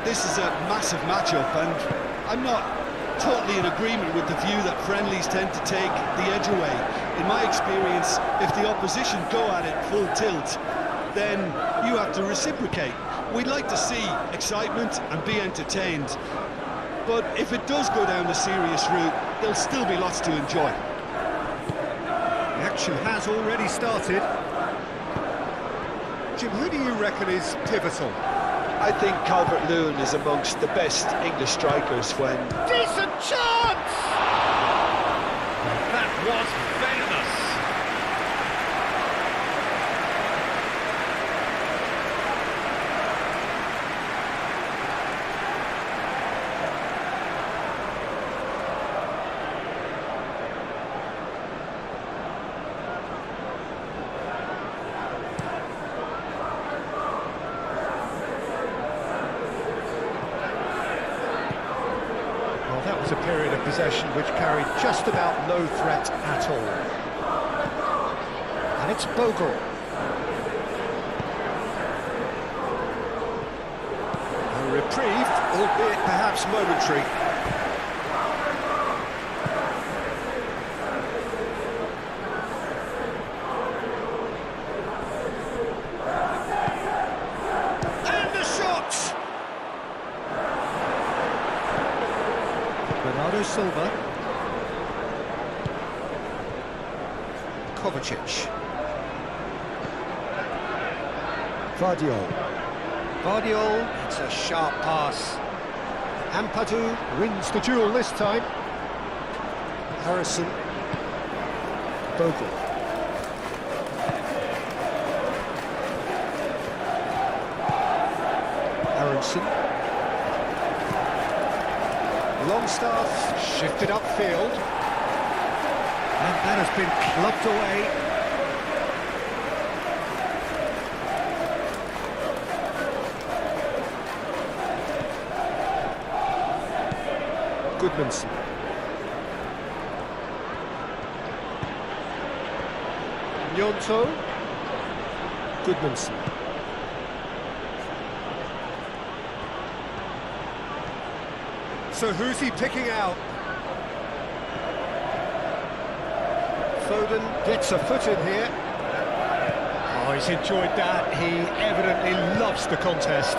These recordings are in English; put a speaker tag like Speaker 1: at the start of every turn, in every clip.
Speaker 1: this is a massive matchup, and I'm not totally in agreement with the view that friendlies tend to take the edge away. In my experience, if the opposition go at it full tilt, then you have to reciprocate. We'd like to see excitement and be entertained, but if it does go down the serious route, there'll still be lots to enjoy.
Speaker 2: The action has already started. Jim, who do you reckon is pivotal?
Speaker 1: I think Calvert-Lewin is amongst the best English strikers when...
Speaker 2: Decent chance! That was famous. That was a period of possession which carried just about no threat at all. And it's Bogle. A reprieve, albeit perhaps momentary. And the shot! Bernardo Silva. Kovacic. Vardiol, it's a sharp pass. Ampadu wins the duel this time. Harrison. Bogle. Harrison. Longstaff shifted upfield, and that has been clubbed away. Goodmanson. Nyonto. Goodmanson. So who's he picking out? Foden gets a foot in here. Oh, he's enjoyed that. He evidently loves the contest.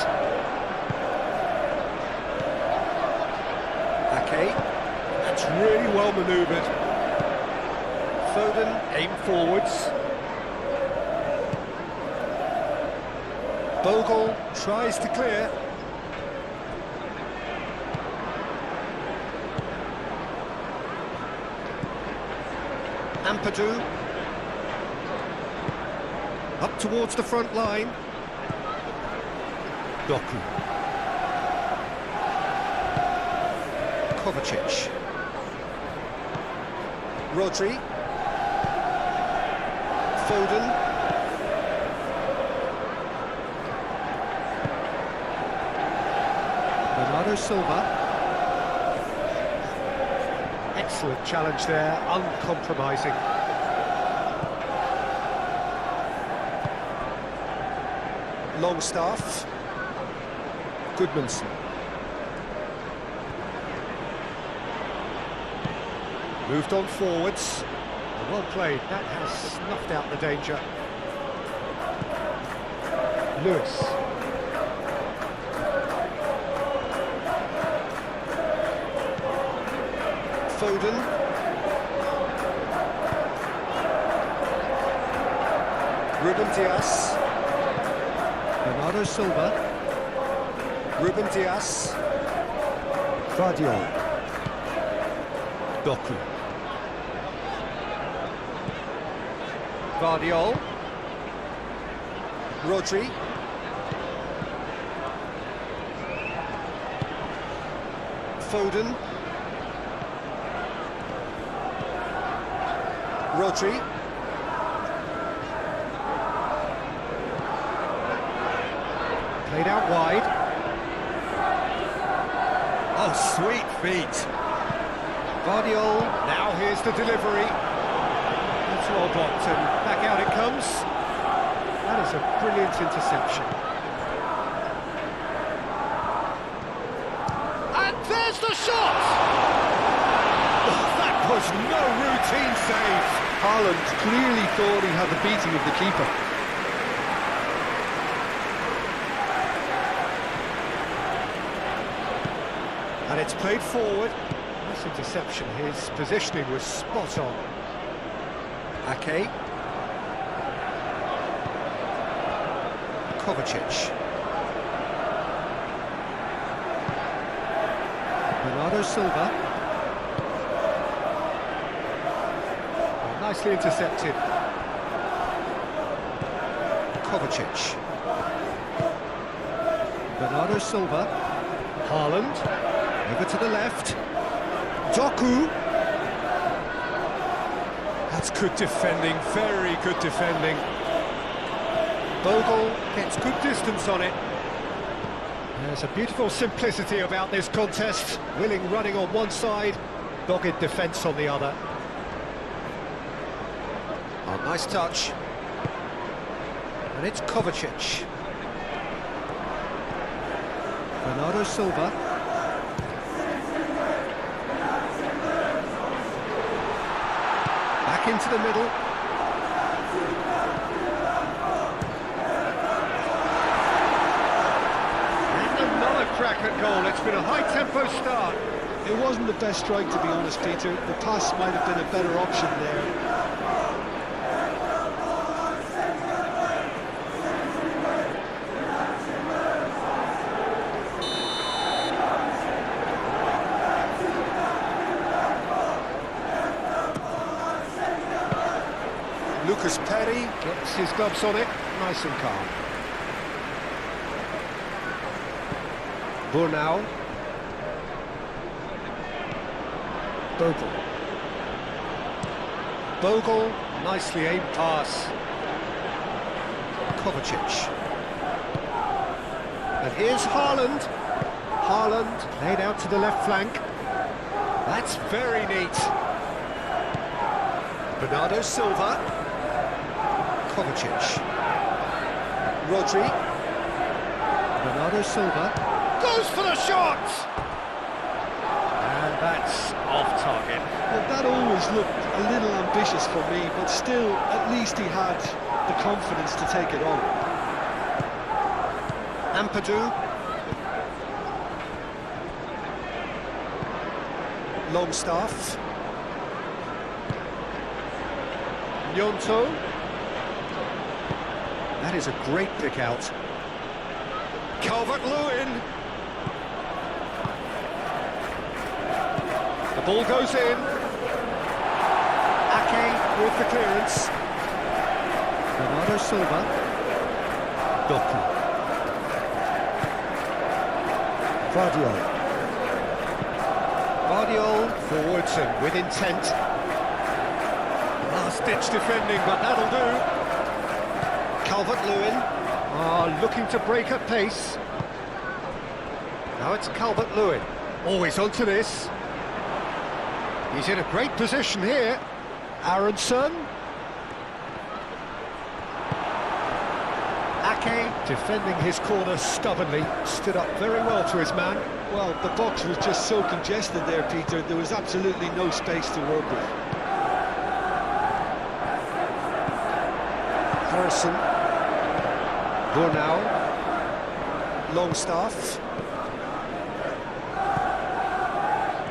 Speaker 2: Okay, that's really well manoeuvred. Foden aim forwards. Bogle tries to clear. Ampadu up towards the front line. Doku. Kovacic. Rodri. Foden. Bernardo Silva. Excellent challenge there, uncompromising. Longstaff. Goodmanson. Moved on forwards. Well played, that has snuffed out the danger. Lewis. Foden. Ruben Dias. Bernardo Silva. Ruben Dias. Vardiol. Doku. Vardiol. Rodri. Foden. Rodri. Played out wide. Oh, sweet feet. Vardiol, now here's the delivery. That's well blocked, and back out it comes. That is a brilliant interception. was no routine save.
Speaker 1: Haaland clearly thought he had the beating of the keeper.
Speaker 2: And it's played forward. Nice interception. His positioning was spot on. Ake. Kovacic. Bernardo Silva. Oh, nicely intercepted. Kovacic. Bernardo Silva. Haaland. Over to the left. Doku. That's good defending, very good defending. Bogle gets good distance on it. There's a beautiful simplicity about this contest. Willing running on one side, dogged defence on the other. Oh, nice touch. And it's Kovacic. Bernardo Silva. Back into the middle. And another crack at goal. It's been a high-tempo start.
Speaker 1: It wasn't the best strike, to be honest, Peter. The pass might have been a better option there.
Speaker 2: Lucas Perry gets his gloves on it, nice and calm. Burnau. Bogle. Bogle, nicely aimed pass. Kovacic. And here's Haaland. Haaland laid out to the left flank. That's very neat. Bernardo Silva. Kovacic. Rodri. Bernardo Silva. Goes for the shot! And that's off target.
Speaker 1: Well, that always looked a little ambitious for me, but still, at least he had the confidence to take it on.
Speaker 2: Ampadu. Longstaff. Nyonto. That is a great pick out. Calvert-Lewin. The ball goes in. Ake with the clearance. Bernardo Silva. Doku. Vardiol. Vardiol forwards and with intent. Last-ditch defending, but that'll do. Calvert-Lewin looking to break at pace. Now it's Calvert-Lewin. Always onto this. He's in a great position here. Aronson. Ake defending his corner stubbornly. Stood up very well to his man.
Speaker 1: Well, the box was just so congested there, Peter. There was absolutely no space to work with.
Speaker 2: Harrison. Burnau. Longstaff.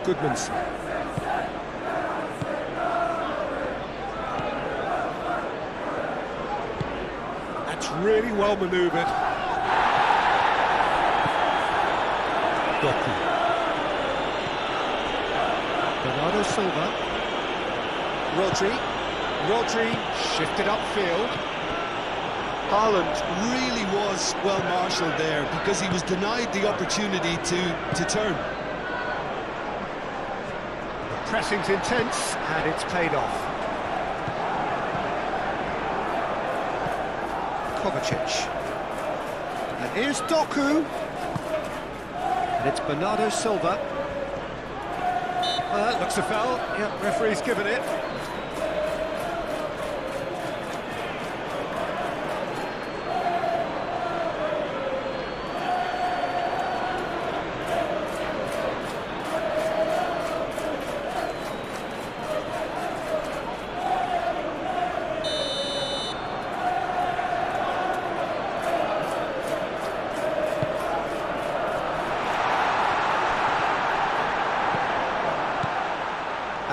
Speaker 2: Goodmanson. That's really well manoeuvred. Doku. Bernardo Silva. Rodri shifted upfield.
Speaker 1: Haaland really was well marshalled there because he was denied the opportunity to turn.
Speaker 2: The pressing's intense and it's paid off. Kovacic. And here's Doku. And it's Bernardo Silva. Well, that looks a foul. Yep, referee's given it.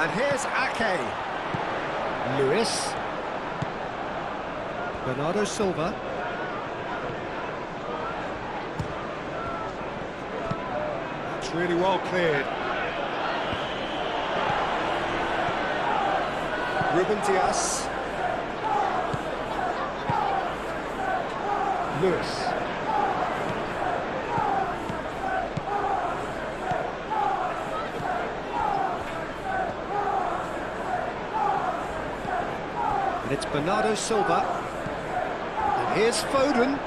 Speaker 2: And here's Ake. Lewis. Bernardo Silva. That's really well cleared. Ruben Dias. Lewis. And it's Bernardo Silva. And here's Foden.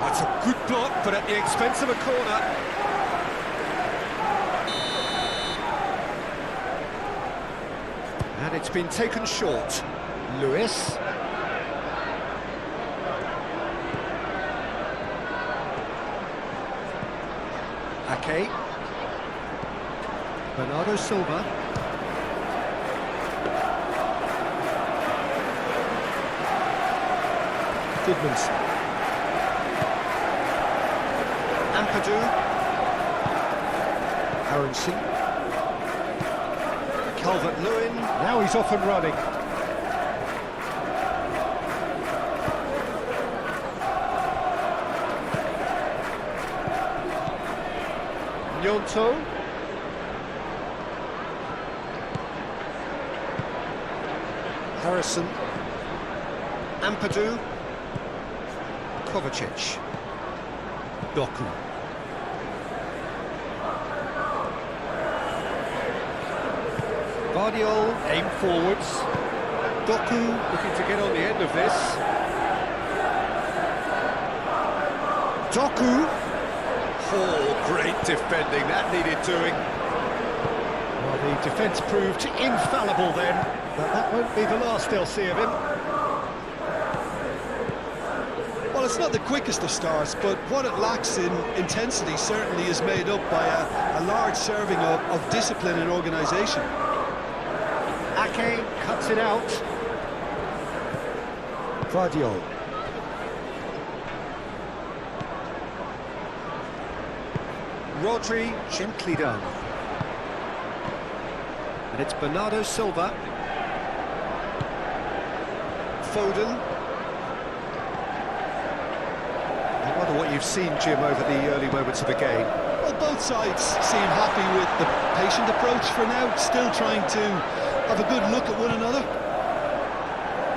Speaker 2: That's a good block, but at the expense of a corner. And it's been taken short. Lewis. Ake. Bernardo Silva. Goodmanson. Ampadu. Aronson. Calvert-Lewin. Now he's off and running. Nyonto. Harrison. Ampadu. Kovacic. Doku. Guardiol, aim forwards. Doku looking to get on the end of this. Doku. Oh, great defending, that needed doing. Well, the defence proved infallible then, but that won't be the last they'll see of him.
Speaker 1: Well, it's not the quickest of starts, but what it lacks in intensity certainly is made up by a large serving of discipline and organisation.
Speaker 2: Ake cuts it out. Guardiol. Rodri, gently done. And it's Bernardo Silva. Foden. I wonder what you've seen, Jim, over the early moments of the game.
Speaker 1: Well, both sides seem happy with the patient approach for now, still trying to have a good look at one another.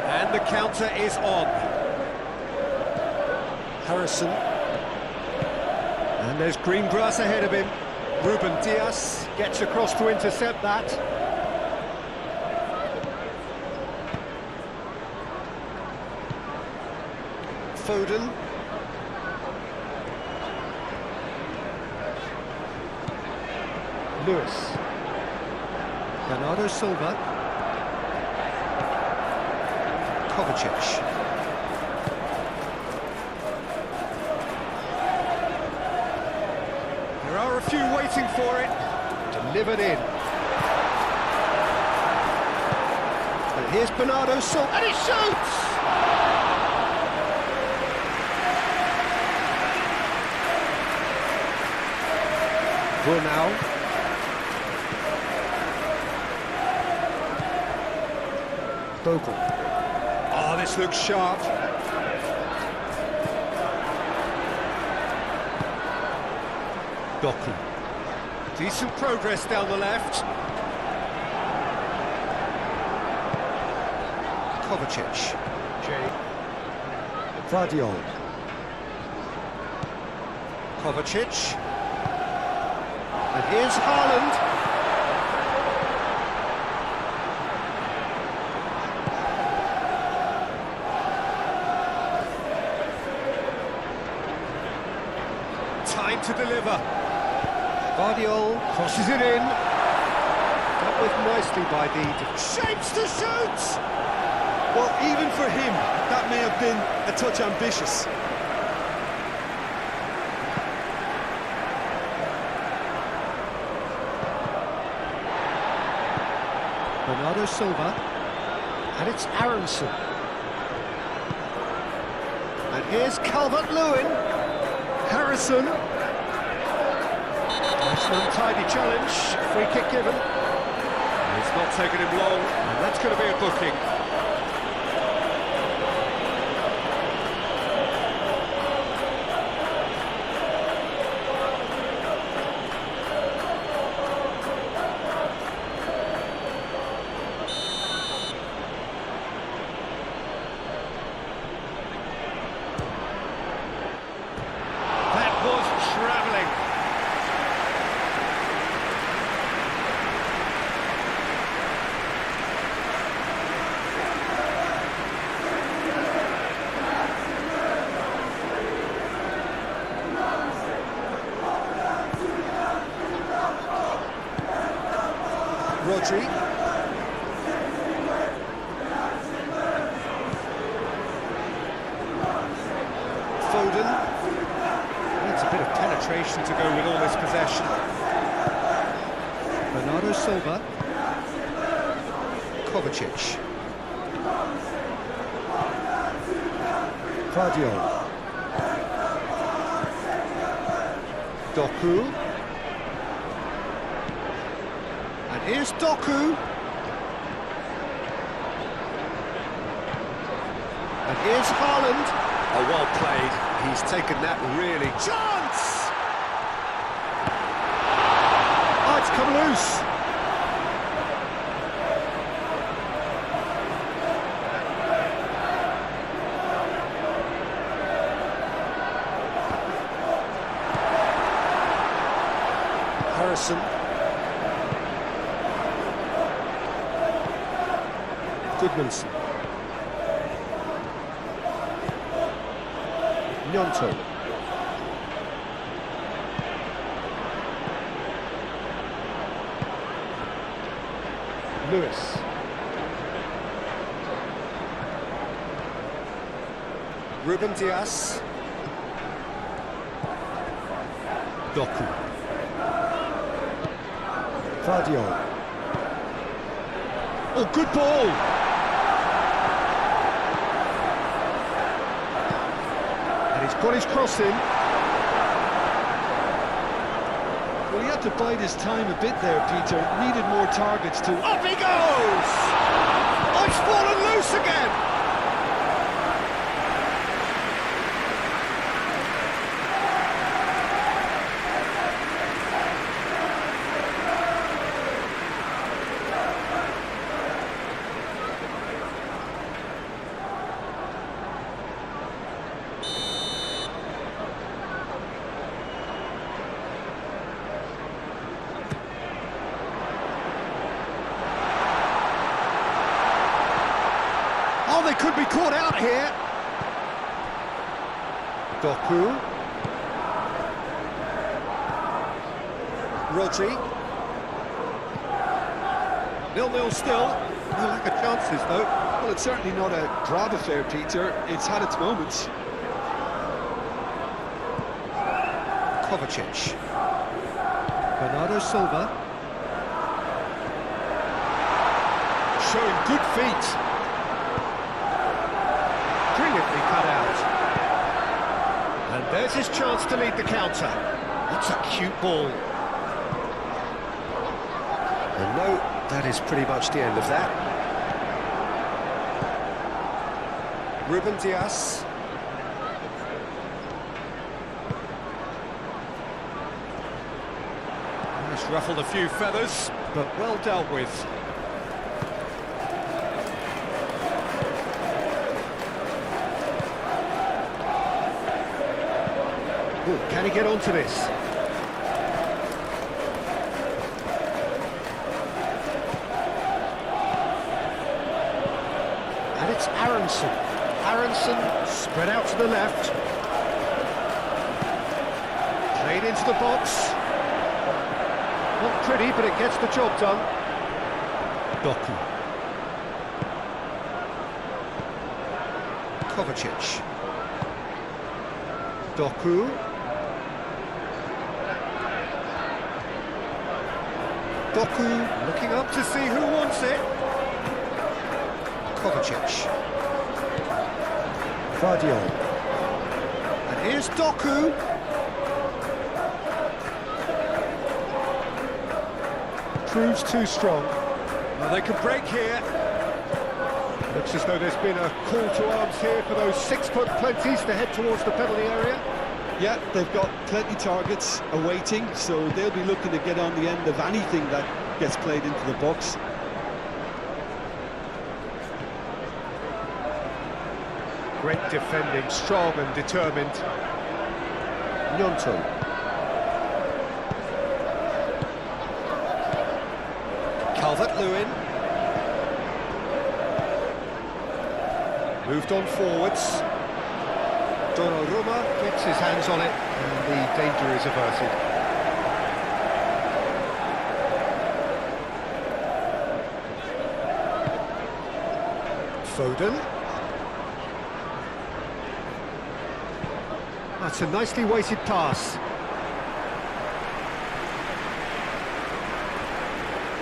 Speaker 2: And the counter is on. Harrison. And there's green grass ahead of him. Ruben Dias gets across to intercept that. Foden. Lewis. Bernardo Silva. Kovacic. There are a few waiting for it. Delivered in. And here's Bernardo Silva. And he shoots! Brunel. Bogle. Oh, this looks sharp. Doku. Decent progress down the left. Kovacic. Guardiol. Kovacic. And here's Haaland. Time to deliver. Guardiol crosses it in. Dealt with nicely by the shapes to shoot.
Speaker 1: Well, even for him, that may have been a touch ambitious.
Speaker 2: Bernardo Silva. And it's Aronson. And here's Calvert-Lewin. Harrison. Untidy challenge, free kick given. It's not taken him long, and that's going to be a booking. That was travelling. Rodri. Foden. Needs a bit of penetration to go with all this possession. Bernardo Silva. Kovacic. Guardiola. Doku. And here's Doku. And here's Haaland. Oh, well played. He's taken that really. Chance! Oh, it's come loose. Harrison. Goodmanson. Gnonto. Lewis. Ruben Dias. Doku. Guardiola. Oh, good ball! And he's got his cross in.
Speaker 1: Well, he had to bide his time a bit there, Peter. Needed more targets to...
Speaker 2: Up he goes! Oh, it's fallen loose again! Oh, they could be caught out here. Doku. Rodri. 0-0 still. No lack of chances, though.
Speaker 1: Well, it's certainly not a grab affair, Peter. It's had its moments.
Speaker 2: Kovacic. Bernardo Silva. Showing good feet. Brilliantly cut out. And there's his chance to lead the counter. That's a cute ball. And no, that is pretty much the end of that. Ruben Dias. He's ruffled a few feathers, but well dealt with. Ooh, can he get onto this? And it's Aronson. Aronson spread out to the left. Played into the box. Not pretty, but it gets the job done. Doku. Kovacic. Doku. Doku looking up to see who wants it. Kovacic. Guardiola. And here's Doku. proves too strong. Well, they can break here. Looks as though there's been a call to arms here for those 6-foot plenties to head towards the penalty area.
Speaker 1: Yeah, they've got plenty targets awaiting, so they'll be looking to get on the end of anything that gets played into the box.
Speaker 2: Great defending, strong and determined. Gnonto. Calvert-Lewin. Moved on forwards. Donnarumma gets his hands on it, and the danger is averted. Foden. That's a nicely weighted pass.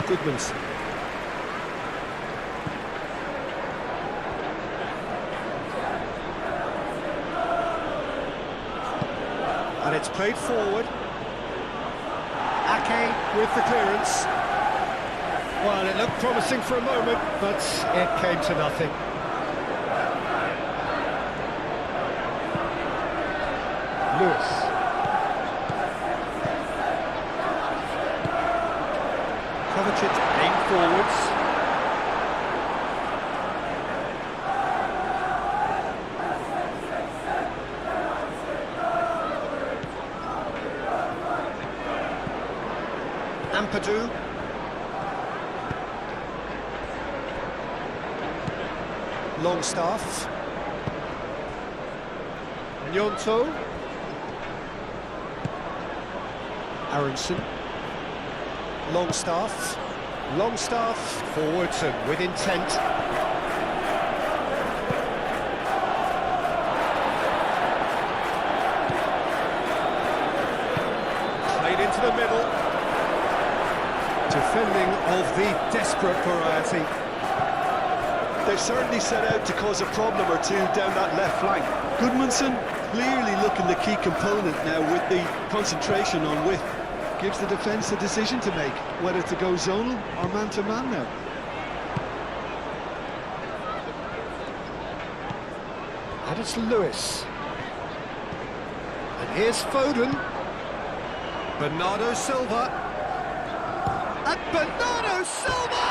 Speaker 2: Goodmanson. And it's played forward. Ake with the clearance. Well, it looked promising for a moment, but it came to nothing. Lewis. Kovacic aimed forwards. Ampadu. Longstaff. Gnonto. Aronson. Longstaff. Longstaff forwards and with intent. Played into the middle. Defending of the desperate variety.
Speaker 1: They've certainly set out to cause a problem or two down that left flank. Goodmanson clearly looking the key component now with the concentration on width. Gives the defence a decision to make, whether to go zonal or man-to-man now.
Speaker 2: And it's Lewis. And here's Foden. Bernardo Silva. And Bernardo Silva!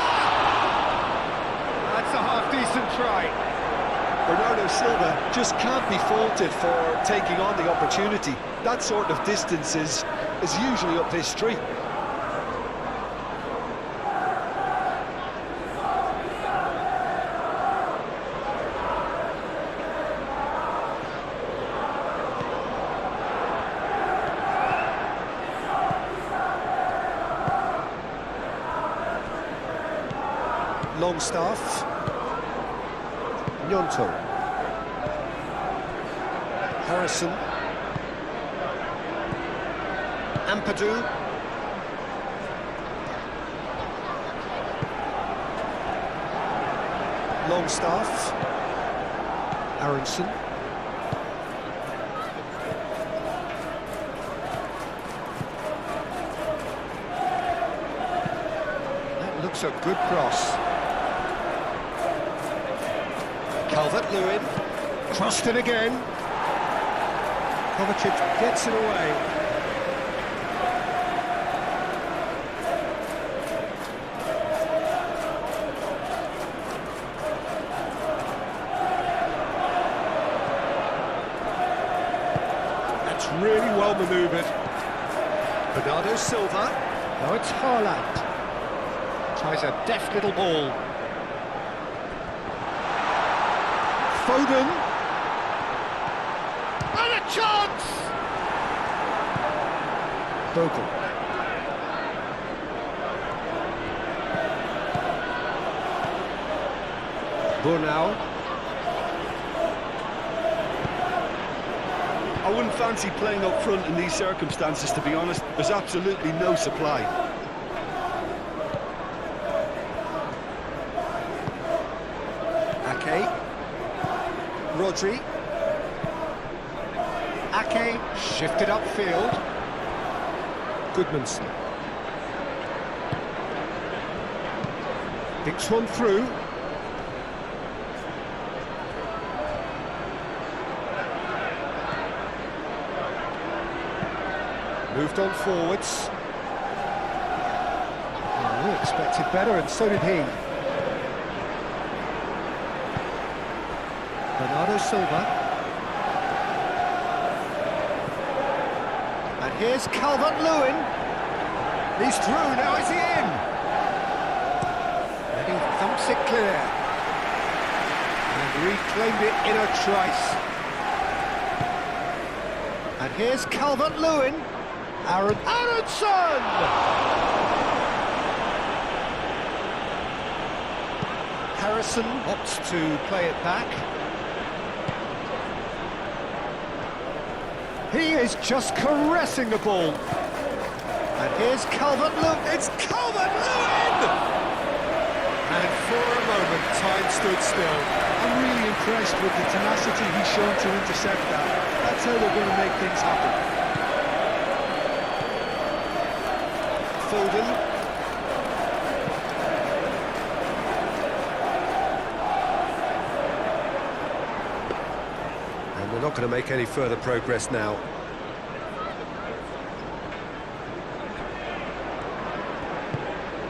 Speaker 2: That's a half-decent try.
Speaker 1: Bernardo Silva just can't be faulted for taking on the opportunity. That sort of distance is usually up his street.
Speaker 2: Longstaff. Gnonto. Harrison. Ampadu. Longstaff. Aronson. That looks a good cross. Calvert-Lewin, crossed it again. Kovacic gets it away. That's really well manoeuvred. Bernardo Silva. Now it's Haaland. Tries a deft little ball. Foden. And a chance! Bogle. Burnau.
Speaker 1: I wouldn't fancy playing up front in these circumstances, to be honest. There's absolutely no supply.
Speaker 2: Ake. Rodri. Ake shifted upfield. Goodmanson. Thinks one through. Moved on forwards. Oh, expected better, and so did he. Bernardo Silva. And here's Calvert-Lewin. He's through, now is he in? And he thumps it clear. And reclaimed it in a trice. And here's Calvert-Lewin. Aronson! Harrison opts to play it back. He is just caressing the ball. And here's Calvert-Lewin. It's Calvert-Lewin! And for a moment, time stood still.
Speaker 1: I'm really impressed with the tenacity he's shown to intercept that. That's how they're going to make things happen.
Speaker 2: Foden. And they're not going to make any further progress now.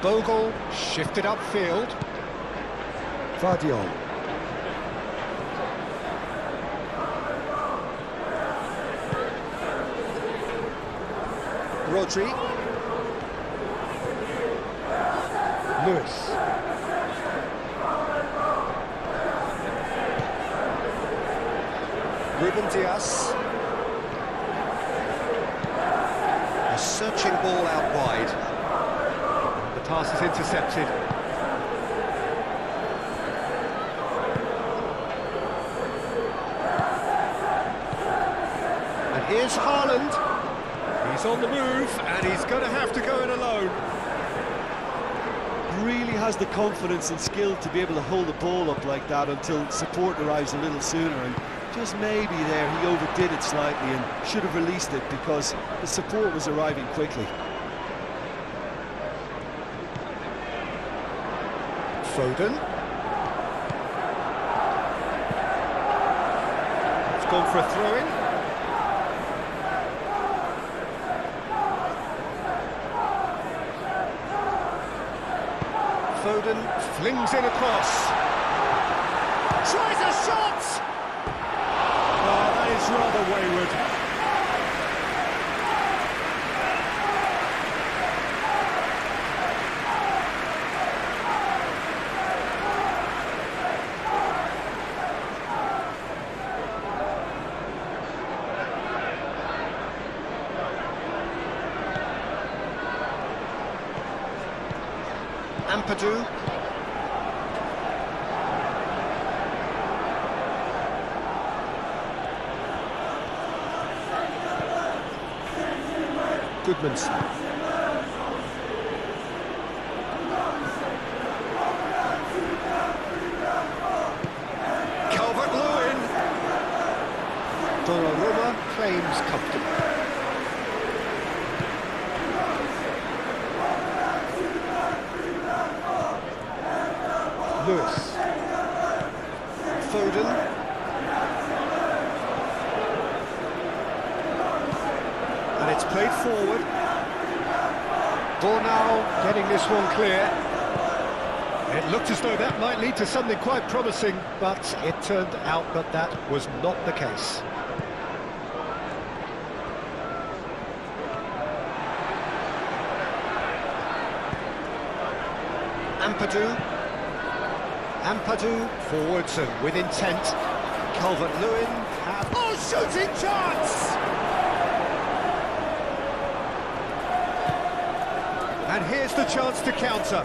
Speaker 2: Bogle shifted upfield. Vardiol. Rodri. Lewis. Ruben Dias. A searching ball out wide. The pass is intercepted. And here's Haaland. He's on the move, and he's going to have to go in alone.
Speaker 1: Really has the confidence and skill to be able to hold the ball up like that until support arrives a little sooner, and just maybe there he overdid it slightly and should have released it because the support was arriving quickly.
Speaker 2: Foden. It's gone for a throw-in. Foden flings in a cross. Tries a shot! Oh, that is rather wayward. Ampadu. Goodmanson. Calvert-Lewin. Donnarumma claims comfortably. Lewis. Foden. And it's played forward. Bornau getting this one clear. It looked as though that might lead to something quite promising, but it turned out that that was not the case. Ampadu forwards and with intent. Calvert-Lewin. Oh, shooting chance! And here's the chance to counter.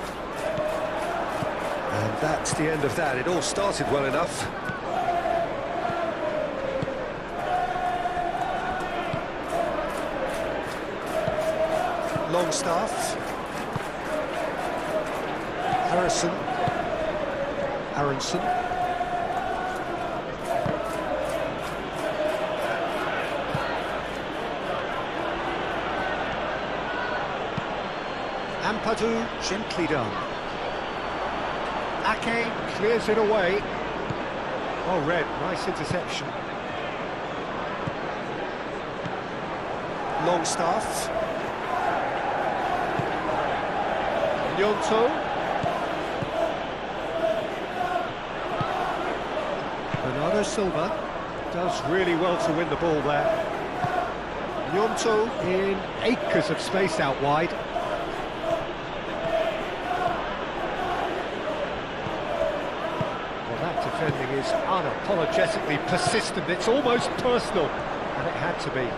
Speaker 2: And that's the end of that. It all started well enough. Longstaff. Harrison. Aronson. Ampadu, gently done. Ake clears it away. Oh, Red, nice interception. Longstaff. Nyonto. Bernardo Silva does really well to win the ball there. Nyonto in acres of space out wide. Well, that defending is unapologetically persistent. It's almost personal, and it had to be.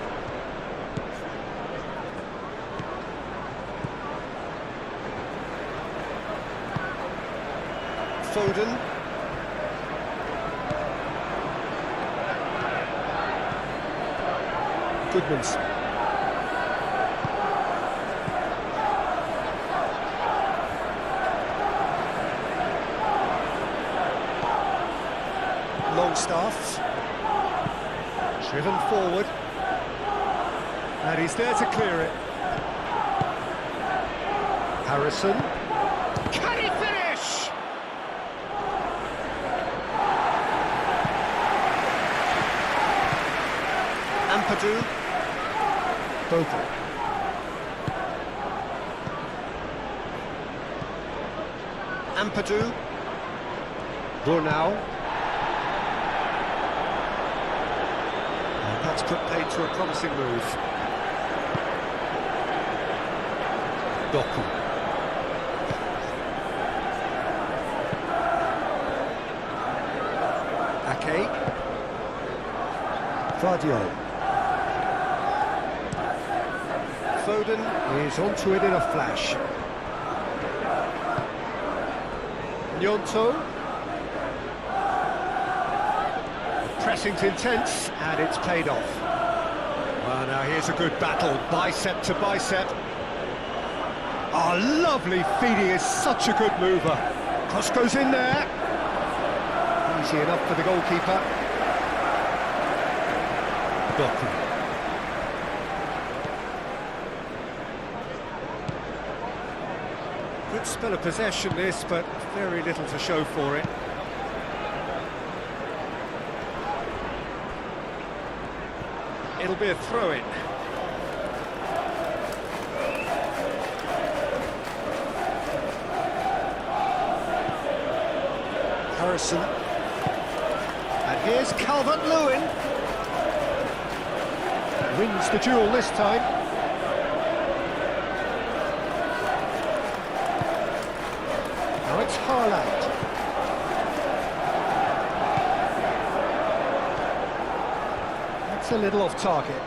Speaker 2: Foden. Goodman's. Longstaff. Driven forward. And he's there to clear it. Harrison. Can he finish? Ampadu. Bogle. Ampadu. Brunau. And that's put paid to a promising move. Doku. Ake. Vardiol. Foden is onto it in a flash. Nyonto. The pressing's intense, and it's paid off. Well, now here's a good battle, bicep to bicep. Oh, lovely feed, he is such a good mover. Cross goes in there. Easy enough for the goalkeeper. Doku. Good spell of possession this, but very little to show for it. It'll be a throw-in. Harrison. And here's Calvert-Lewin. Wins the duel this time. Now it's Haaland. That's a little off target.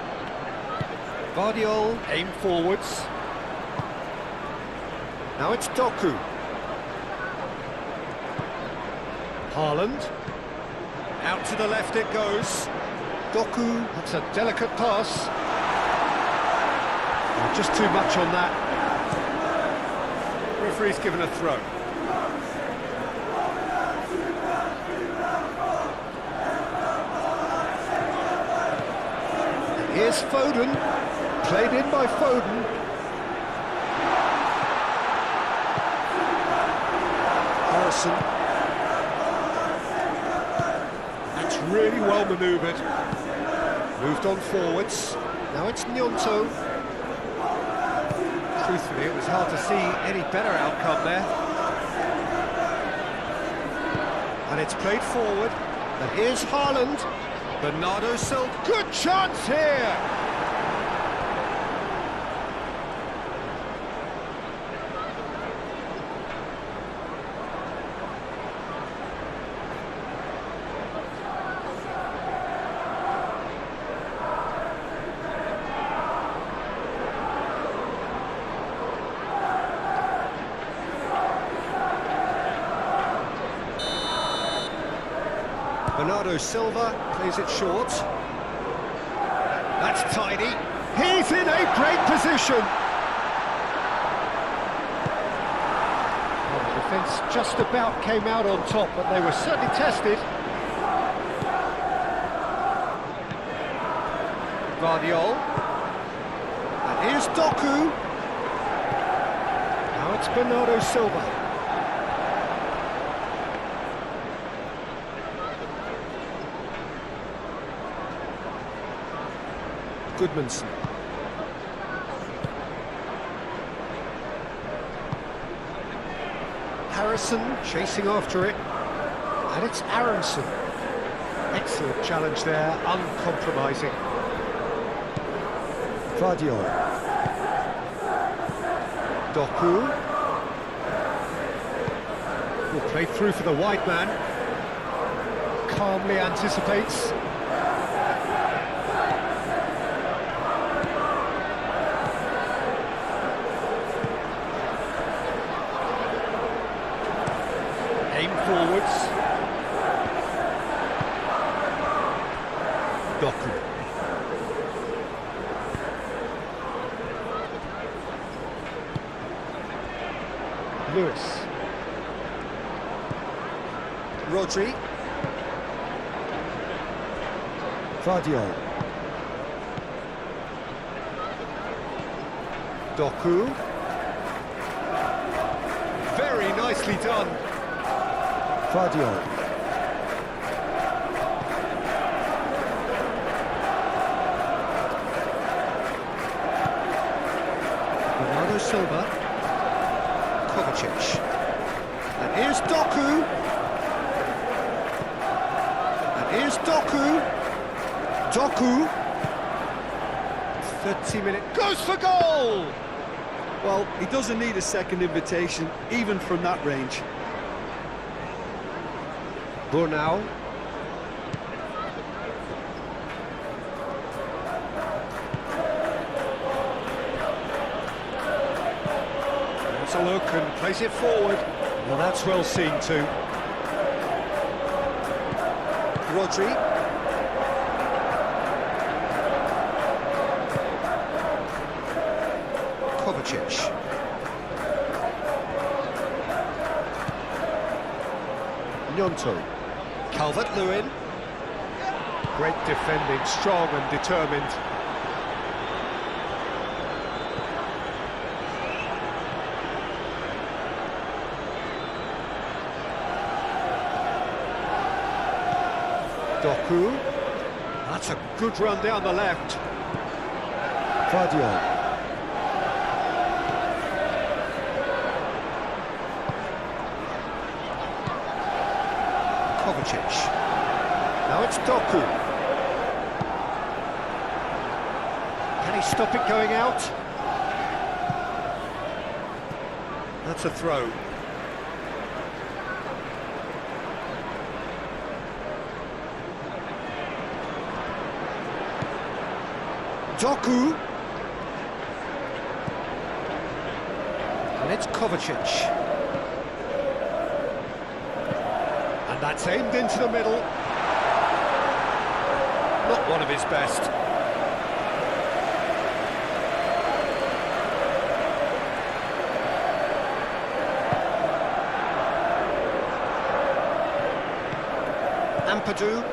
Speaker 2: Vardiol aimed forwards. Now it's Doku. Haaland. Out to the left it goes. Doku, that's a delicate pass. Oh, just too much on that. Referee's given a throw. And here's Foden. Played in by Foden. Harrison. Really well manoeuvred. Moved on forwards. Now it's Nyonto. Truthfully, it was hard to see any better outcome there. And it's played forward. And here's Haaland. Bernardo Silva. Good chance here! Bernardo Silva plays it short. That's tidy. He's in a great position. Well, the defence just about came out on top, but they were certainly tested. Vardiol. And here's Doku. Now it's Bernardo Silva. Goodmanson. Harrison chasing after it. And it's Aronson. Excellent challenge there, uncompromising. Vardiol. Doku. Will play through for the wide man. Calmly anticipates. Aim forwards. Doku. Lewis. Rodri. Vardiol. Doku. Very nicely done. Vardiol. Bernardo Silva. Kovacic. And here's Doku. And here's Doku. Doku. 30-minute goes for goal!
Speaker 1: Well, he doesn't need a second invitation, even from that range.
Speaker 2: Burnau. That's a look and plays it forward. Well, that's well seen too. Rodri. Kovacic. Gnonto. Calvert-Lewin. Great defending, strong and determined. Doku. That's a good run down the left. Vardiol. Kovacic. Now it's Doku. Can he stop it going out? That's a throw. Doku. And it's Kovacic. And that's aimed into the middle. Not one of his best. Ampadu.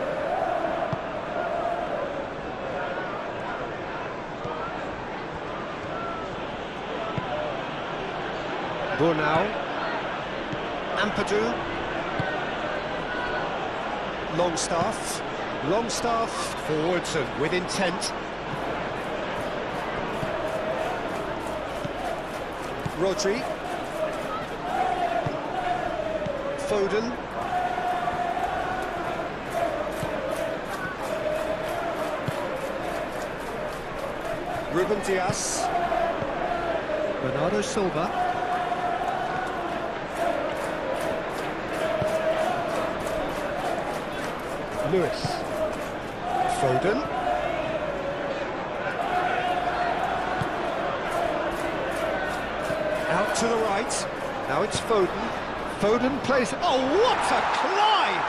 Speaker 2: Burnau. Ampadu. Longstaff. Longstaff forwards and with intent. Rodri. Foden. Ruben Dias. Bernardo Silva. Lewis. Foden. Out to the right. Now it's Foden. Foden plays... Oh, what a climb!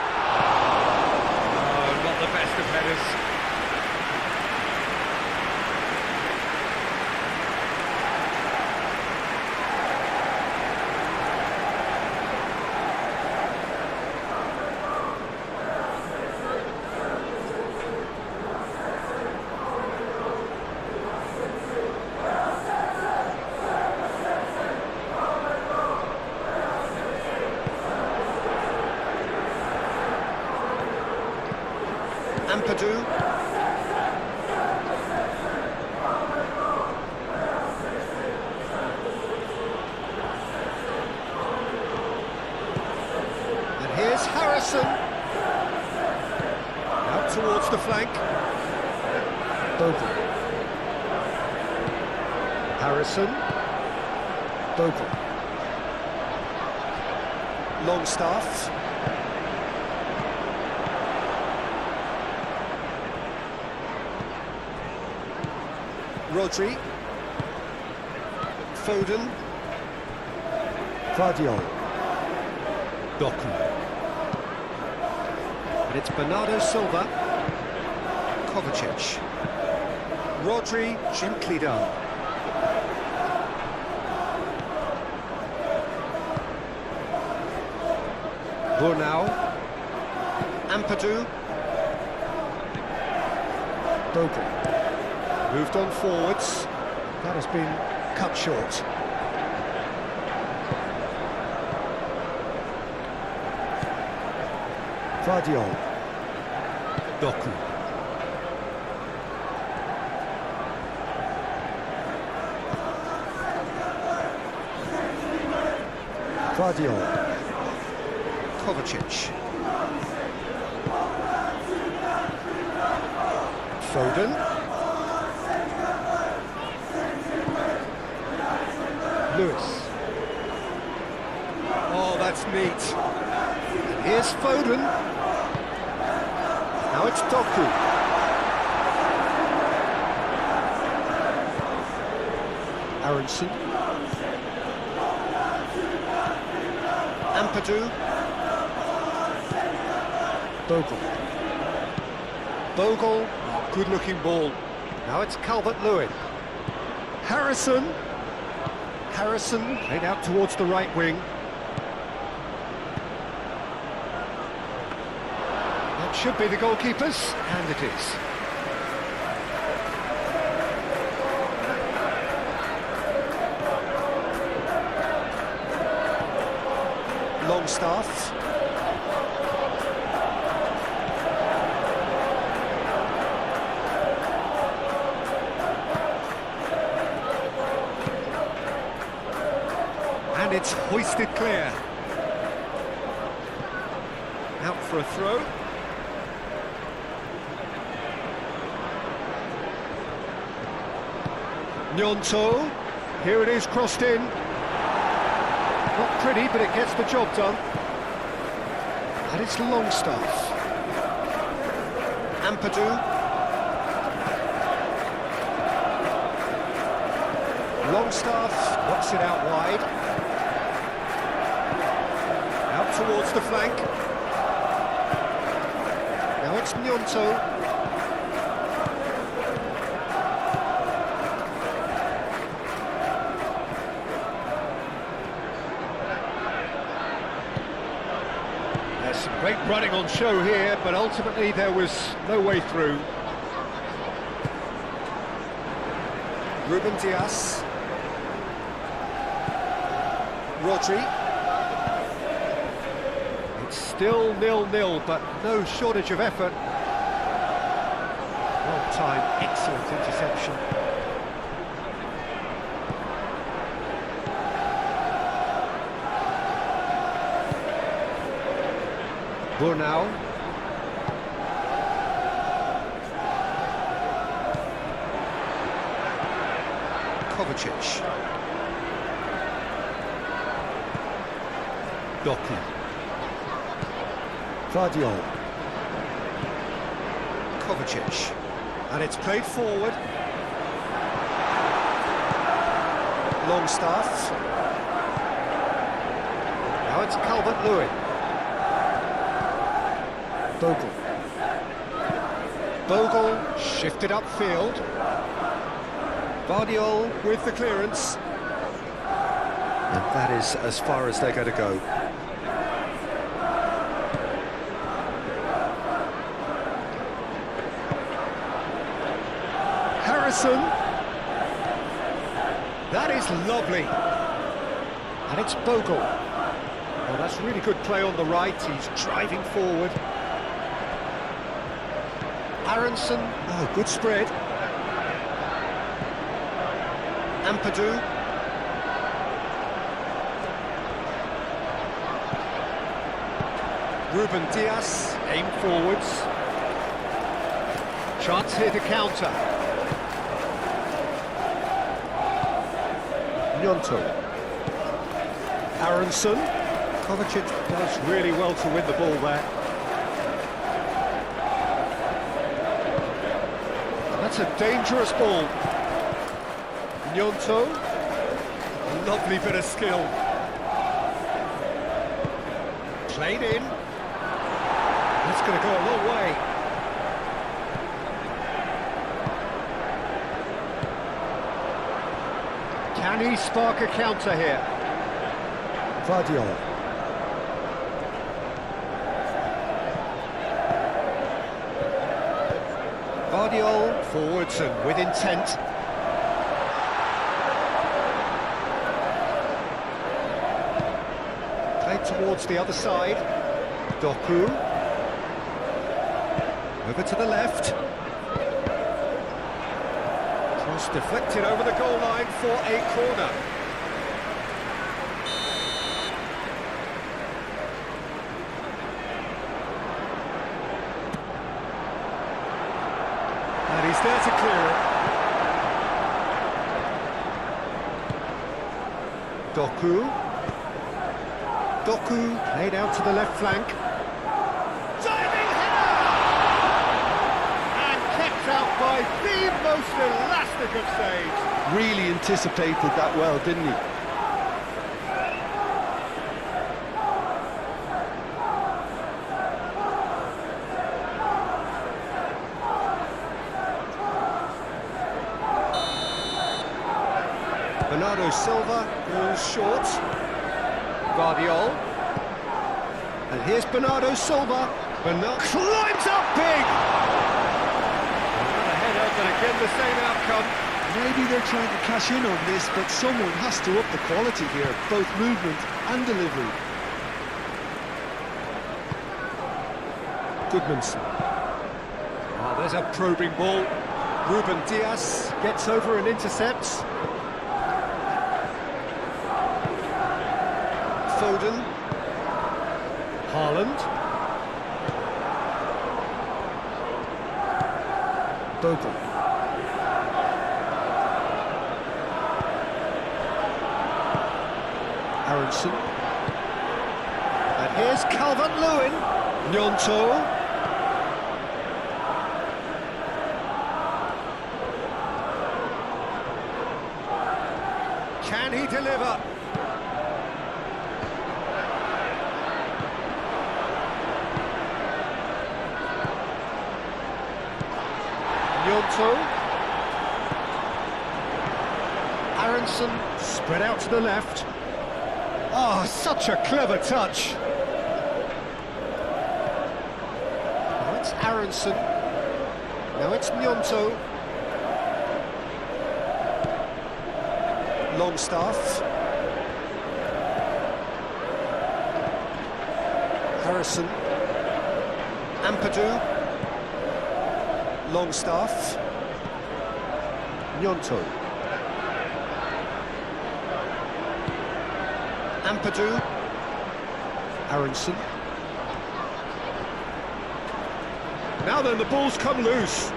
Speaker 2: Oh, not the best of headers. Ampadu. flank. Bogle. Harrison. Bogle. Longstaff. Rodri. Foden. Guardiola. Doku. And it's Bernardo Silva. Kovacic. Rodri, gently done. Burnau. Ampadu. Bogle. Moved on forwards. That has been cut short. Guardiola. Doku. Guardiola. Kovacic. Foden. Lewis. Oh, that's neat. And here's Foden. Now it's Doku. Aronson. Ampadu. Bogle. Bogle. Oh, good-looking ball. Now it's Calvert-Lewin. Harrison. Harrison played out towards the right wing. That should be the goalkeeper's, and it is. Longstaff. And it's hoisted clear. Out for a throw. Gnonto. Here it is, crossed in. Not pretty, but it gets the job done. And it's Longstaff. Ampadu. Longstaff knocks it out wide. Out towards the flank. Now it's Gnonto. There's some great running on show here, but ultimately there was no way through. Ruben Dias. Rodri. It's still 0-0, but no shortage of effort. Well timed, excellent interception. Burnau. Kovacic. Doku. Guardiola. Kovacic. And it's played forward. Longstaff. Now it's Calvert-Lewin. Bogle. Bogle shifted upfield. Guardiola with the clearance. And that is as far as they're going to go. Harrison. That is lovely. And it's Bogle. Well, that's really good play on the right. He's driving forward. Aronson. Oh, good spread. Ampadu. Ruben Dias, aim forwards. Chance here to counter. Gnonto. Aronson. Kovacic does really well to win the ball there. That's a dangerous ball. Gnonto. Lovely bit of skill. Played in. That's going to go a long way. Can he spark a counter here? Vardiol. Vardiol forwards and with intent. Played towards the other side. Doku. Over to the left. Cross deflected over the goal line for a corner. And he's there to clear it. Doku. Doku played out to the left flank. Diving header! And kept out by the most elastic of saves.
Speaker 1: Really anticipated that well, didn't he?
Speaker 2: Bernardo Silva falls short. Vardiol. And here's Bernardo Silva. Bernardo climbs up big! Another header, but again the same outcome.
Speaker 1: Maybe they're trying to cash in on this, but someone has to up the quality here, both movement and delivery.
Speaker 2: Goodmanson. Oh, there's a probing ball. Ruben Diaz gets over and intercepts. Foden. Haaland. Bogle. Aronson. And here's Calvert-Lewin. Gnonto. Can he deliver? Gnonto. Aronson spread out to the left. Oh, such a clever touch. Now it's Aronson. Now it's Gnonto. Longstaff. Harrison. Ampadu. Longstaff. Gnonto. Ampadu. Aronson. Now then, the ball's come loose.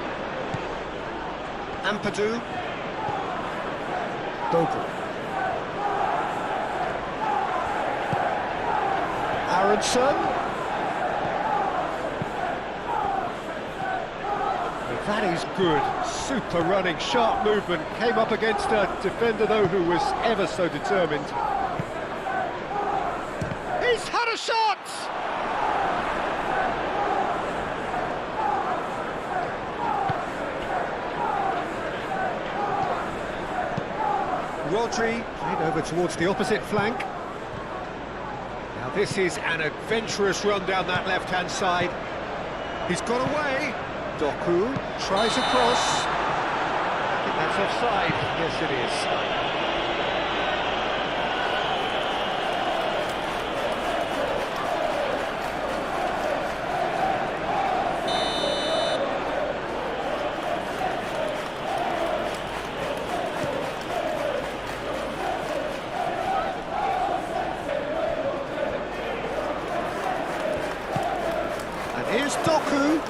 Speaker 2: Ampadu. Bogle. Aronson. That is good. Super running, sharp movement. Came up against a defender, though, who was ever so determined. He's had a shot! Rodri played over towards the opposite flank. Now this is an adventurous run down that left-hand side. He's got away. Doku tries a cross. I think that's offside. Yes, it is. And here's Doku.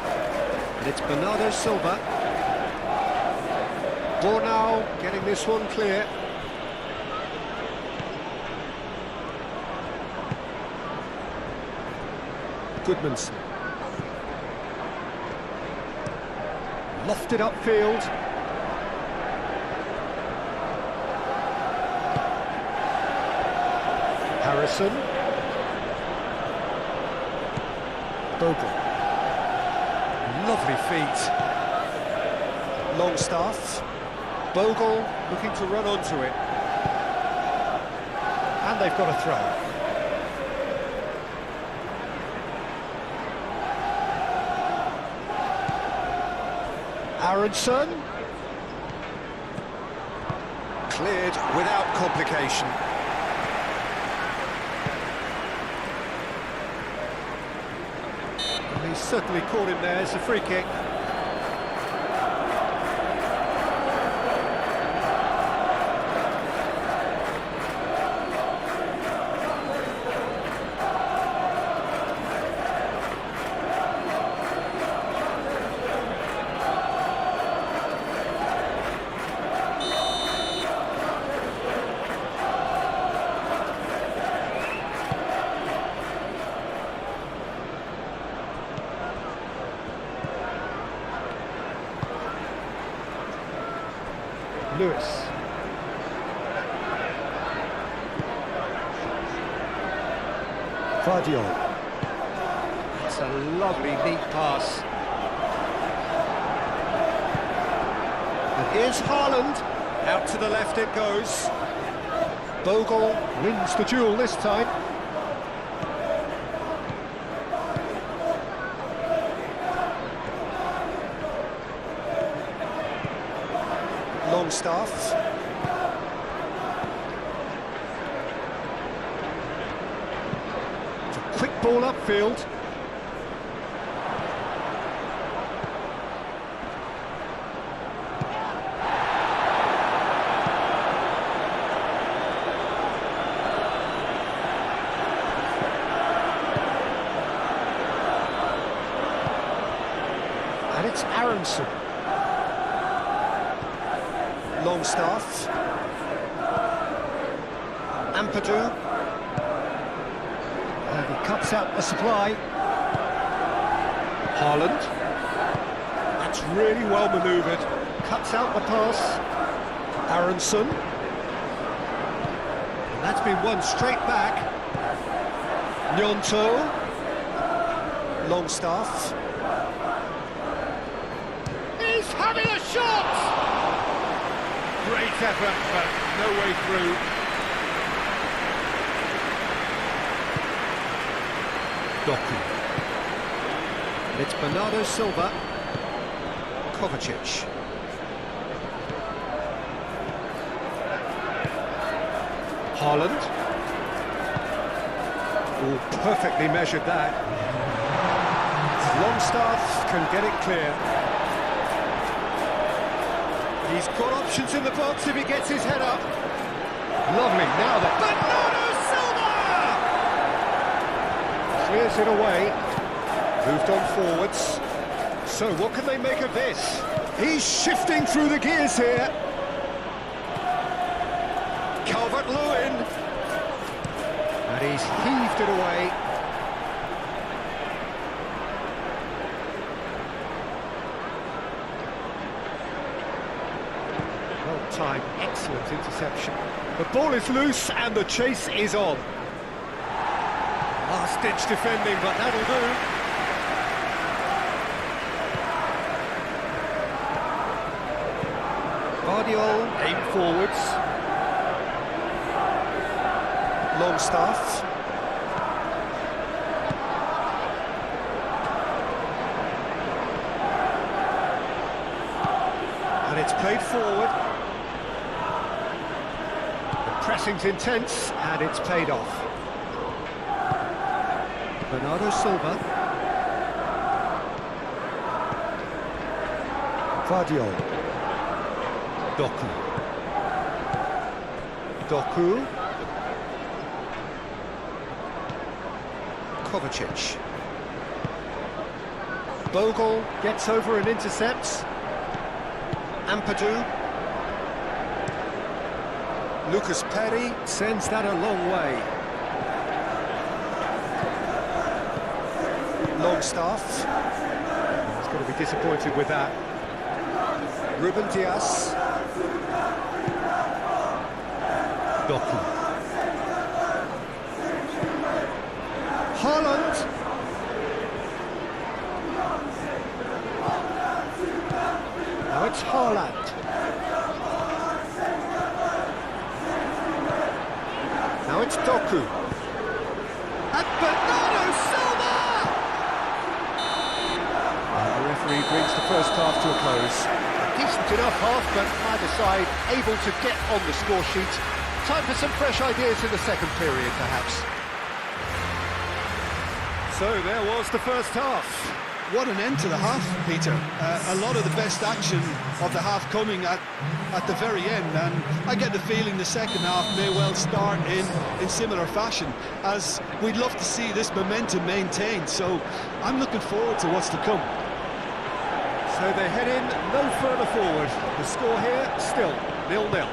Speaker 2: And it's Bernardo Silva. Bornau getting this one clear. Goodmanson. Lofted upfield. Harrison. Bogle. Lovely feet. Longstaff. Bogle looking to run onto it. And they've got a throw. Aronson. Cleared without complication. And he's certainly caught him there. It's a free kick. Lewis. Vardiol. It's a lovely, neat pass. And here's Haaland. Out to the left it goes. Bogle wins the duel this time. Longstaff. It's a quick ball upfield. And it's Aronson. Longstaff. Ampadu. And he cuts out the supply. Haaland. That's really well manoeuvred. Cuts out the pass. Aronson. And that's been won straight back. Gnonto. Longstaff. He's having a shot!
Speaker 3: Great effort, but no way through.
Speaker 2: Doku. And it's Bernardo Silva. Kovacic. Haaland. Oh, perfectly measured that. Longstaff can get it clear. He's got options in the box if he gets his head up. Lovely, now that... Bernardo Silva! Clears it away. Moved on forwards. So what can they make of this? He's shifting through the gears here. Calvert-Lewin. And he's heaved it away. Time, excellent interception. The ball is loose and the chase is on. Last-ditch defending, but that'll do. Vardiol, aim forwards. Longstaff. And it's played forward. Pressing's intense, and it's paid off. Bernardo Silva. Vardiol. Doku. Doku. Kovacic. Bogle gets over and intercepts. Ampadu. Lucas Perry sends that a long way. Longstaff. He's going to be disappointed with that. Ruben Diaz. Doku. Haaland. Now it's Haaland. Now it's Doku. And Bernardo Silva! The referee brings the first half to a close. A decent enough half, but neither side able to get on the score sheet. Time for some fresh ideas in the second period, perhaps. So there was the first half.
Speaker 1: What an end to the half, Peter. A lot of the best action of the half coming at the very end, and I get the feeling the second half may well start in similar fashion, as we'd love to see this momentum maintained, so I'm looking forward to what's to come.
Speaker 2: So they head in no further forward. The score here still 0-0.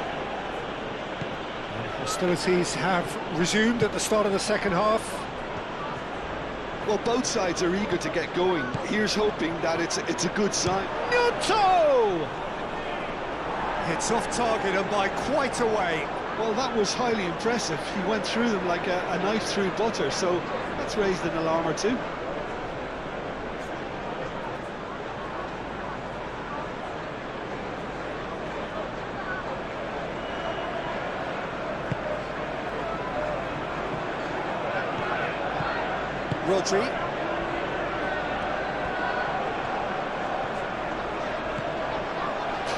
Speaker 2: Hostilities have resumed at the start of the second half.
Speaker 1: Well, both sides are eager to get going. Here's hoping that it's a good sign.
Speaker 2: Gnonto! It's off target and by quite a way.
Speaker 1: Well, that was highly impressive. He went through them like a knife through butter, so that's raised an alarm or two.
Speaker 2: Rodri.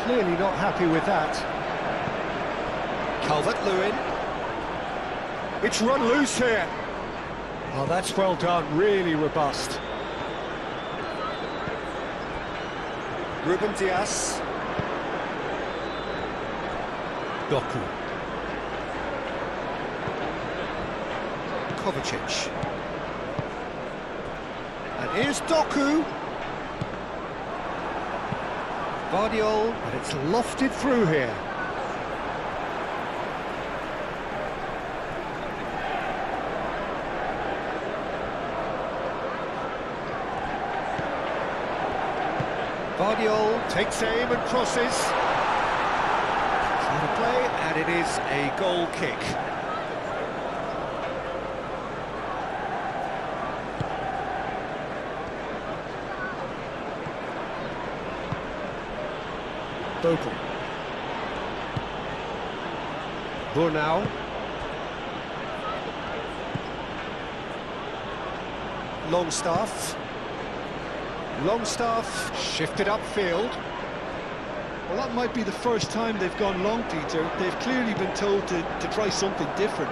Speaker 2: Clearly not happy with that. Calvert-Lewin. It's run loose here. Oh, that's well done, really robust. Ruben Diaz. Doku. Kovacic. And here's Doku. Vardiol, and it's lofted through here. Vardiol takes aim and crosses. Trying to play, and it is a goal kick. Bogle. Burnau. Longstaff. Longstaff shifted upfield.
Speaker 1: Well, that might be the first time they've gone long, Peter. They've clearly been told to try something different.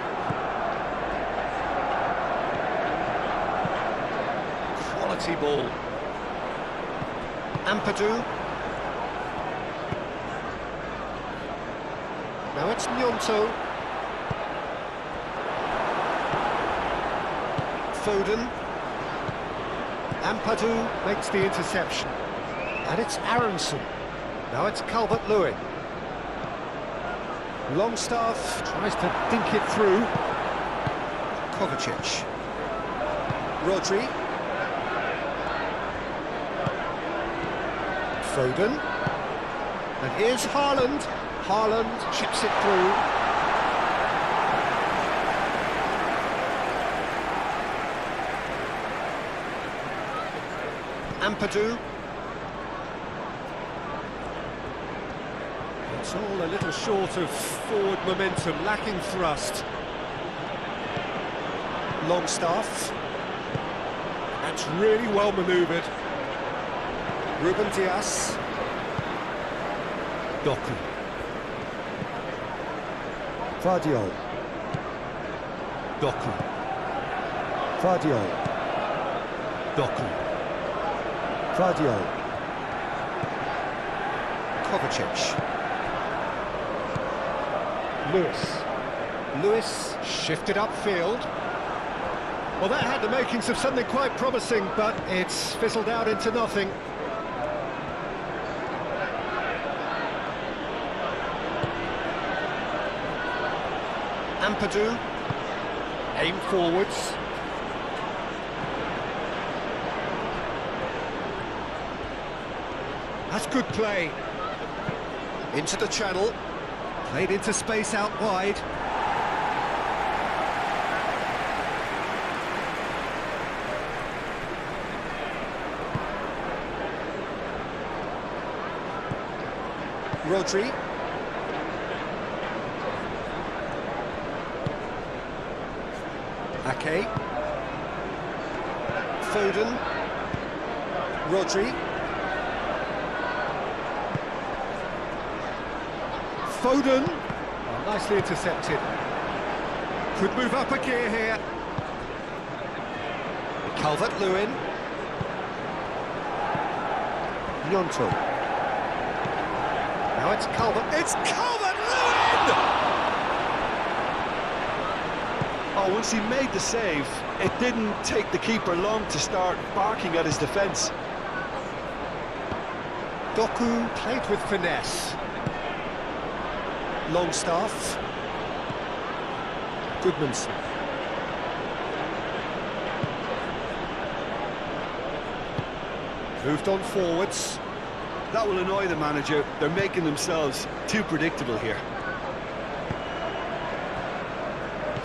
Speaker 2: Quality ball. Ampadu. Now it's Gnonto. Foden. Ampadu makes the interception. And it's Aronson. Now it's Calvert-Lewin. Longstaff tries to dink it through. Kovacic. Rodri. Foden. And here's Haaland. Haaland chips it through. Ampadu. It's all a little short of forward momentum, lacking thrust. Longstaff. That's really well manoeuvred. Ruben Diaz. Doku. Vardiol. Doku. Vardiol. Doku. Vardiol. Kovacic. Lewis shifted upfield. Well, that had the makings of something quite promising, but it's fizzled out into nothing. Ampadu, aim forwards. That's good play. Into the channel, played into space out wide. Rodri. Ake. Foden. Rodri. Foden. Oh, nicely intercepted. Could move up a gear here. Calvert-Lewin. Gnonto. Now it's Calvert. It's Calvert-Lewin!
Speaker 1: Oh, once he made the save, it didn't take the keeper long to start barking at his defence.
Speaker 2: Doku played with finesse. Longstaff. Goodmanson. Moved on forwards.
Speaker 1: That will annoy the manager. They're making themselves too predictable here.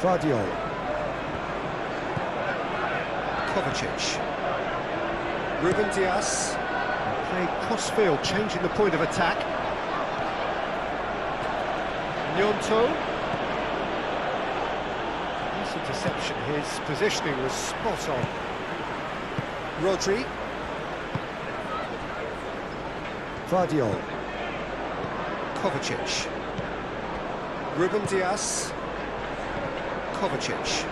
Speaker 2: Vardiol. Kovacic. Ruben Dias. Played cross-field, changing the point of attack. Gnonto. Nice interception. His positioning was spot on. Rodri. Vardiol. Kovacic. Ruben Dias. Kovacic.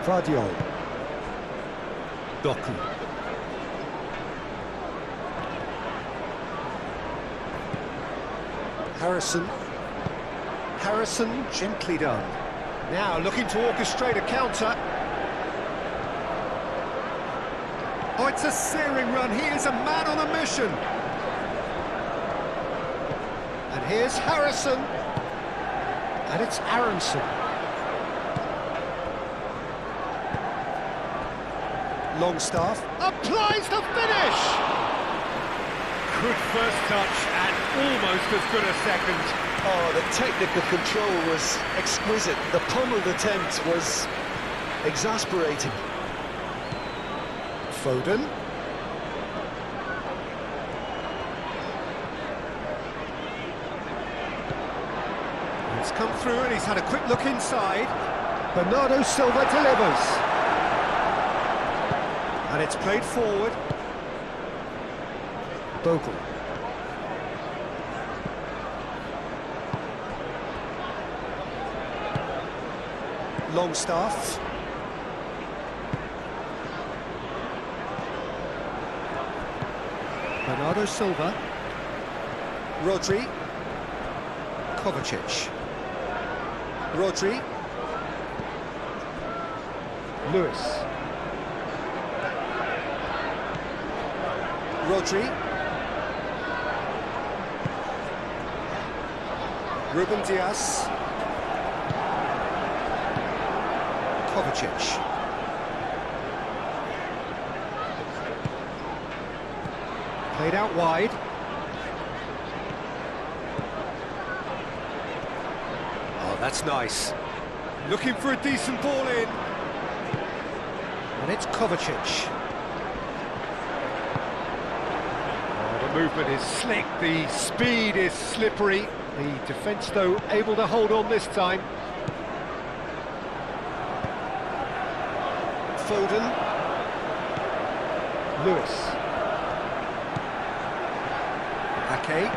Speaker 2: Vardiol. Doku. Harrison, gently done. Now looking to orchestrate a counter. Oh, it's a searing run. He is a man on a mission. And here's Harrison. And it's Aronson. Longstaff applies the finish!
Speaker 3: Good first touch and almost as good a second.
Speaker 1: Oh, the technical control was exquisite. The pummeled attempt was exasperating.
Speaker 2: Foden. He's come through and he's had a quick look inside. Bernardo Silva delivers. And it's played forward. Bogle. Longstaff. Bernardo Silva. Rodri. Kovacic. Rodri. Lewis. Rodri. Ruben Dias. Kovacic. Played out wide. Oh, that's nice. Looking for a decent ball in. And it's Kovacic. Oh, the movement is slick, the speed is slippery. The defence, though, able to hold on this time. Foden. Lewis. Ake.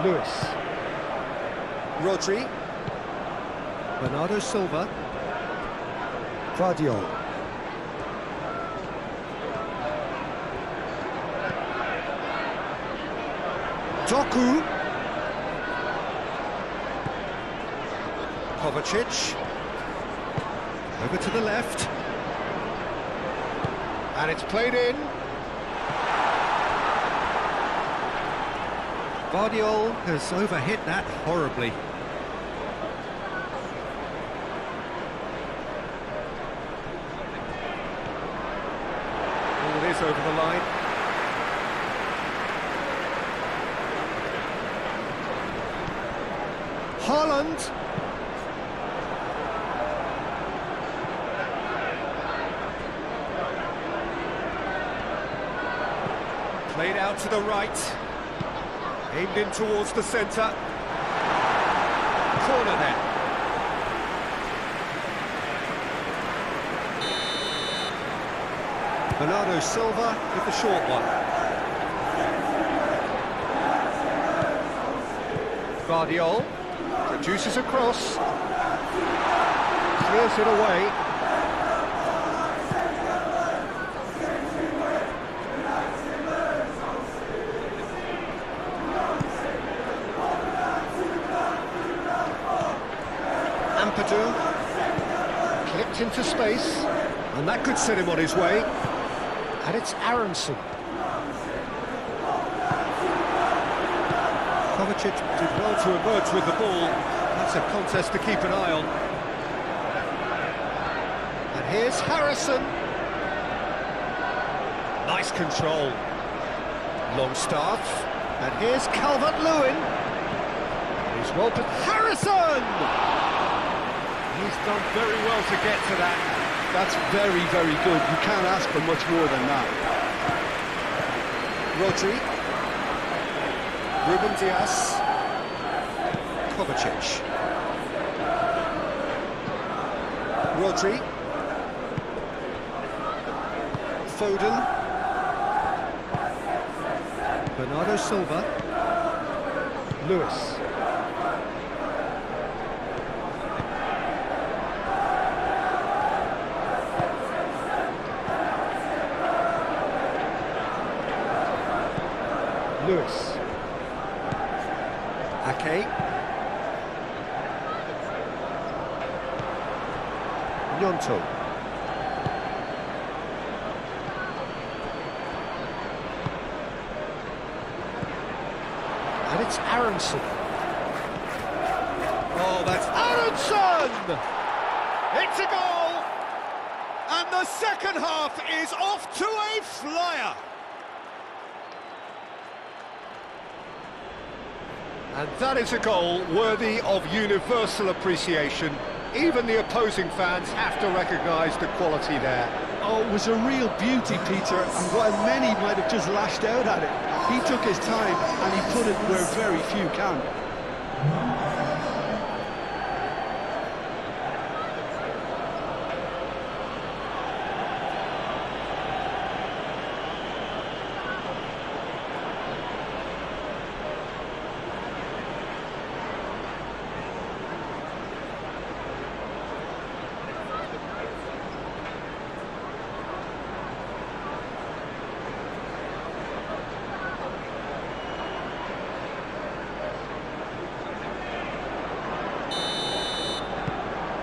Speaker 2: Lewis. Rodri. Bernardo Silva. Vardiol. Doku. Kovacic. Over to the left. And it's played in. Guardiola has overhit that horribly. All it is over the line. Haaland. Played out to the right. Aimed in towards the centre. Corner then. Bernardo Silva with the short one. Guardiola produces a cross. Clears it away. Clipped into space, and that could set him on his way. And it's Aronson. Kovacic did well to emerge with the ball. That's a contest to keep an eye on. And here's Harrison. Nice control. Longstaff. And here's Calvert-Lewin. He's well put. Harrison!
Speaker 3: He's done very well to get to that.
Speaker 1: That's very, very good. You can't ask for much more than that.
Speaker 2: Rodri. Ruben Dias. Kovacic. Rodri. Foden. Bernardo Silva. Lewis. Lewis. Ake. Gnonto. And it's Aronson. Oh, that's Aronson! It's a goal! And the second half is off to a flyer! And that is a goal worthy of universal appreciation. Even the opposing fans have to recognise the quality there.
Speaker 1: Oh, it was a real beauty, Peter, and while many might have just lashed out at it, he took his time and he put it where very few can.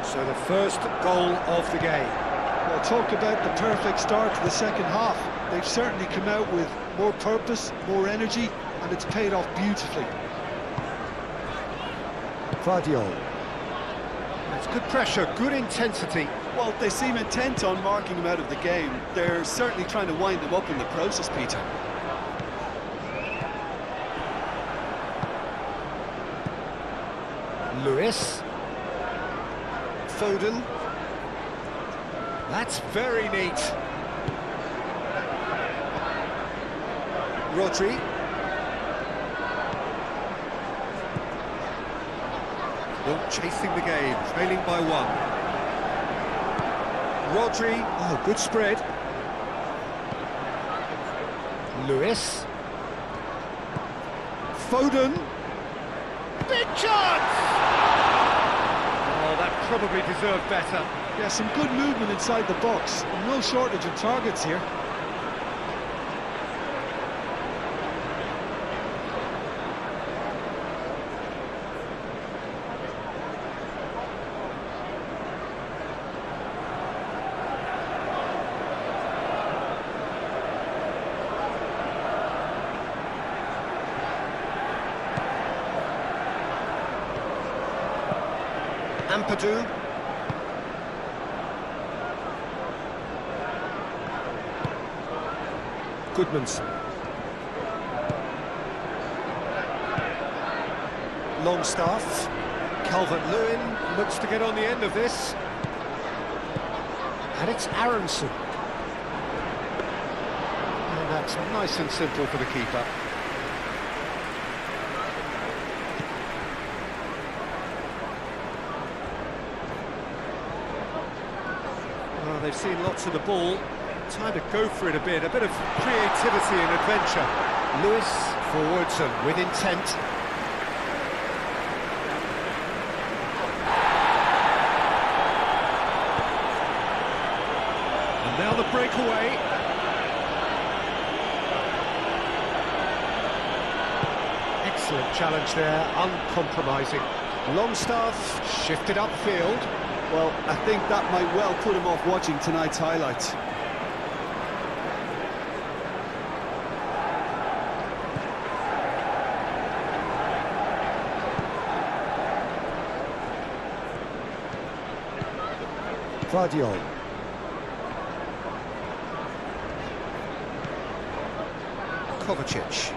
Speaker 2: So the first goal of the game.
Speaker 1: Well, talk about the perfect start to the second half. They've certainly come out with more purpose, more energy, and it's paid off beautifully.
Speaker 2: Guardiola. That's good pressure, good intensity.
Speaker 1: Well, they seem intent on marking him out of the game. They're certainly trying to wind him up in the process, Peter.
Speaker 2: Lewis. Foden. That's very neat. Rodri. Still chasing the game, trailing by one. Rodri. Oh, good spread. Lewis. Foden. Big chance! That probably deserved better.
Speaker 1: Yeah, some good movement inside the box. No shortage of targets here.
Speaker 2: Ampadu. Goodmanson. Longstaff. Calvert-Lewin looks to get on the end of this. And it's Aronson. And that's nice and simple for the keeper. Well, they've seen lots of the ball. Time to go for it a bit of creativity and adventure. Lewis forwards and with intent. And now the breakaway. Excellent challenge there, uncompromising. Longstaff shifted upfield.
Speaker 1: Well, I think that might well put him off watching tonight's highlights.
Speaker 2: Vardiol. Kovacic.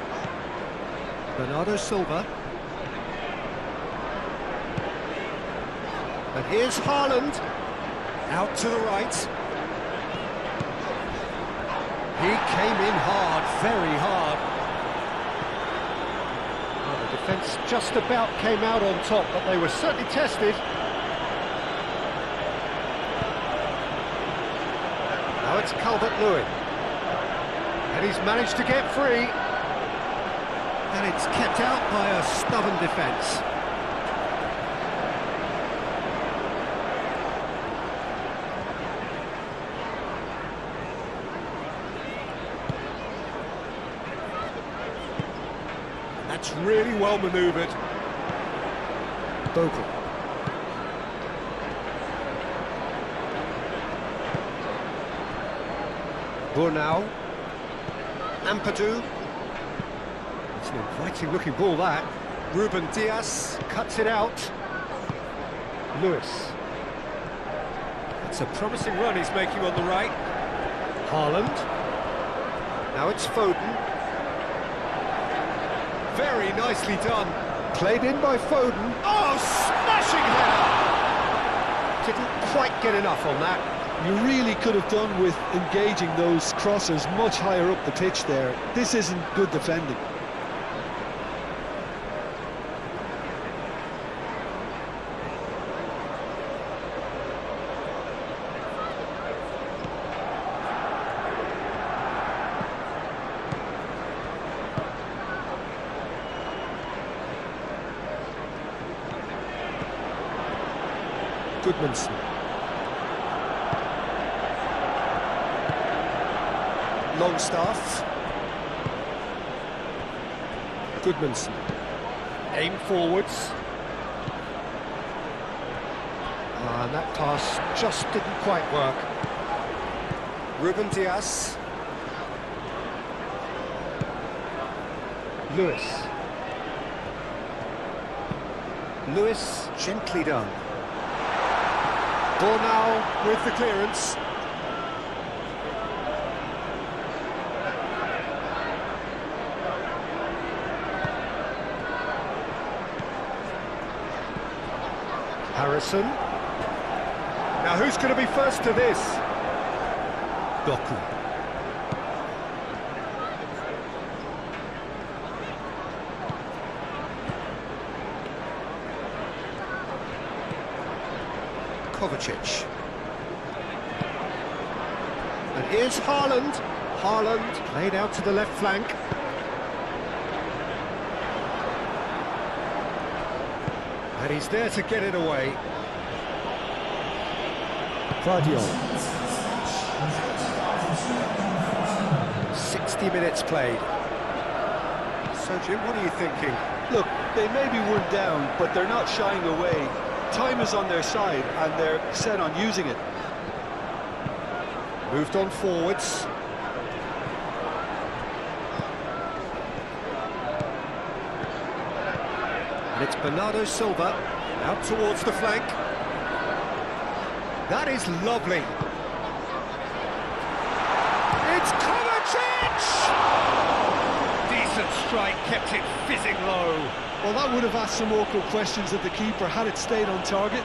Speaker 2: Bernardo Silva. And here's Haaland. Out to the right. He came in hard, very hard. Well, the defence just about came out on top, but they were certainly tested. Now it's Calvert-Lewin. And he's managed to get free. And it's kept out by a stubborn defence. That's really well manoeuvred. Bogle. Burnau. Ampadu. It's an inviting looking ball, that. Ruben Diaz cuts it out. Lewis. It's a promising run he's making on the right. Haaland. Now it's Foden. Very nicely done. Played in by Foden. Oh, smashing header! Didn't quite get enough on that.
Speaker 1: You really could have done with engaging those crossers much higher up the pitch there. This isn't good defending.
Speaker 2: Goodmanson. Longstaff. Goodmanson. Aim forwards. And that pass just didn't quite work. Ruben Diaz. Lewis. Lewis, gently done. Ball now with the clearance. Harrison. Now who's going to be first to this? Doku. Kovacic. And here's Haaland. Haaland played out to the left flank. And he's there to get it away. Vardiol. 60 minutes played. So, Jim, what are you thinking?
Speaker 1: Look, they may be one down, but they're not shying away. Time is on their side, and they're set on using it.
Speaker 2: Moved on forwards. And it's Bernardo Silva, out towards the flank. That is lovely. It's Kovacic!
Speaker 3: Decent strike, kept it fizzing low.
Speaker 1: Well, that would have asked some awkward questions of the keeper had it stayed on target.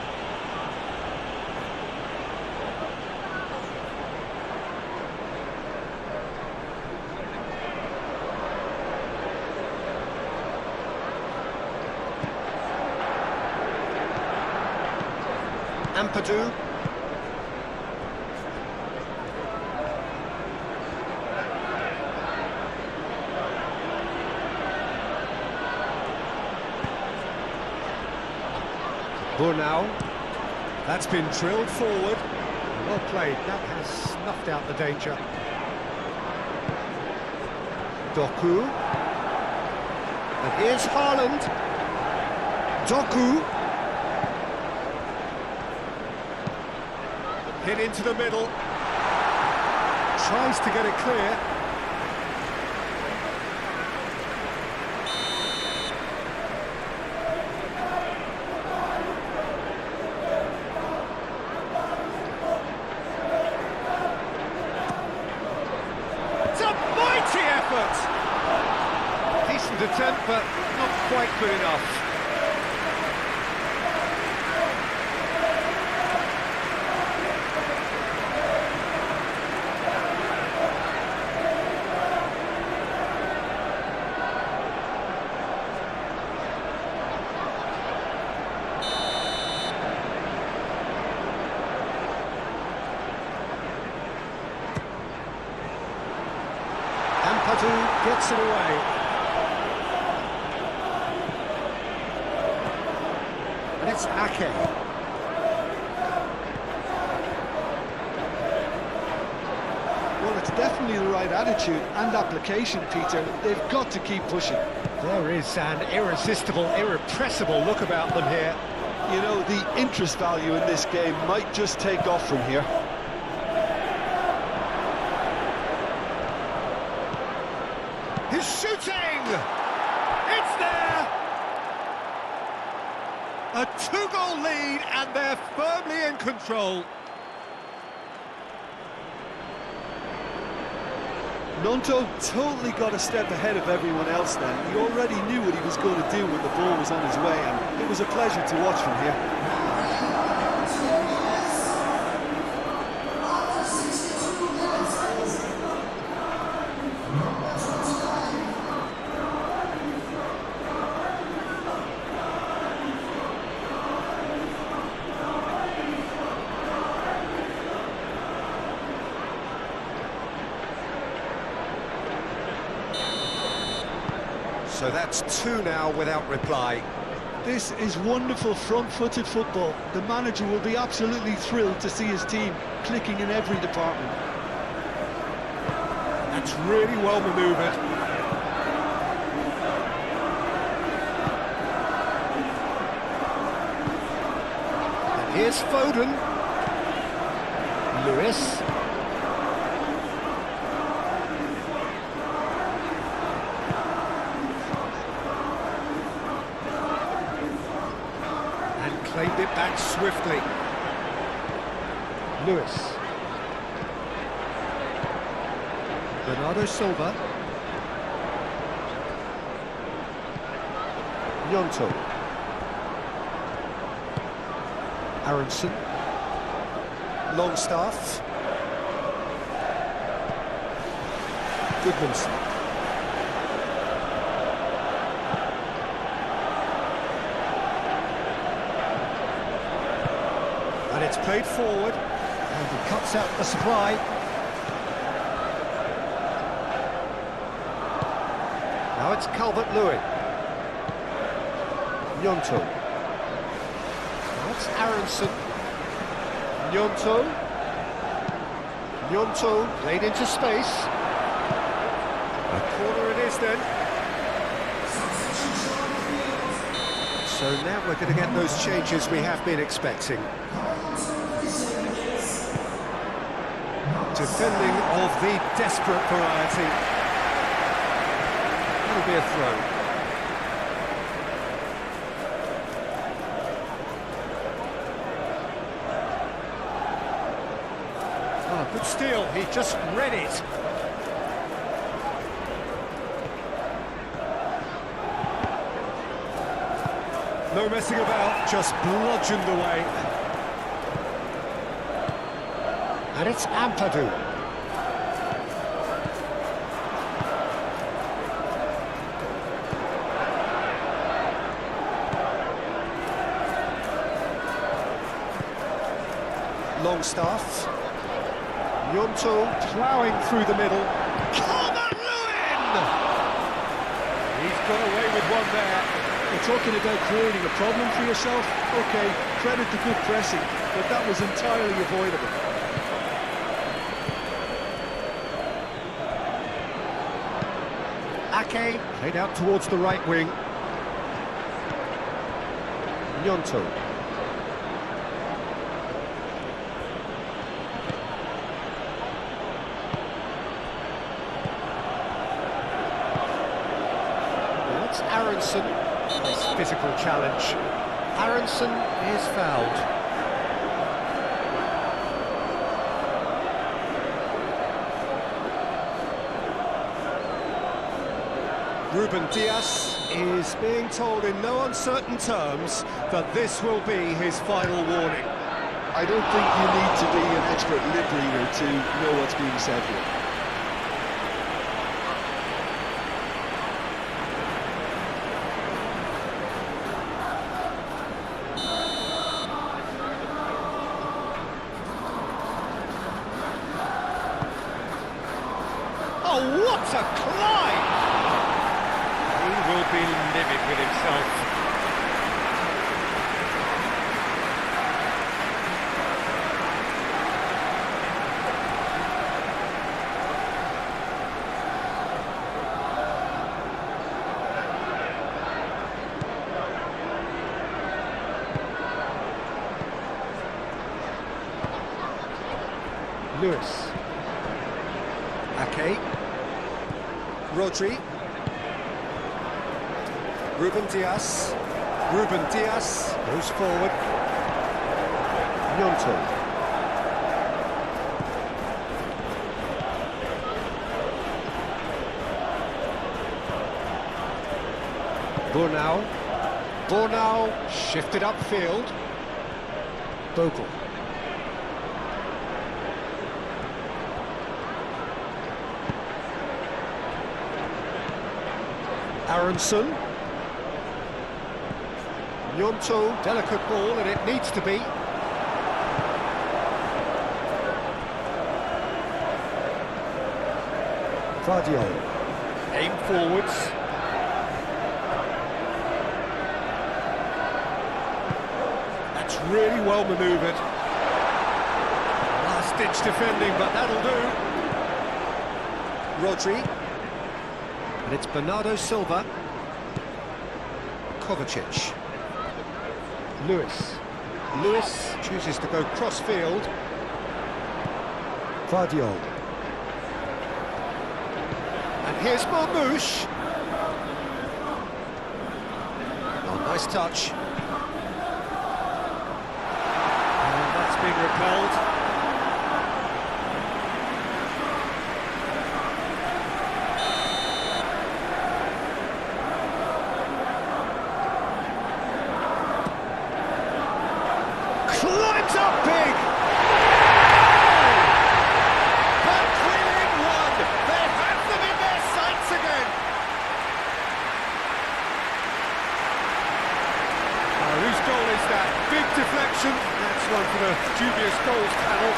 Speaker 2: Ampadu. Burnau. That's been drilled forward. Well played. That has snuffed out the danger. Doku. And here's Haaland. Doku. Hit into the middle. Tries to get it clear. It's a mighty effort! Decent attempt, but not quite good enough. Ampadu gets it away. And it's Ake.
Speaker 1: Well, it's definitely the right attitude and application, Peter. They've got to keep pushing.
Speaker 2: There is an irresistible, irrepressible look about them here.
Speaker 1: You know, the interest value in this game might just take off from here.
Speaker 2: He's shooting! It's there! A two-goal lead, and they're firmly in control.
Speaker 1: Nonto totally got a step ahead of everyone else then. He already knew what he was going to do when the ball was on his way, and it was a pleasure to watch from here.
Speaker 2: So that's two now without reply.
Speaker 1: This is wonderful front-footed football. The manager will be absolutely thrilled to see his team clicking in every department.
Speaker 2: That's really well manoeuvred. And here's Foden. Lewis. Claimed it back swiftly. Lewis. Bernardo Silva. Gnonto. Aronson. Longstaff. Goodmanson. And it's played forward, and he cuts out the supply. Now it's Calvert-Lewin. Gnonto. That's Aronson. Gnonto. Gnonto played into space. A corner it is then. So now we're going to get those changes we have been expecting. Defending of the desperate variety. It'll be a throw. stood still, he just read it. No messing about, just bludgeoned away. And it's Ampadu. Longstaff. Yonto ploughing through the middle. Calvert-Lewin!
Speaker 3: He's got away with one there.
Speaker 1: You're talking about creating a problem for yourself? OK, credit to good pressing, but that was entirely avoidable.
Speaker 2: Ake played out towards the right wing. Yonto. That's Aronson. Nice physical challenge. Aronson is fouled. Ruben Dias is being told in no uncertain terms that this will be his final warning.
Speaker 1: I don't think you need to be an expert lip reader to know what's being said here.
Speaker 2: Oh, what a climb!
Speaker 3: He will be livid with himself.
Speaker 2: Lewis. Ake. Rodri. Ruben Dias. Ruben Dias goes forward. Yonto. Bornau. Bornau shifted upfield. Bogle. Aronson. Yonto, delicate ball, and it needs to be. Vardiol.
Speaker 3: Aim forwards.
Speaker 2: That's really well manoeuvred. Last-ditch defending, but that'll do. Rodri. And it's Bernardo Silva. Kovacic. Lewis. Lewis chooses to go cross-field. Vardiol. And here's Marmouche. Oh, nice touch. And that's being repelled. Climbs up big! But within one! They have them in their sights again!
Speaker 3: Whose goal is that?
Speaker 2: Big deflection. That's one for the dubious goals panel.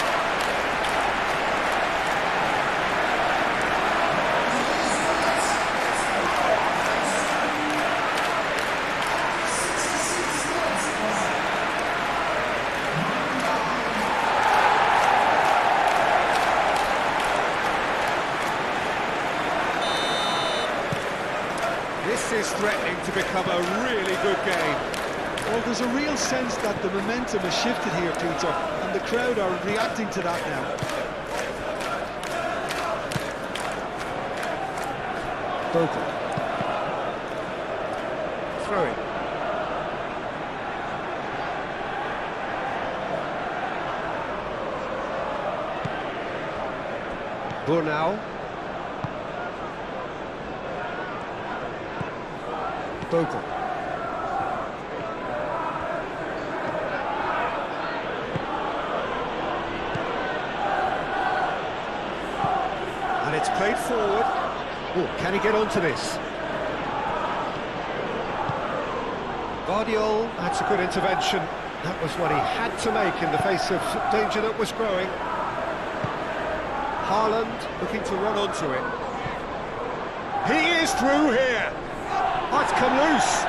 Speaker 2: This is threatening to become a really good game.
Speaker 1: Well, there's a real sense that the momentum has shifted here, Peter, and the crowd are reacting to that now.
Speaker 2: Bogle. Throwing. Burnau. Bogle. And it's played forward. Oh, can he get onto this? Guardiola, that's a good intervention. That was what he had to make in the face of danger that was growing. Haaland looking to run onto it. He is through here. Oh, it's come loose.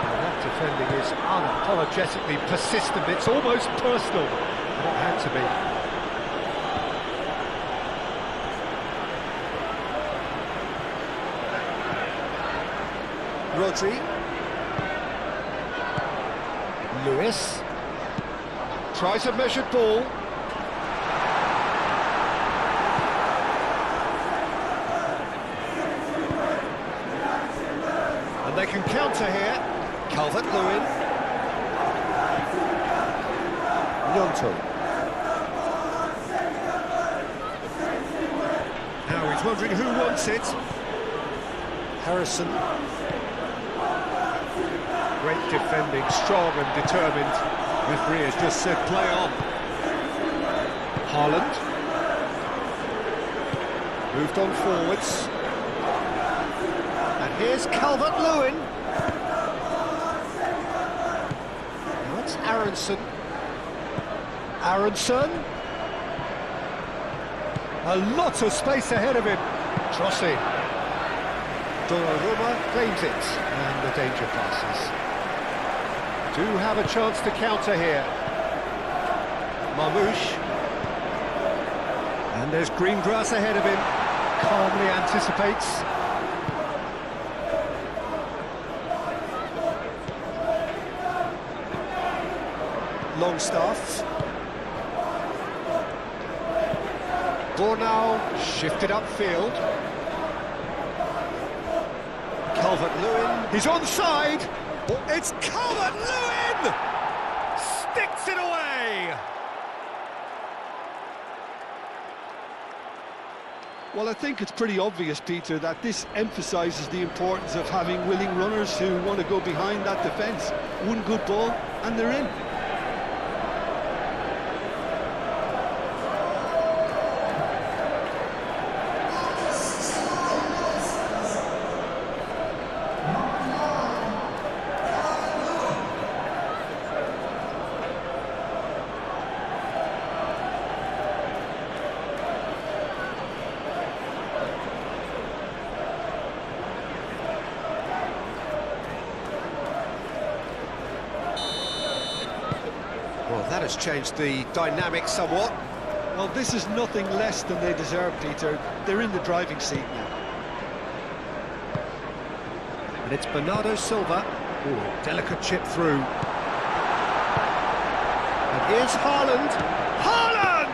Speaker 2: And that defending is unapologetically persistent. It's almost personal. And it had to be. Rodri. Lewis. Tries a measured ball. And they can counter here. Calvert-Lewin. Gnonto. Now he's wondering who wants it. Harrison. Great defending, strong and determined. Referee has just said play on. Haaland. Moved on forwards. And here's Calvert-Lewin. Now it's Aronson. Aronson. A lot of space ahead of him. Trossi. Donnarumma claims it. And the danger passes. Do have a chance to counter here. Marmoush. And there's green grass ahead of him. Calmly anticipates. Longstaff. Burnau shifted upfield. Calvert-Lewin. He's onside. It's Calvert-Lewin! Sticks it away!
Speaker 1: Well, I think it's pretty obvious, Peter, that this emphasises the importance of having willing runners who want to go behind that defence. One good ball, and they're in.
Speaker 2: Well, that has changed the dynamic somewhat.
Speaker 1: Well, this is nothing less than they deserve, Peter. They're in the driving seat now.
Speaker 2: And it's Bernardo Silva. Ooh, delicate chip through. And here's Haaland. Haaland!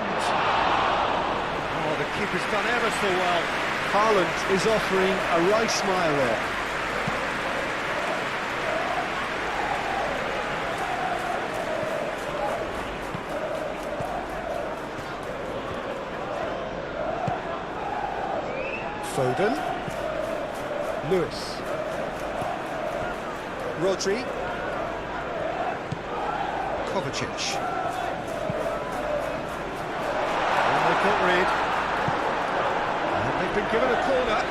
Speaker 2: Oh, the keeper's done ever so well.
Speaker 1: Haaland is offering a right smile there.
Speaker 2: Foden. Lewis. Rodri. Kovacic. And they got rid. And they've been given a corner.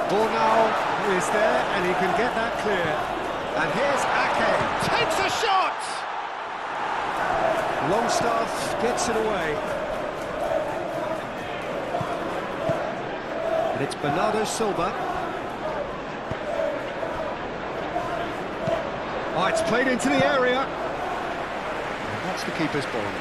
Speaker 2: Burnau is there and he can get that clear. And here's Ake, takes a shot! Longstaff gets it away. And it's Bernardo Silva. Oh, it's played into the area. And that's the keeper's ball.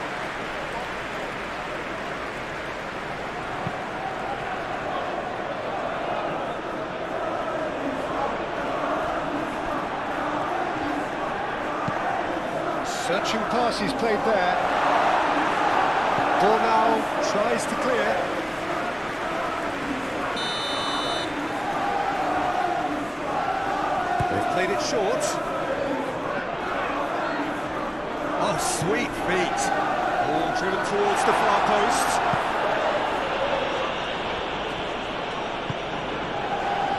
Speaker 2: Searching pass he's played there. Burnau tries to clear. played it short. Oh, sweet feet. Ball driven towards the far post.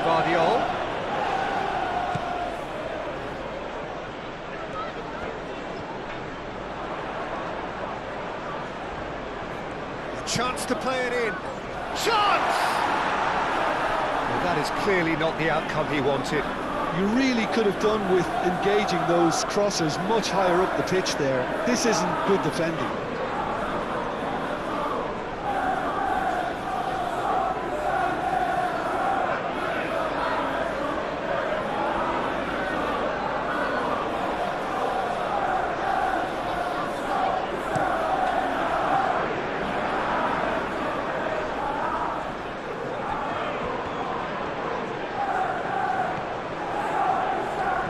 Speaker 2: Guardiola. A chance to play it in. Chance! Well, that is clearly not the outcome he wanted.
Speaker 1: You really could have done with engaging those crossers much higher up the pitch there. This isn't good defending.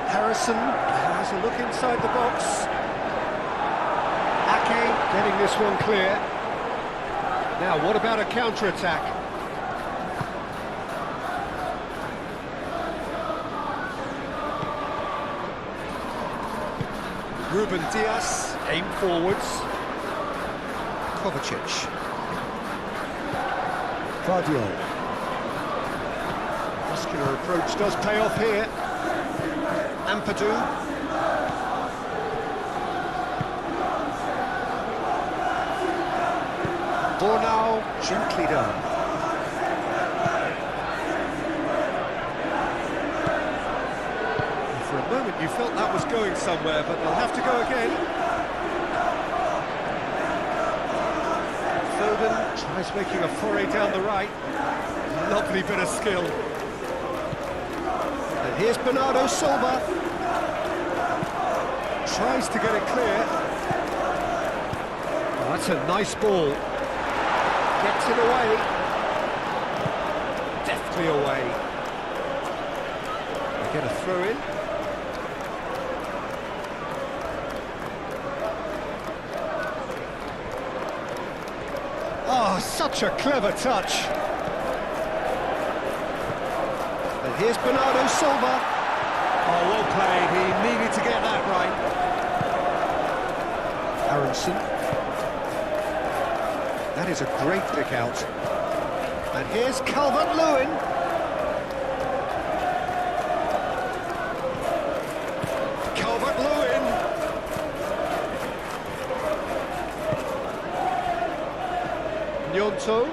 Speaker 2: Harrison has a look inside the box. Ake getting this one clear. Now, what about a counter-attack? Ruben Dias, aim forwards. Kovacic. Guardiola. Muscular approach does pay off here. Ampadu. Bornau, gently done. For a moment you felt that was going somewhere, but they'll have to go again. Foden tries making a foray down the right. Lovely bit of skill. And here's Bernardo Silva. Tries to get it clear. Oh, that's a nice ball. Gets it away. Deftly away. They get a throw in. Oh, such a clever touch. And here's Bernardo Silva. Oh, well played. He needed to get that right. Aronson. That is a great pick out. And here's Calvert-Lewin. Calvert-Lewin. Gnonto.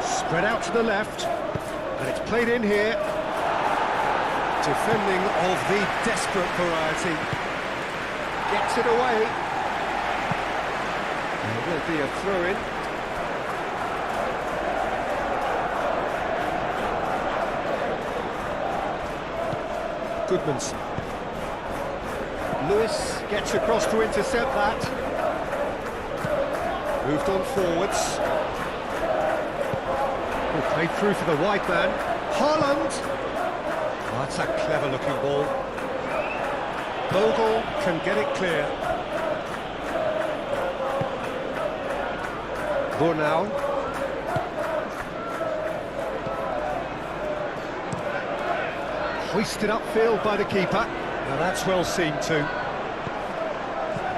Speaker 2: Spread out to the left. And it's played in here. Defending of the desperate variety. Gets it away. There will be a throw-in. Goodmanson. Lewis gets across to intercept that. Moved on forwards. Oh, played through for the wide man. Haaland. Oh, that's a clever-looking ball. Bogle can get it clear. Bornau. Hoisted upfield by the keeper. Now that's well seen too.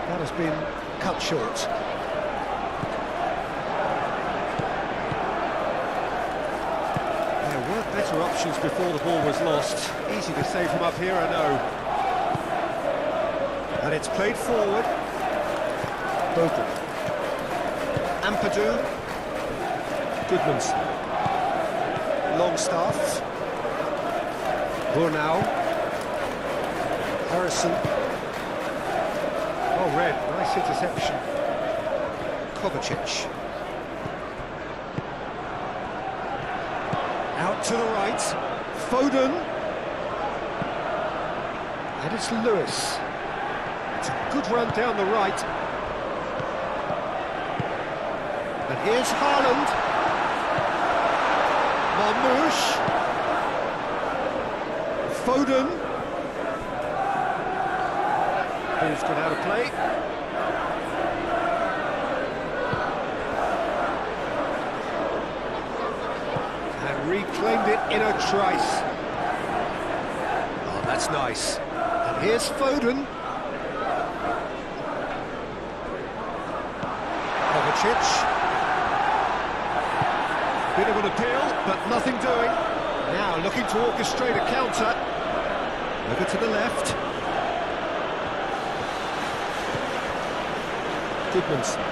Speaker 2: That has been cut short. There were better options before the ball was lost. Easy to say from up here, I know. And it's played forward. Bogle. Ampadu. Goodmanson. Longstaff. Bornau. Harrison. Oh, red. Nice interception. Kovacic. Out to the right. Foden. And it's Lewis. It's a good run down the right. And here's Haaland. Marmoush. Foden. Ball's gone out of play. And reclaimed it in a trice. Oh, that's nice. And here's Foden. Kovacic. Bit of an appeal, but nothing doing. Now looking to orchestrate a counter. Over to the left. Goodmanson.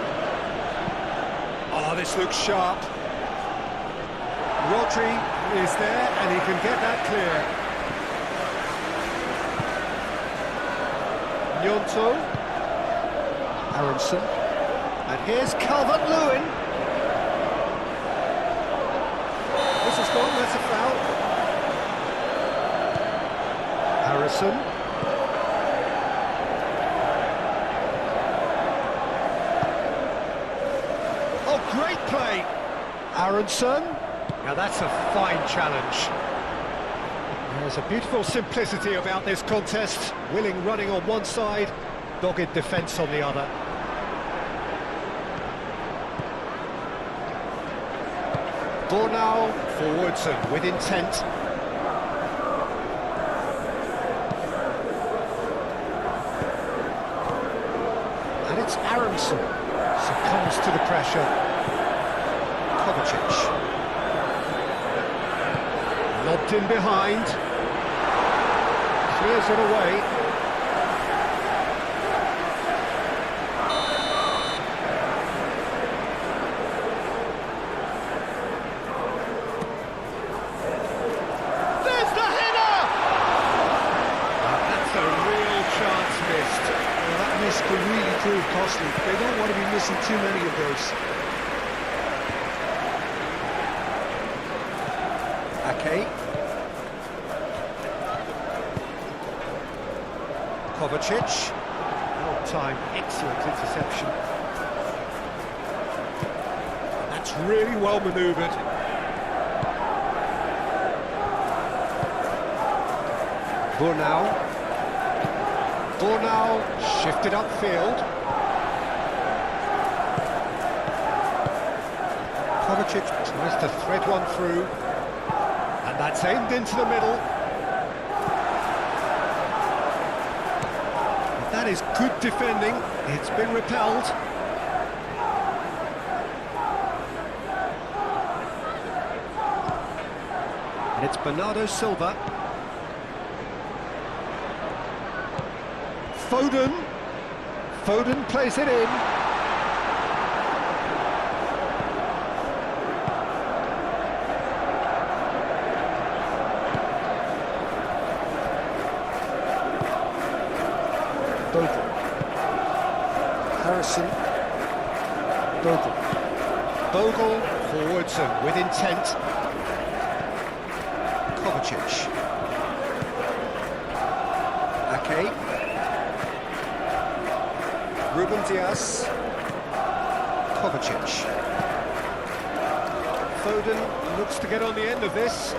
Speaker 2: Oh, this looks sharp. Rodri is there, and he can get that clear. Gnonto. Aronson. And here's Calvert-Lewin. This is gone, that's a foul. Harrison. Oh, great play! Aronson. Now that's a fine challenge. There's a beautiful simplicity about this contest. Willing running on one side, dogged defence on the other. Bornau for Woodson with intent. And it's Aronson. Succumbs to the pressure. Kovacic. Lobbed in behind. Clears it away. There's the header! That's a real chance missed.
Speaker 1: Well, that miss could really prove costly. They don't want to be missing too many of those.
Speaker 2: Ake. Kovacic. Well time, excellent interception. That's really well manoeuvred. Bornau shifted upfield. Kovacic tries to thread one through. And that's aimed into the middle. That is good defending. It's been repelled. And it's Bernardo Silva. Foden plays it in. Harrison. Bogle for Woodson with intent. Kovacic. Ake. Ruben Dias. Kovacic. Foden looks to get on the end of this.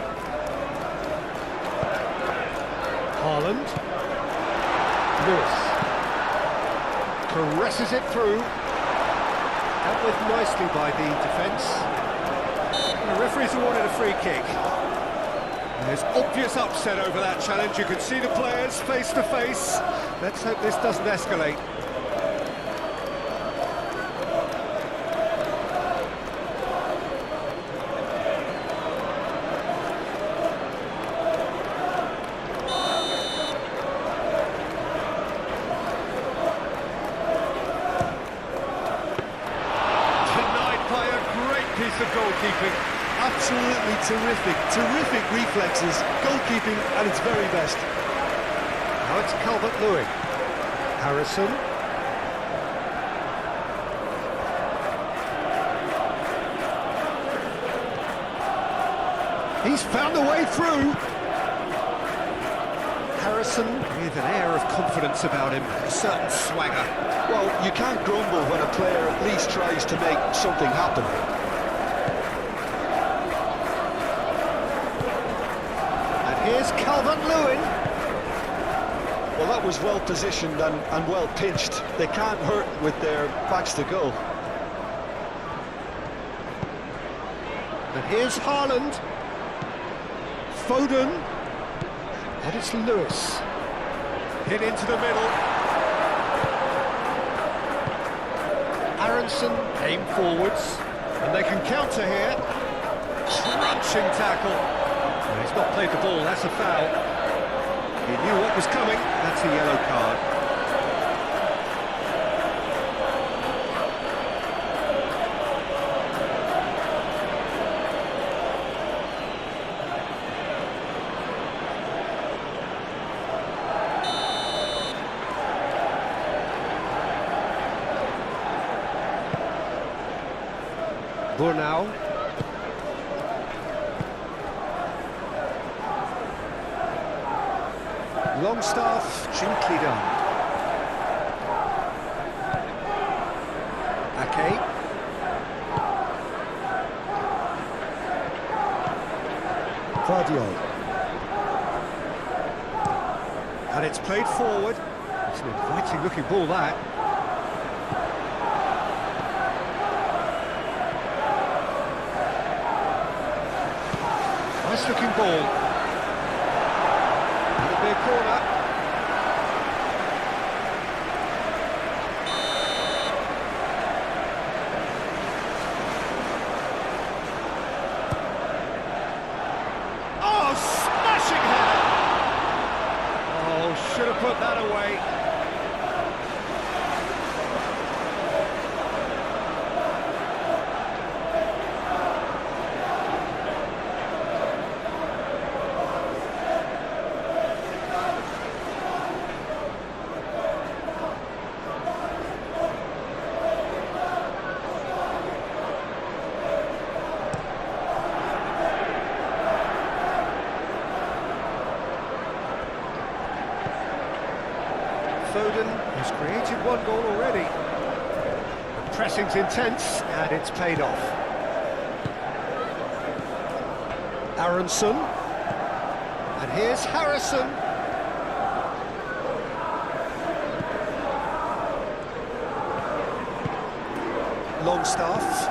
Speaker 2: Haaland. Lewis. Caresses it through. Dealt with nicely by the defence. And the referee's awarded a free kick. And there's obvious upset over that challenge. You can see the players face to face. Let's hope this doesn't escalate. Piece of goalkeeping.
Speaker 1: Absolutely terrific reflexes, goalkeeping at its very best.
Speaker 2: Now it's Calvert-Lewin. Harrison. He's found a way through. Harrison with an air of confidence about him, a certain swagger.
Speaker 1: Well, you can't grumble when a player at least tries to make something happen.
Speaker 2: Here's Calvert-Lewin.
Speaker 1: Well, that was well positioned and well pitched. They can't hurt with their backs to goal.
Speaker 2: And here's Haaland. Foden. And it's Lewis. Hit into the middle. Aronson aim forwards. And they can counter here. Crunching tackle. No, he's not played the ball, that's a foul. He knew what was coming, that's a yellow card. Burnau. Longstaff, gently done. Ake. Vardiol. And it's played forward. It's an inviting looking ball, that. Nice looking ball. It'll be a corner. Oh, smashing header! Oh, should have put that away. Foden has created one goal already. The pressing's intense and it's paid off. Aronson. And here's Harrison. Longstaff.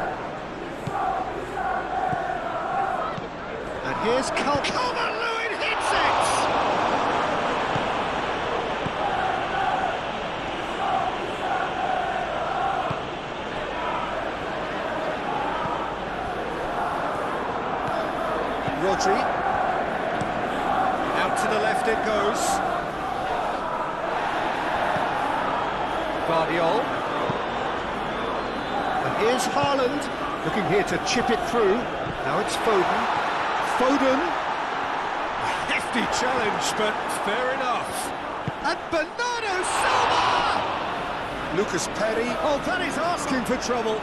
Speaker 2: And here's Calvert-Lewin hits it! Rodri. Out to the left it goes. Vardiol. And here's Haaland, looking here to chip it through. Now it's Foden. Foden. A hefty challenge, but fair enough. And Bernardo Silva! Lucas Perry. Oh, Perry's asking for trouble.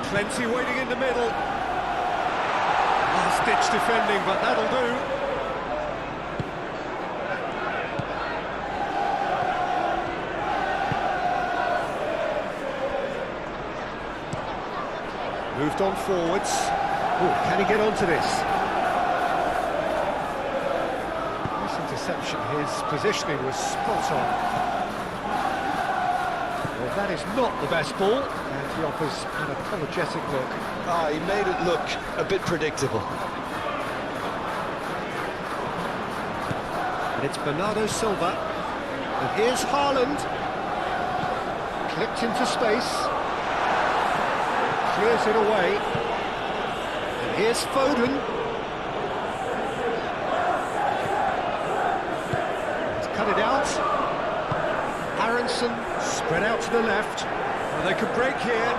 Speaker 2: Plenty waiting in the middle. Last-ditch defending, but that'll do. Moved on forwards. Oh, can he get onto this? Nice interception. His positioning was spot on. Well, that is not the best ball, and he offers an apologetic look.
Speaker 1: Ah, he made it look a bit predictable.
Speaker 2: And it's Bernardo Silva. And here's Haaland. Clipped into space. Clears it away. And here's Foden. He's cut it out. Aronson spread out to the left. And they can break here.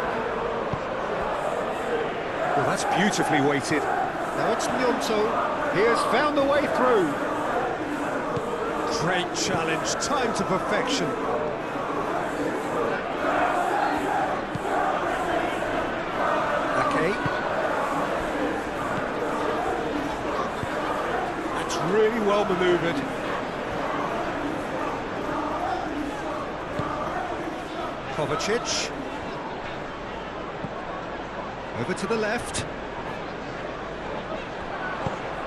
Speaker 2: Well, that's beautifully weighted. Now it's Gnonto. He has found the way through. Great challenge, time to perfection. Okay. That's really well manoeuvred. Kovacic. Over to the left.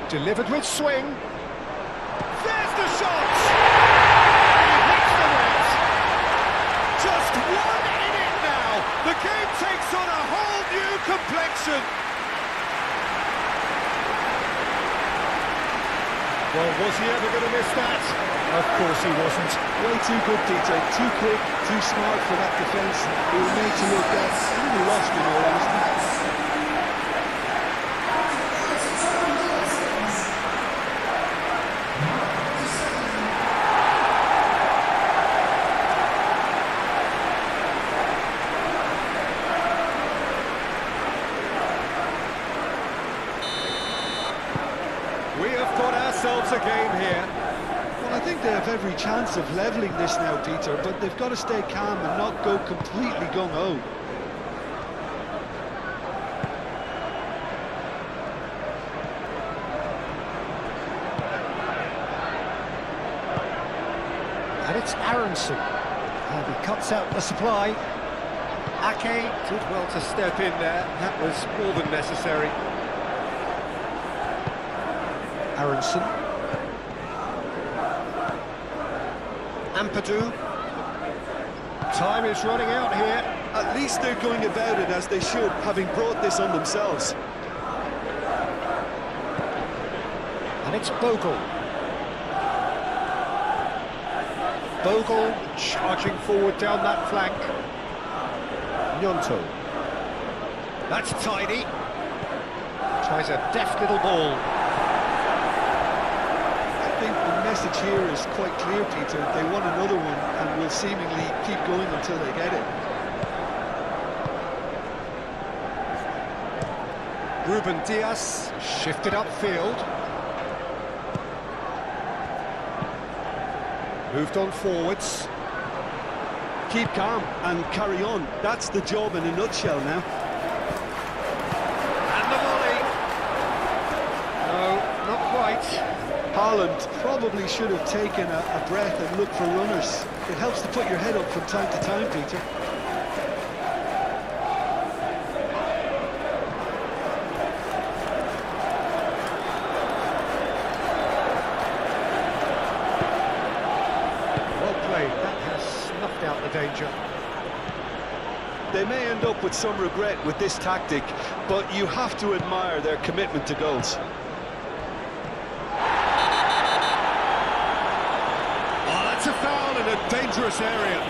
Speaker 2: Delivered with swing. There's the shot! He hits the net! Just one in it now! The game takes on a whole new complexion!
Speaker 3: Well, was he ever going to miss that? Of course he wasn't.
Speaker 1: Way too good, Peter. Too quick, too smart for that defence. He was made to look a little lost, in all honesty.
Speaker 3: We have got ourselves a game here.
Speaker 1: Well, I think they have every chance of levelling this now, Peter, but they've got to stay calm and not go completely gung-ho.
Speaker 2: And it's Aronson. And he cuts out the supply. Ake
Speaker 3: Did well to step in there. That was more than necessary.
Speaker 2: Aronson. Ampadu. Time is running out here.
Speaker 1: At least they're going about it as they should, having brought this on themselves.
Speaker 2: And it's Bogle. Bogle charging forward down that flank. Gnonto. That's tidy. Tries a deft little ball.
Speaker 1: I think the message here is quite clear, Peter. They want another one and will seemingly keep going until they get it.
Speaker 2: Ruben Diaz shifted upfield. Moved on forwards.
Speaker 1: Keep calm and carry on. That's the job in a nutshell now.
Speaker 3: And the volley.
Speaker 2: No, not quite.
Speaker 1: Haaland probably should have taken a breath and looked for runners. It helps to put your head up from time to time, Peter.
Speaker 2: Out the danger.
Speaker 1: They may end up with some regret with this tactic, but you have to admire their commitment to goals.
Speaker 3: Oh, that's a foul in a dangerous area.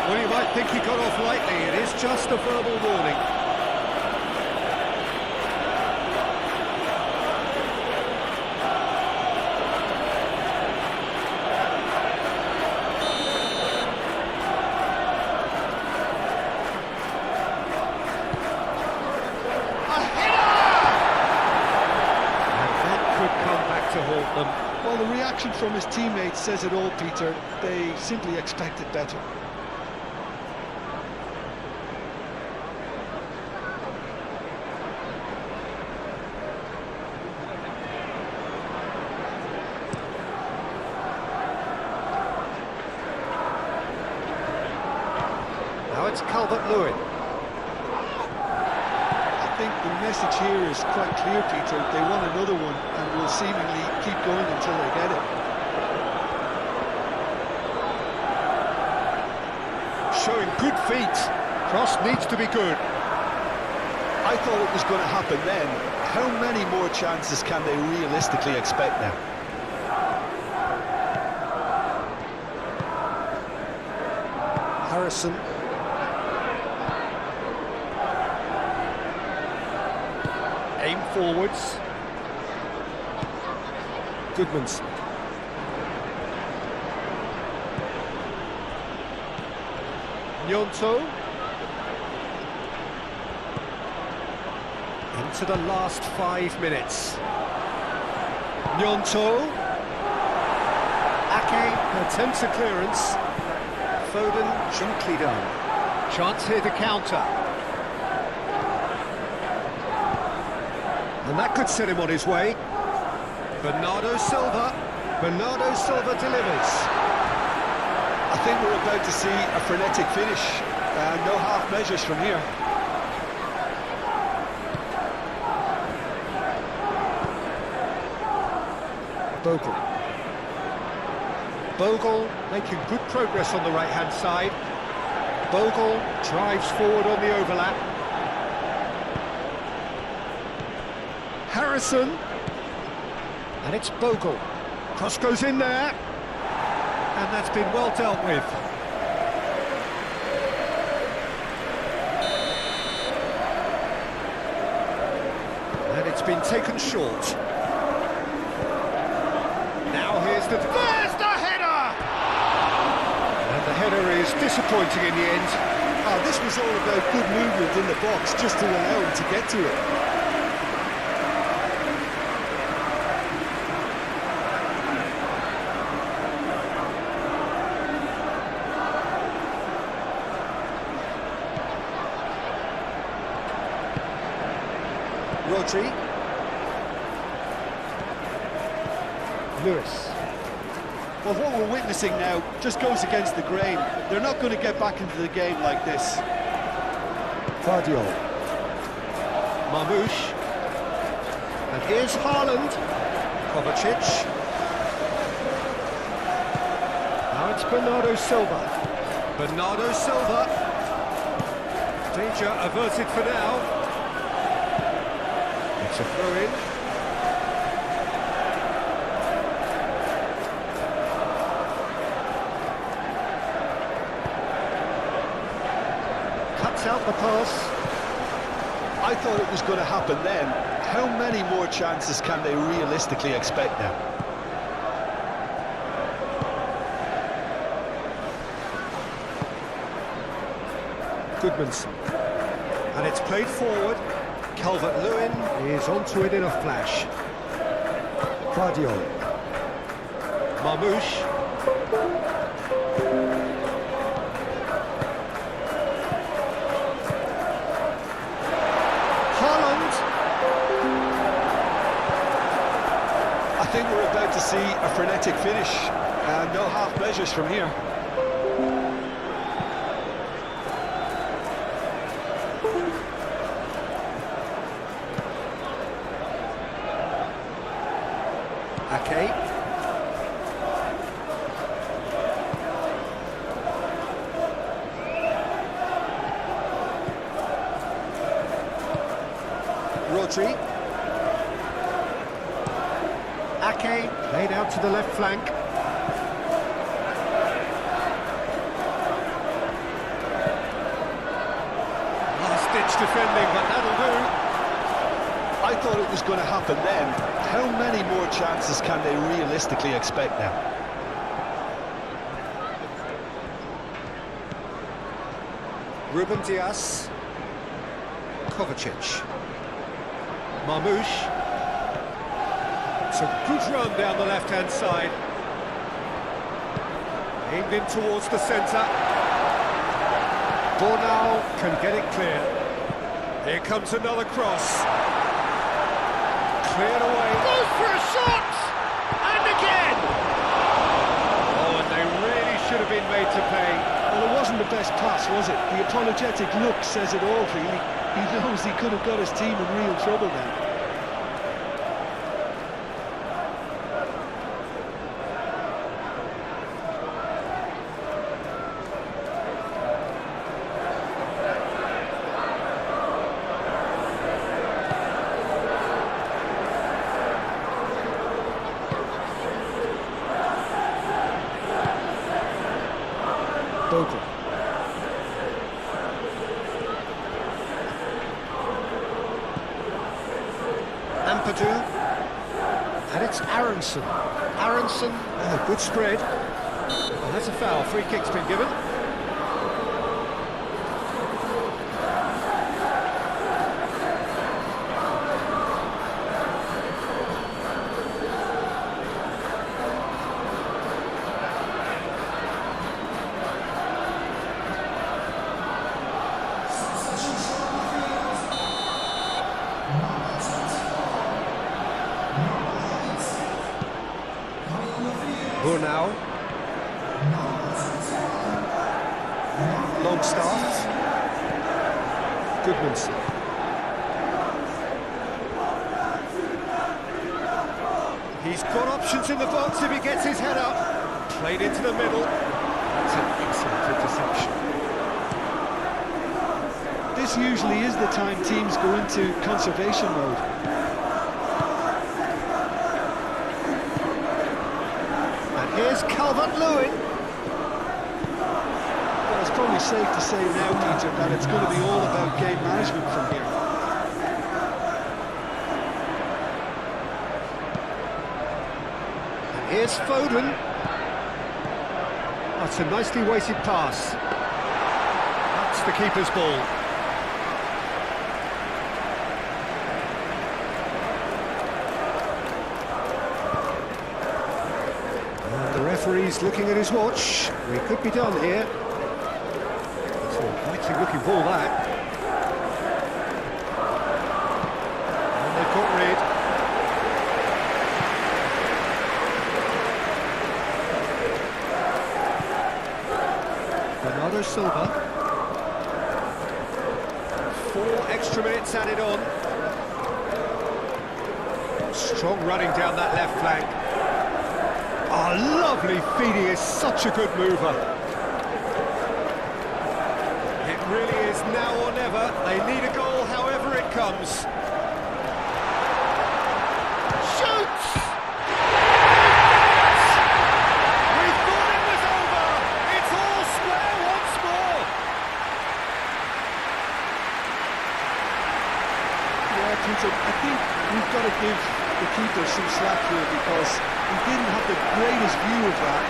Speaker 2: Well, you might think he got off lightly. It is just a verbal warning. To halt them.
Speaker 1: Well, the reaction from his teammates says it all, Peter. They simply expected better.
Speaker 2: Now it's Calvert-Lewin.
Speaker 1: I think the message here is quite clear, Peter. They want another one and will seemingly keep going until they get it.
Speaker 2: Showing good feet. Cross needs to be good.
Speaker 1: I thought it was going to happen then. How many more chances can they realistically expect now?
Speaker 2: Harrison. Aim forwards. Goodmanson. Gnonto. Into the last 5 minutes. Gnonto. Ake attempts a clearance. Foden gently done. Chance here to counter. And that could set him on his way. Bernardo Silva delivers.
Speaker 1: I think we're about to see a frenetic finish. No half measures from here.
Speaker 2: Bogle making good progress on the right-hand side. Bogle drives forward on the overlap. Harrison. And it's Bogle. Cross goes in there. And that's been well dealt with. And it's been taken short. Now there's the header! And the header is disappointing in the end.
Speaker 1: Oh, this was all about good movement in the box, just to allow him to get to it. Rodri.
Speaker 2: Lewis.
Speaker 1: Well, what we're witnessing now just goes against the grain. They're not going to get back into the game like this.
Speaker 2: Guardiola. Marmoush. And here's Haaland. Kovacic. Now it's Bernardo Silva. Bernardo Silva. Danger averted for now. It's a throw-in. Cuts out the pass.
Speaker 1: I thought it was going to happen then. How many more chances can they realistically expect now?
Speaker 2: Goodmanson. And it's played forward. Calvert-Lewin is onto it in a flash. Guardiola. Marmoush. Haaland.
Speaker 1: I think we're about to see a frenetic finish, and no half measures from here.
Speaker 2: Ake. Rodri. Ake laid out to the left flank. Last-ditch defending, but that'll do.
Speaker 1: I thought it was going to happen then. How many more chances can they realistically expect now?
Speaker 2: Ruben Dias. Kovacic. Marmoush. It's a good run down the left-hand side. Aimed in towards the centre. Bornau can get it clear. Here comes another cross. Cleared away. Goes for a shot! And again! Oh, and they really should have been made to pay.
Speaker 1: Well, it wasn't the best pass, was it? The apologetic look says it all, really. He knows he could have got his team in real trouble then.
Speaker 2: Bogle. Ampadu. And it's Aronson. Aronson, good spread. And that's a foul. Free kick's been given. Bornau. Longstaff. Goodmanson. He's got options in the box if he gets his head up. Played into the middle. That's an excellent interception.
Speaker 1: This usually is the time teams go into conservation mode.
Speaker 2: Here's Calvert-Lewin.
Speaker 1: Well, it's probably safe to say now, Peter, that it's going to be all about game management from here.
Speaker 2: And here's Foden. That's a nicely weighted pass. That's the keeper's ball. And the referee's looking at his watch. We could be done here. It's a likely looking ball, that. And they've got rid. Bernardo Silva. 4 extra minutes added on. Strong running down that left flank. Oh, lovely feed, he is such a good mover. It really is now or never. They need a goal however it comes. Shoots! We thought it was over. It's all square once more.
Speaker 1: Yeah, Peter, I think we've got to give the keeper some slack here because he didn't have the greatest view of that,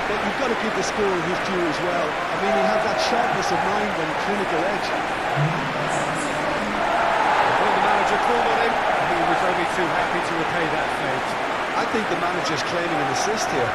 Speaker 1: but you've got to give the scorer his due as well. I mean, he had that sharpness of mind and clinical edge.
Speaker 2: When the manager called on him, he was only too happy to repay that fate.
Speaker 1: I think the manager's claiming an assist here.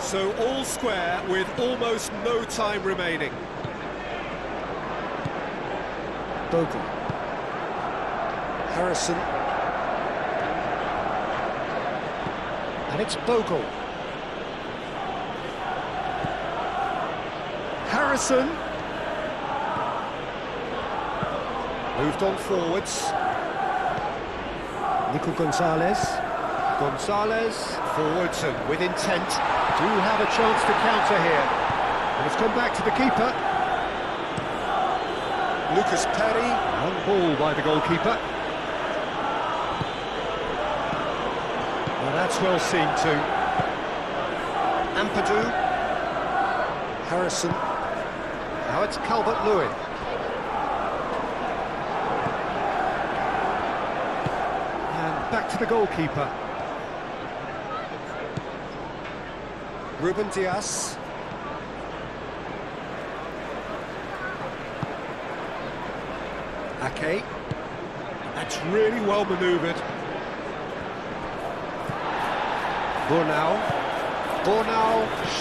Speaker 2: So all square with almost no time remaining.
Speaker 1: Bogle.
Speaker 2: Harrison. And it's Bogle. Harrison. Moved on forwards. Nico Gonzalez. Gonzalez forwards and with intent. Do have a chance to counter here. And it's gone back to the keeper. Lucas Perry. On ball by the goalkeeper. Well, that's well seen too. Ampadu. Harrison. Now it's Calvert-Lewin. And back to the goalkeeper. Ruben Dias. Ake. That's really well manoeuvred. Bornau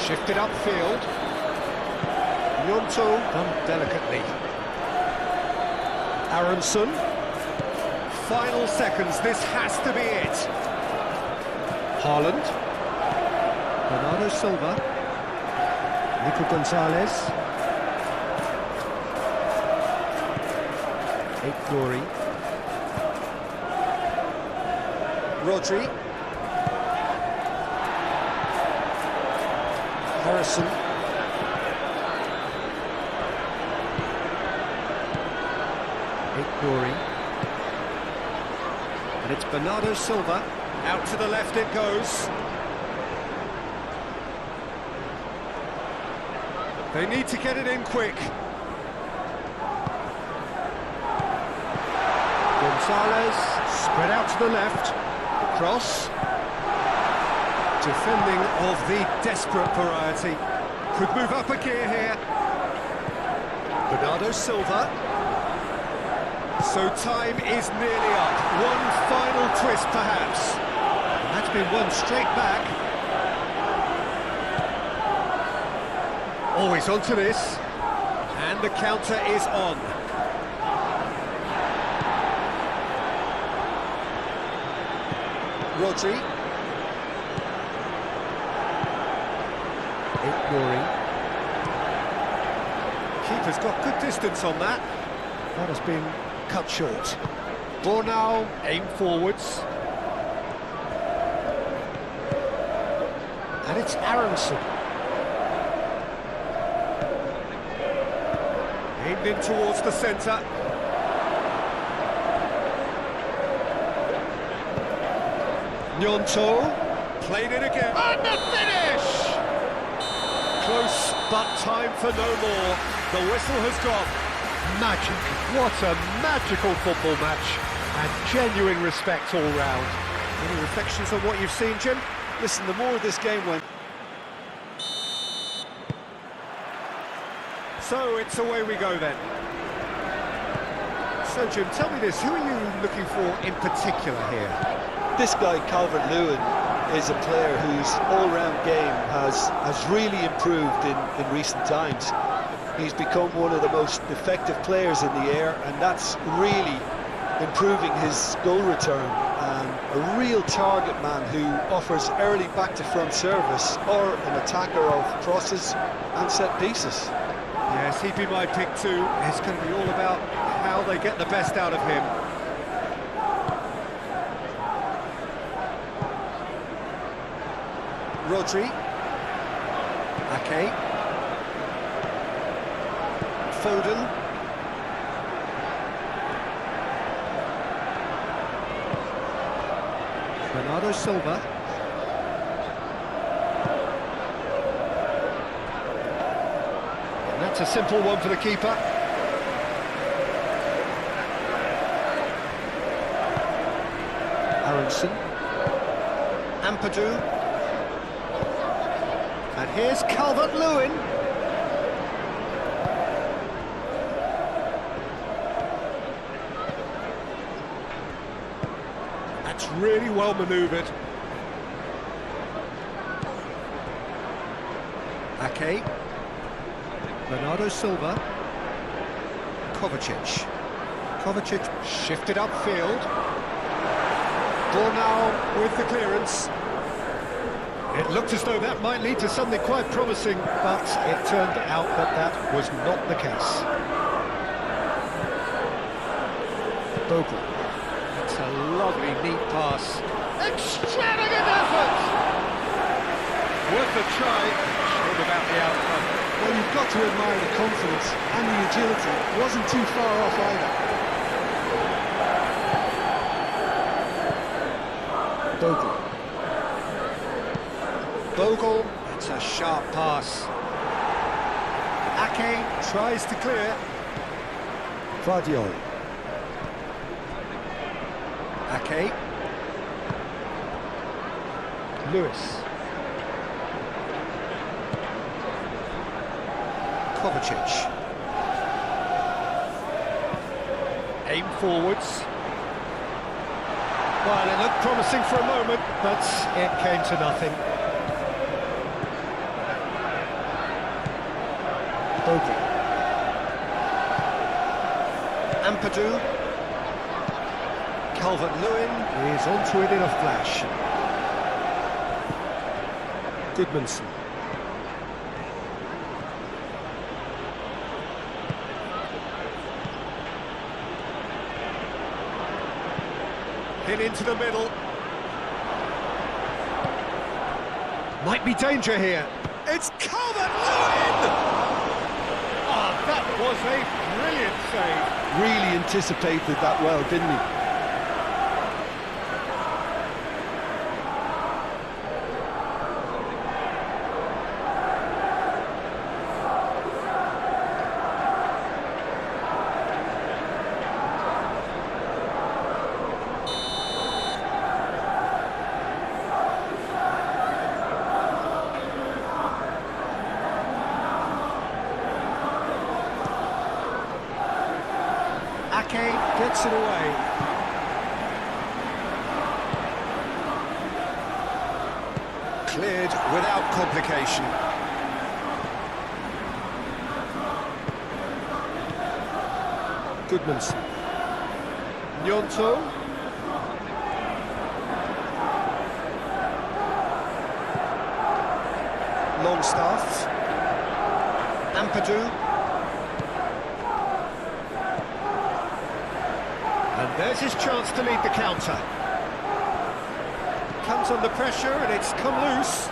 Speaker 2: shifted upfield. Gnonto done delicately. Aronson. Final seconds, this has to be it. Haaland. Bernardo Silva. Nico Gonzalez. Glory. Rodri. Harrison. Glory. And it's Bernardo Silva. Out to the left it goes. They need to get it in quick. Gonzalez, spread out to the left, the cross. Defending of the desperate variety. Could move up a gear here. Bernardo Silva. So time is nearly up. One final twist perhaps. And that's been won straight back. Always onto this. And the counter is on. Rodri. Glory. Keeper's got good distance on that. That has been cut short. Bornau, aim forwards. And it's Aronson. Aimed in towards the centre. Nyonto, played it again. And the finish! Close, but time for no more. The whistle has gone. Magic. What a magical football match. And genuine respect all round. Any reflections on what you've seen, Jim?
Speaker 1: Listen, the more this game went...
Speaker 2: So it's away we go then. So Jim, tell me this, who are you looking for in particular here?
Speaker 1: This guy, Calvert-Lewin, is a player whose all-round game has really improved in recent times. He's become one of the most effective players in the air, and that's really improving his goal return. A real target man who offers early back-to-front service or an attacker of crosses and set pieces.
Speaker 2: Yes, he'd be my pick too. It's going to be all about how they get the best out of him. Rodri. Ake. Foden. Bernardo Silva. And that's a simple one for the keeper. Aronson. Ampadu. And here's Calvert-Lewin. That's really well manoeuvred. Ake. Bernardo Silva. Kovacic. Kovacic shifted upfield. Bornau with the clearance. It looked as though that might lead to something quite promising, but it turned out that that was not the case. Bogle. It's a lovely, neat pass. Extravagant effort!
Speaker 3: Worth a try, short about the outcome.
Speaker 1: Well, you've got to admire the confidence and the agility. It wasn't too far off either.
Speaker 2: Bogle. Bogle, it's a sharp pass. Ake tries to clear.
Speaker 1: Vardiol.
Speaker 2: Ake. Lewis. Kovacic. Aim forwards. Well, it looked promising for a moment, but it came to nothing. Bogle. Ampadu. Calvert-Lewin is onto it in a flash. Goodmanson. Hit into the middle. Might be danger here. It's Calvert-Lewin!
Speaker 3: That was a brilliant save.
Speaker 1: Really anticipated that well, didn't he?
Speaker 2: Ake gets it away. Cleared without complication. Goodmanson. Nyonto. Longstaff. Ampadu. And there's his chance to lead the counter. Comes under pressure and it's come loose.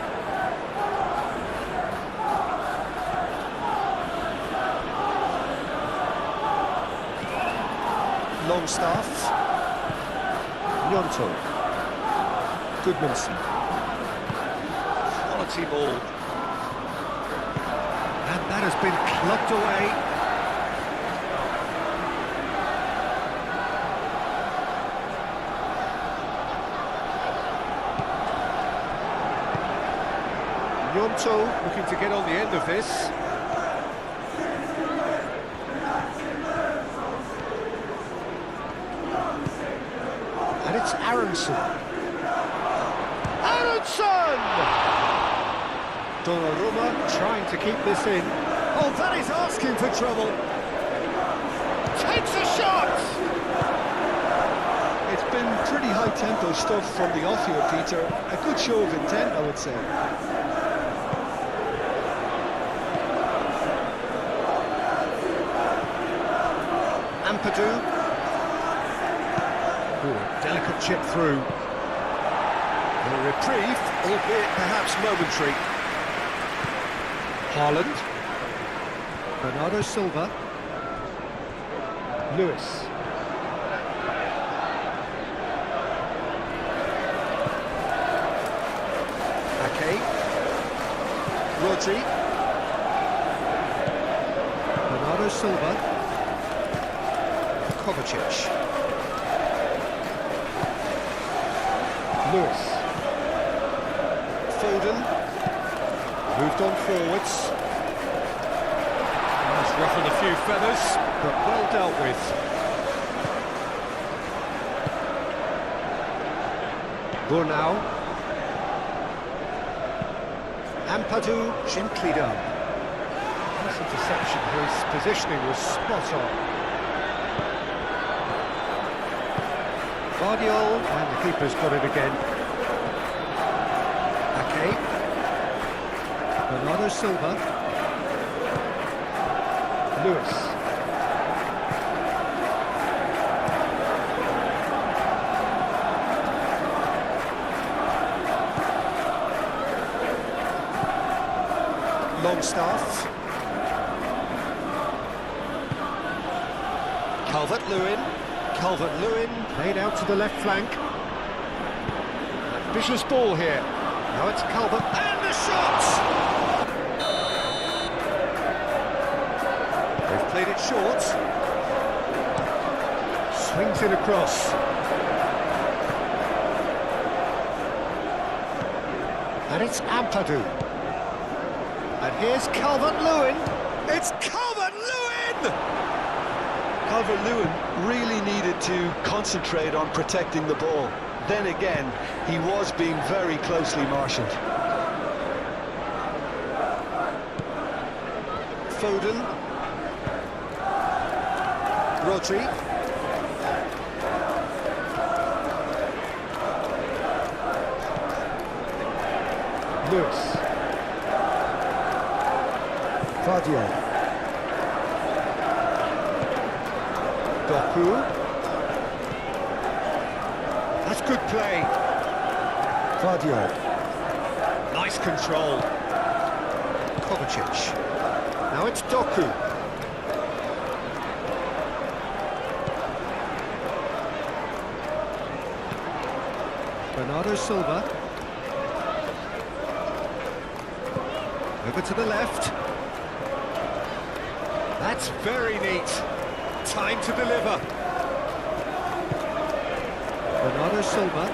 Speaker 2: Longstaff. Nyonto. Goodmanson. Quality ball. And that has been clubbed away. Nyonto looking to get on the end of this. And it's Aronson. Aronson! Donnarumma trying to keep this in. Oh, that is asking for trouble. Takes a shot!
Speaker 1: It's been pretty high-tempo stuff from the off here, Peter. A good show of intent, I would say.
Speaker 2: Ampadu. Ooh, delicate chip through. A reprieve, albeit perhaps momentary. Haaland. Bernardo Silva. Lewis. Ake. Rodri. Bernardo Silva. Kovacic. Lewis. Foden. Moved on forwards.
Speaker 3: That's ruffled a few feathers,
Speaker 2: But well dealt with. Burnau. Ampadu gently done. Nice interception. His positioning was spot on. Guardiol, and the keeper's got it again. Ake. Bernardo Silva. Lewis. Longstaff. Calvert-Lewin. Calvert-Lewin played out to the left flank. Ambitious ball here. Now it's Calvert, and the shot! They've played it short. Swings it across. And it's Ampadu. And here's Calvert-Lewin. It's Calvert-Lewin!
Speaker 1: Calvert-Lewin really needed to concentrate on protecting the ball. Then again, he was being very closely marshalled.
Speaker 2: Foden. Rodri. Lewis. Guardiol. Doku. That's good play. Guardiol. Nice control. Kovacic. Now it's Doku. Bernardo Silva. Over to the left. That's very neat. Time to deliver. Bernardo Silva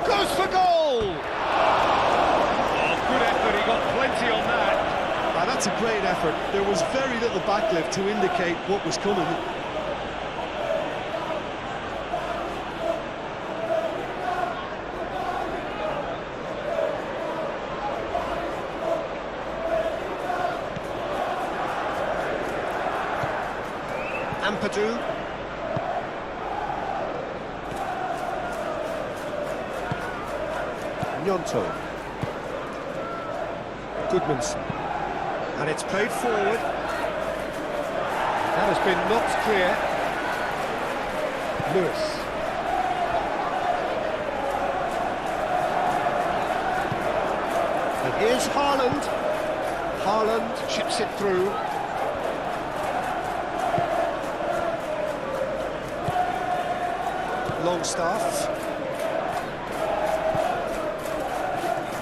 Speaker 2: goes for goal!
Speaker 3: oh, good effort, he got plenty on that.
Speaker 1: That's a great effort. There was very little backlift to indicate what was coming.
Speaker 2: Ampadu. Nyonto. Goodmanson. And it's played forward. That has been knocked clear. Lewis. Here's Haaland. Haaland chips it through. Longstaff.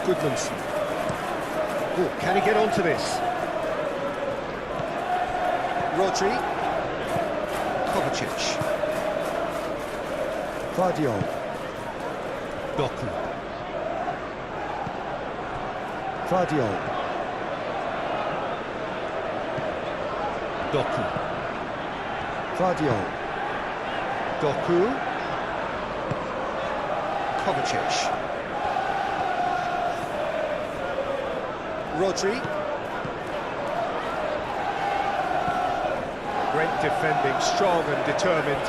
Speaker 2: Goodmanson. Oh, can he get onto this? Rodri. Kovacic. Guardiola. Doku. Guardiola. Doku. Guardiola. Doku. Kovacic. Rodri. Great defending, strong and determined.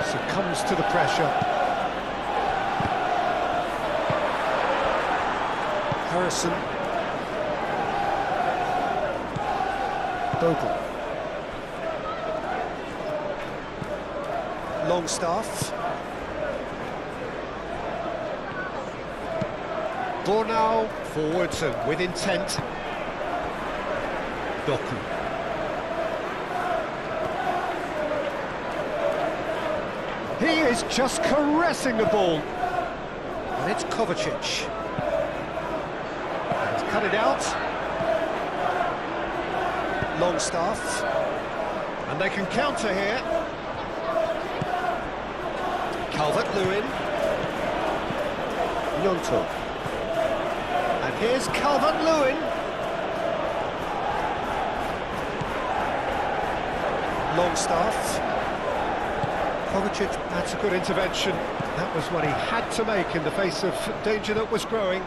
Speaker 2: Succumbs to the pressure. Harrison. Bogle. Longstaff. Bornau forwards and with intent. Doku. He is just caressing the ball. And it's Kovacic. He's cut it out. Longstaff. And they can counter here. Calvert-Lewin. Gnonto. And here's Calvert-Lewin. Longstaff. Kovacic, that's a good intervention. That was what he had to make in the face of danger that was growing.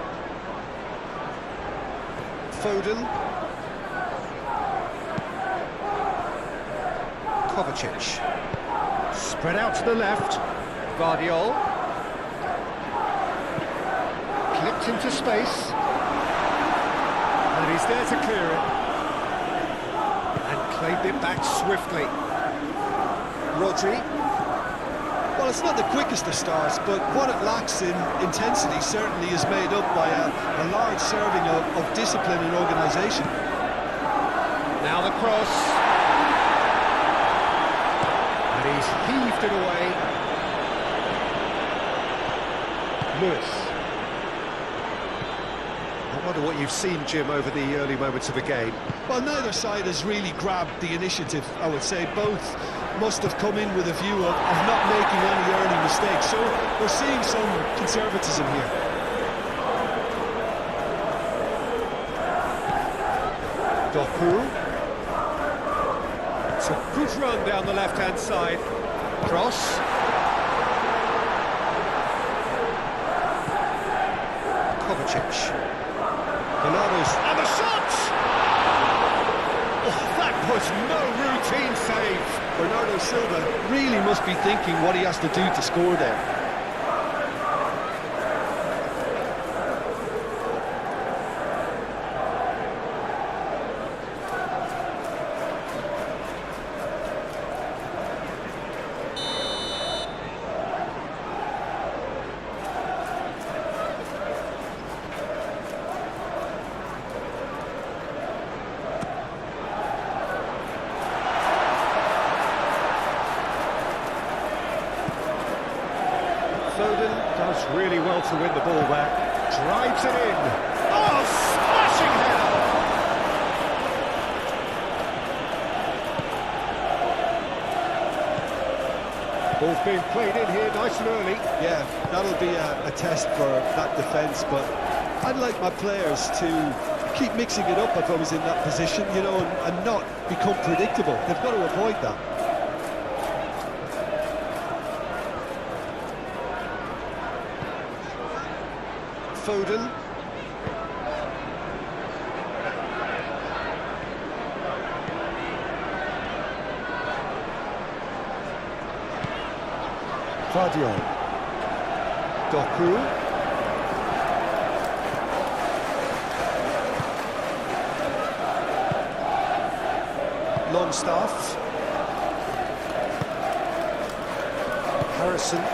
Speaker 2: Foden. Kovacic. Spread out to the left. Guardiola. Clipped into space. And he's there to clear it. And claimed it back swiftly. Rodri.
Speaker 1: Well, it's not the quickest of starts, but what it lacks in intensity certainly is made up by a large serving of discipline and organisation.
Speaker 2: Now the cross. And he's heaved it away. Lewis. I wonder what you've seen, Jim, over the early moments of the game.
Speaker 1: Well, neither side has really grabbed the initiative, I would say. Both must have come in with a view of not making any early mistakes. So we're seeing some conservatism here.
Speaker 2: Doku. It's a good run down the left-hand side. Cross. Kovacic. Bernardo's. And the shot! Oh, that was no routine save.
Speaker 1: Bernardo Silva really must be thinking what he has to do to score there.
Speaker 2: Foden does really well to win the ball there. Drives it in. Oh, smashing header! Ball's being played in here nice and early.
Speaker 1: Yeah, that'll be a test for that defence, but I'd like my players to keep mixing it up if I was in that position, you know, and not become predictable. They've got to avoid that.
Speaker 2: Foden. Guardiola. Doku. Longstaff. Harrison.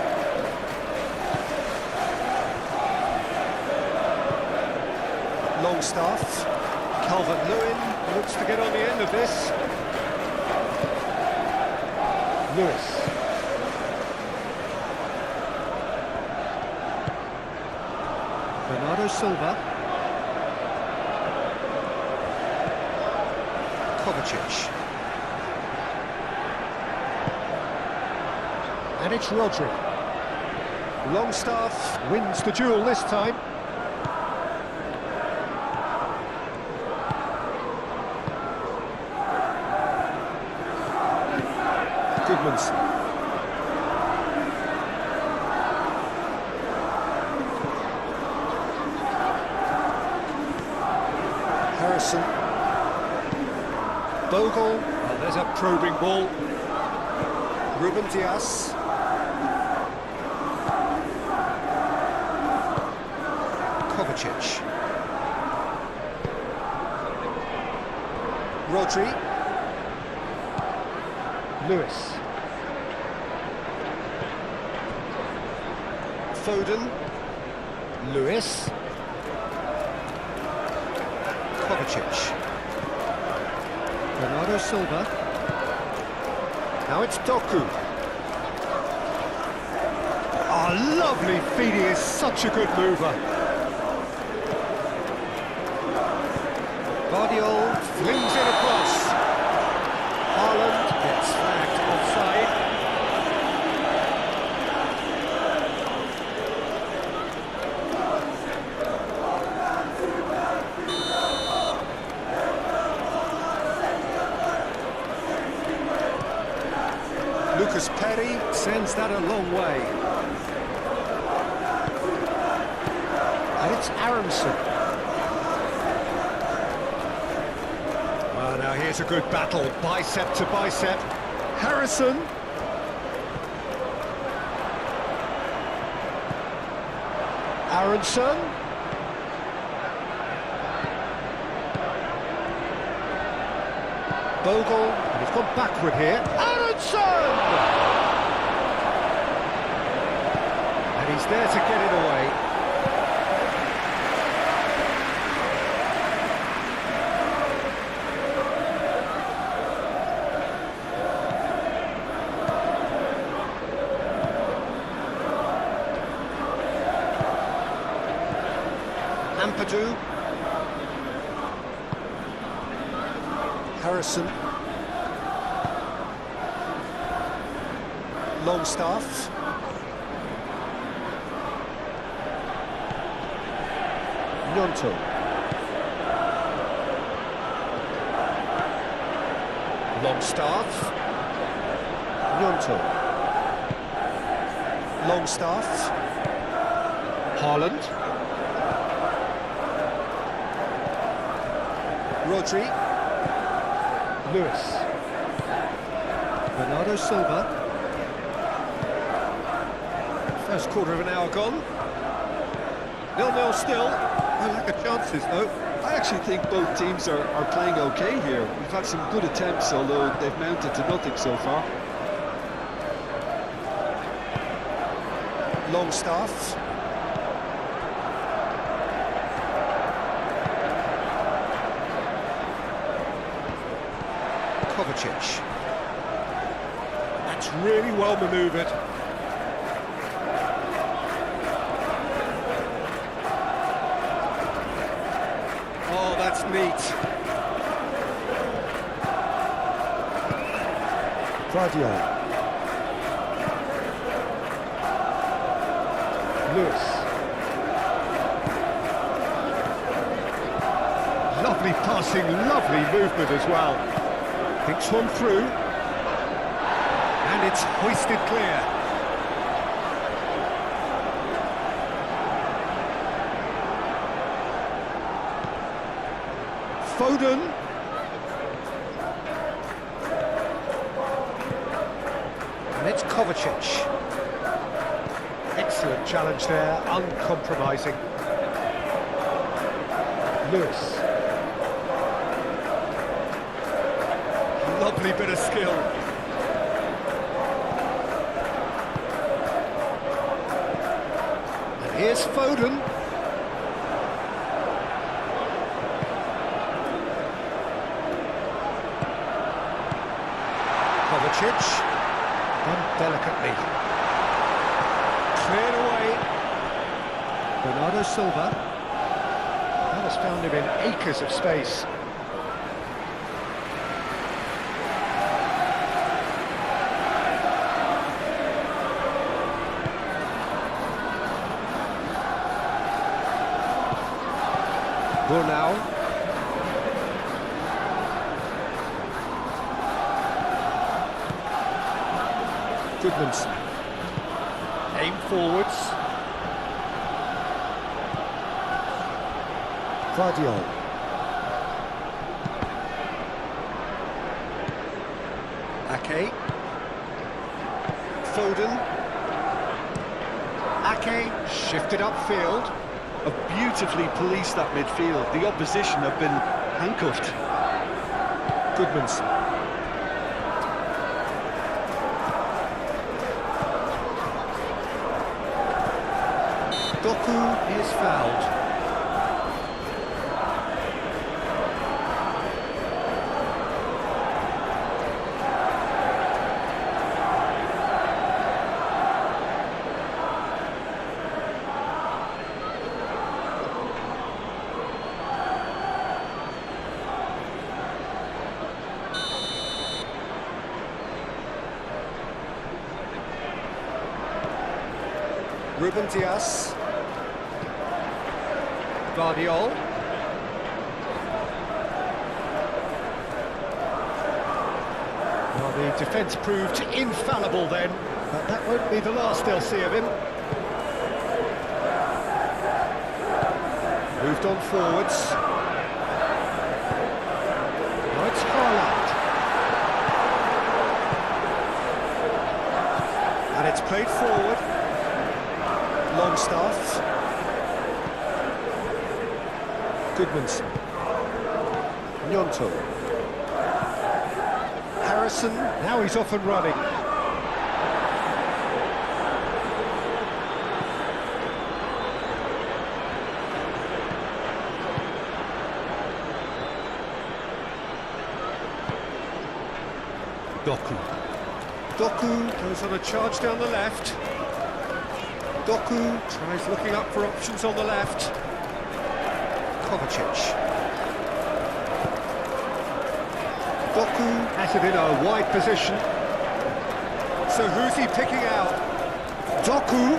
Speaker 2: Longstaff. Calvert-Lewin looks to get on the end of this. Lewis. Bernardo Silva. Kovacic. And it's Rodri. Longstaff wins the duel this time. Goodmanson. Harrison. Bogle. Well, there's a probing ball. Ruben Dias. Kovacic. Rodri. Lewis. Foden. Lewis. Kovacic. Bernardo Silva. Now it's Doku. Oh, lovely feed, he is such a good mover. Guardiola flings it across. Haaland gets flagged offside. Lucas Perry sends that a long way. And it's Aronson. Well, now here's a good battle, bicep to bicep. Harrison. Aronson. Bogle, and he's gone backward here. Aronson! And he's there to get it away. Ampadu. Harrison. Longstaff. Gnonto. Longstaff. Gnonto. Longstaff. Haaland. Rodri. Lewis. Bernardo Silva. First quarter of an hour gone. 0-0 still. No lack of chances though.
Speaker 1: I actually think both teams are playing okay here. We've had some good attempts, although they've mounted to nothing so far.
Speaker 2: Longstaff. Kovacic. That's really well manoeuvred. Oh, that's neat. Guardiola. Lewis. Lovely passing, lovely movement as well. Thinks one through. And it's hoisted clear. Foden. And it's Kovacic. Excellent challenge there, uncompromising. Lewis. Lovely bit of skill. And here's Foden. Kovacic. Done delicately. Cleared away. Bernardo Silva. That has found him in acres of space. Now. Goodmanson. Aim forwards. Guardiol. Ake. Foden. Ake shifted upfield.
Speaker 1: Have beautifully policed that midfield. The opposition have been handcuffed.
Speaker 2: Goodmanson. Doku is fouled. Ruben Dias. Guardiol. Well, the defence proved infallible then, but that won't be the last they'll see of him. Moved on forwards. Now it's Haaland. And it's played forward. Longstaff. Goodmanson. Gnonto. Harrison. Now he's off and running. Doku goes on a charge down the left. Doku tries looking up for options on the left. Kovacic. Doku has it in a wide position. So who's he picking out? Doku.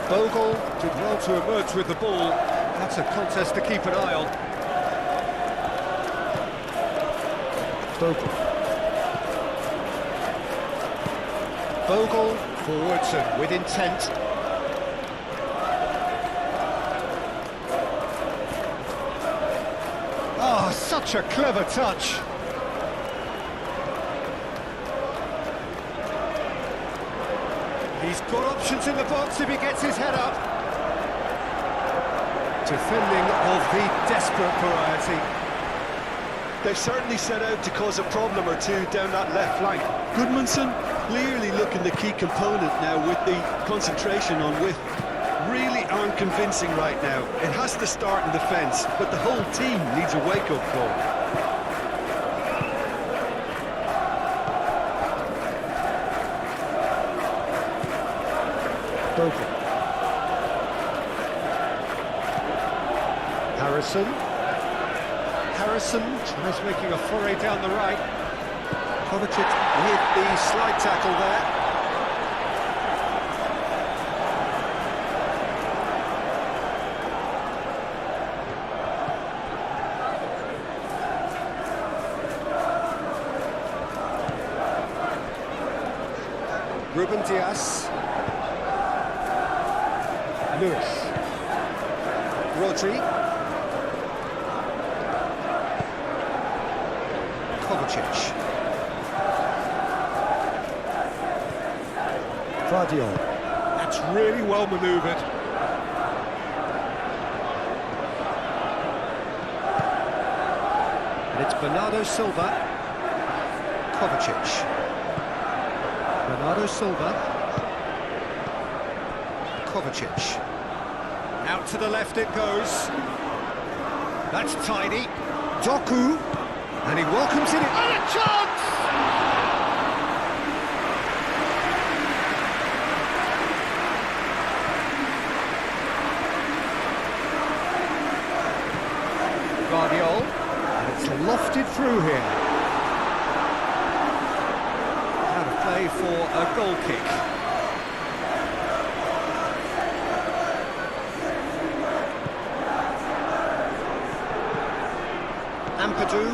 Speaker 2: Bogle did well to emerge with the ball. That's a contest to keep an eye on. Bogle. Bogle forwards and with intent. Oh, such a clever touch. He's got options in the box if he gets his head up. Defending of the desperate variety.
Speaker 1: They've certainly set out to cause a problem or two down that left flank. Goodmanson clearly looking the key component now with the concentration on width. Really aren't convincing right now. It has to start in defence, but the whole team needs a wake-up call.
Speaker 2: Bogle. Harrison. Harrison tries making a foray down the right. Kovacic with the slide tackle there. Ruben Dias. Lewis. Rodri. Kovacic. Guardiol. That's really well manoeuvred. And it's Bernardo Silva. Kovacic. Bernardo Silva. Kovacic. Out to the left it goes. That's tidy. Doku. And he welcomes it in. And a chance! Guardiola, and it's lofted through here. Out of play for a goal kick. Ampadu.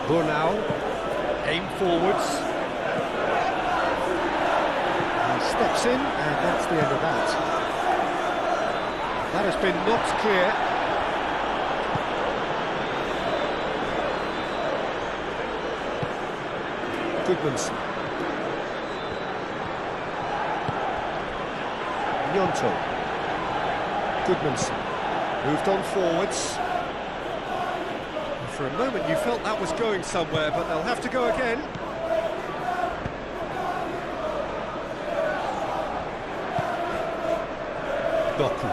Speaker 2: Burnau, aim forwards. Steps in, and that's the end of that. That has been knocked clear. Goodmanson. Gnonto. Goodmanson. Moved on forwards. And for a moment you felt that was going somewhere, but they'll have to go again. Doku.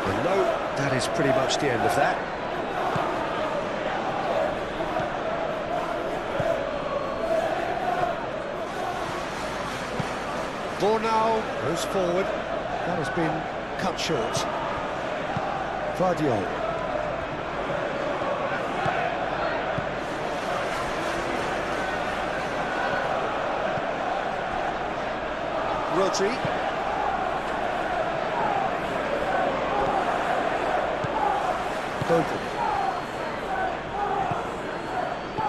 Speaker 2: And no, that is pretty much the end of that. Burnau goes forward. That has been cut short. Guardiola. Rodri. Bogle.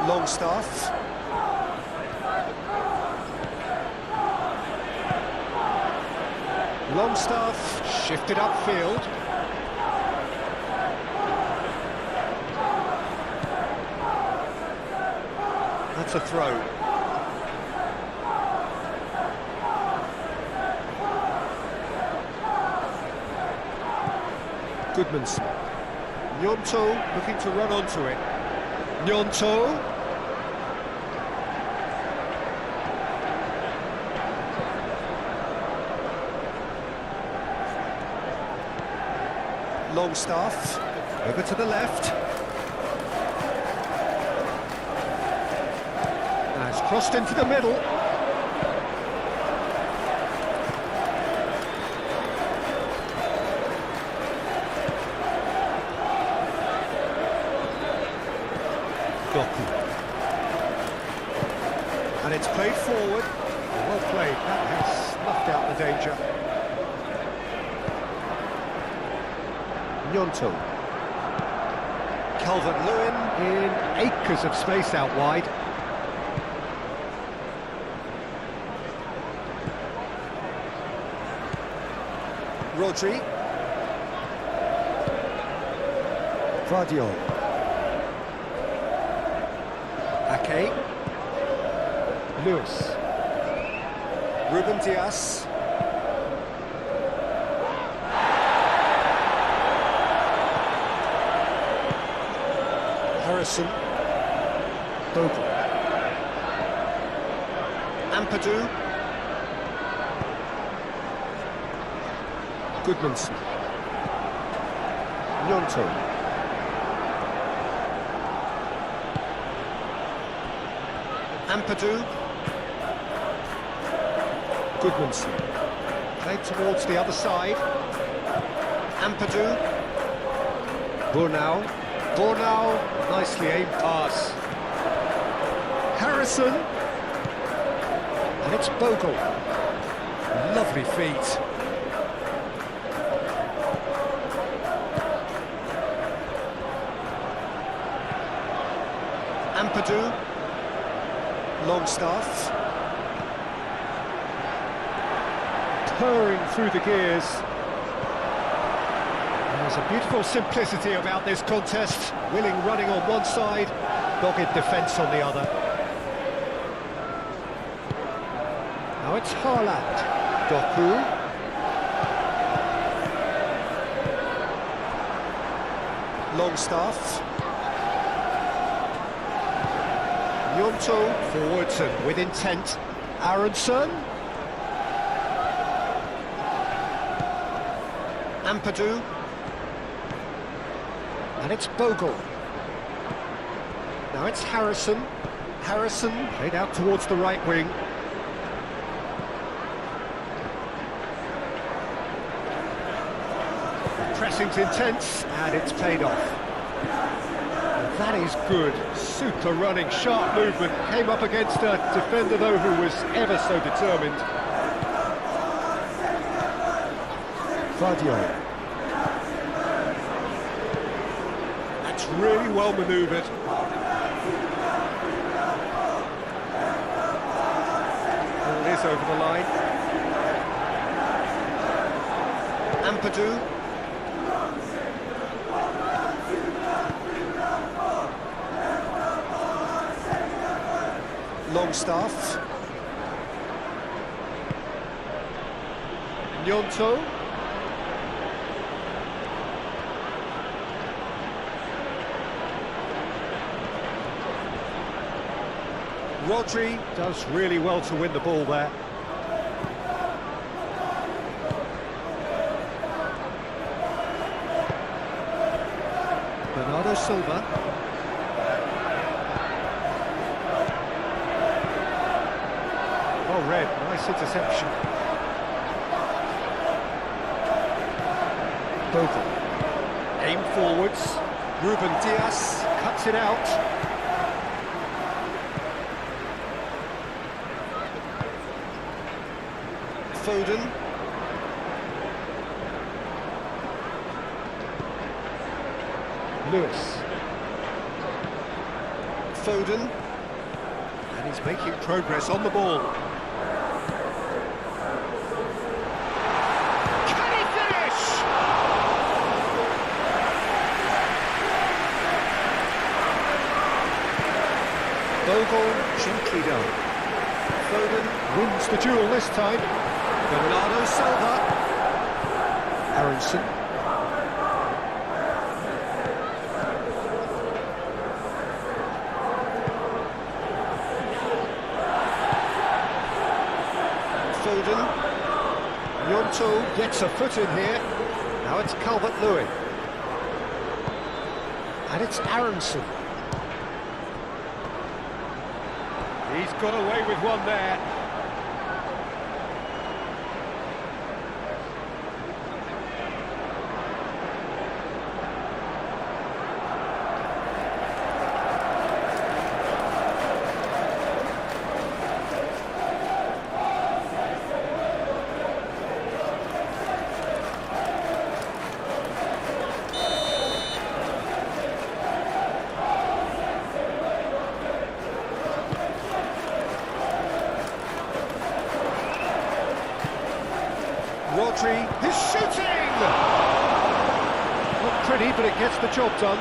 Speaker 2: Longstaff. Longstaff shifted upfield. That's a throw. Goodmanson. Gnonto looking to run onto it. Gnonto. Longstaff. Over to the left. Has crossed into the middle. Doku. And it's played forward. Well played, that has snuffed out the danger. Gnonto. Calvert-Lewin in acres of space out wide. Rodri. Guardiola. Ake. Lewis. Ruben Dias. Harrison. Bogle. Ampadu. Goodmanson. Gnonto. Ampadu. Goodmanson. Played towards the other side. Ampadu. Burnau. Burnau. Nicely aimed pass. Harrison. And it's Bogle. Lovely feet. Ampadu. Longstaff. Purring through the gears. There's a beautiful simplicity about this contest. Willing running on one side, dogged defence on the other. Now it's Haaland. Doku. Longstaff. Nyonto, forwards and with intent. Aronson. Ampadu. And it's Bogle. Now it's Harrison. Harrison played out towards the right wing. Pressing's intense, and it's paid off. And that is good. Super running, sharp movement. Came up against a defender, though, who was ever so determined. Vardiol. That's really well manoeuvred. Ball is over the line. Ampadu. Longstaff. Nyonto. Rodri does really well to win the ball there. Bernardo Silva. Well read, nice interception. Bogle. Aim forwards. Ruben Diaz cuts it out. Foden. Lewis. Foden. And he's making progress on the ball. Bogle, gently done. Foden wins the duel this time. Bernardo Silva. Aronson. Foden. Nyonto gets a foot in here. Now it's Calvert-Lewin. And it's Aronson. He's got away with one there. Rodri, he's shooting! Not pretty, but it gets the job done.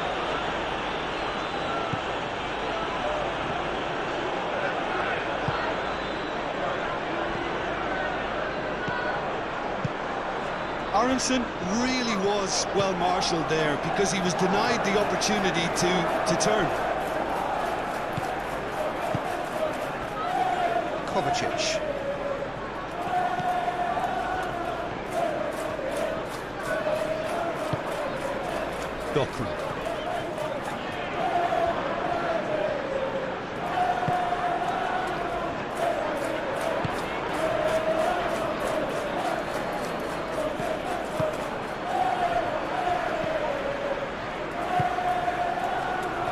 Speaker 1: Aronson really was well marshalled there because he was denied the opportunity to turn.
Speaker 2: Kovacic. Dockrell.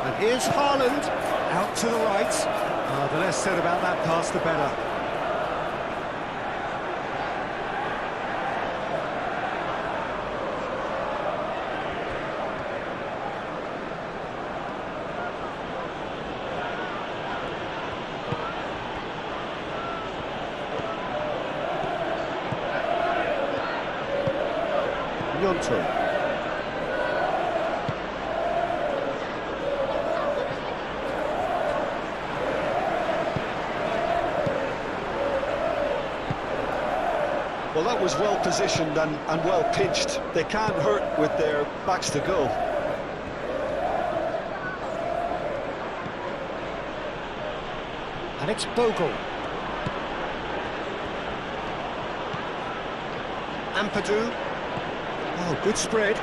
Speaker 2: And here's Haaland, out to the right. The less said about that pass, the better. Nyonto.
Speaker 1: Well, that was well positioned and well pitched. They can't hurt with their backs to goal.
Speaker 2: And it's Bogle. Ampadu. Oh, good spread.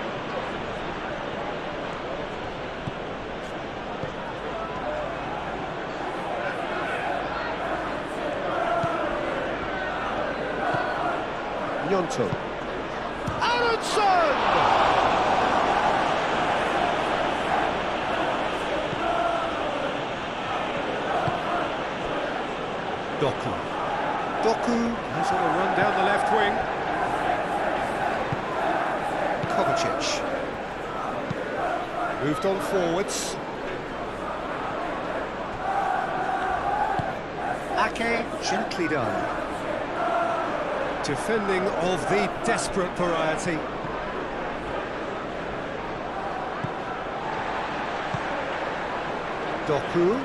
Speaker 2: Gnonto. Aronson! Doku has on a run down the left wing. Kovacic. Moved on forwards. Ake, gently done. Defending of the desperate variety. Doku.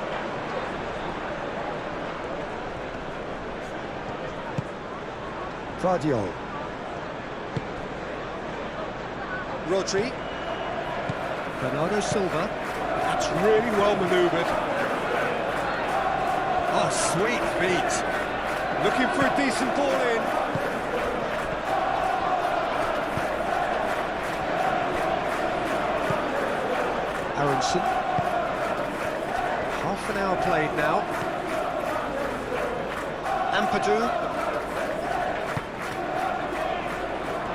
Speaker 2: Vardiol. Rodri. Bernardo Silva. That's really well manoeuvred. Oh, sweet feet. Looking for a decent ball in. Aronson. Half an hour played now. Ampadu.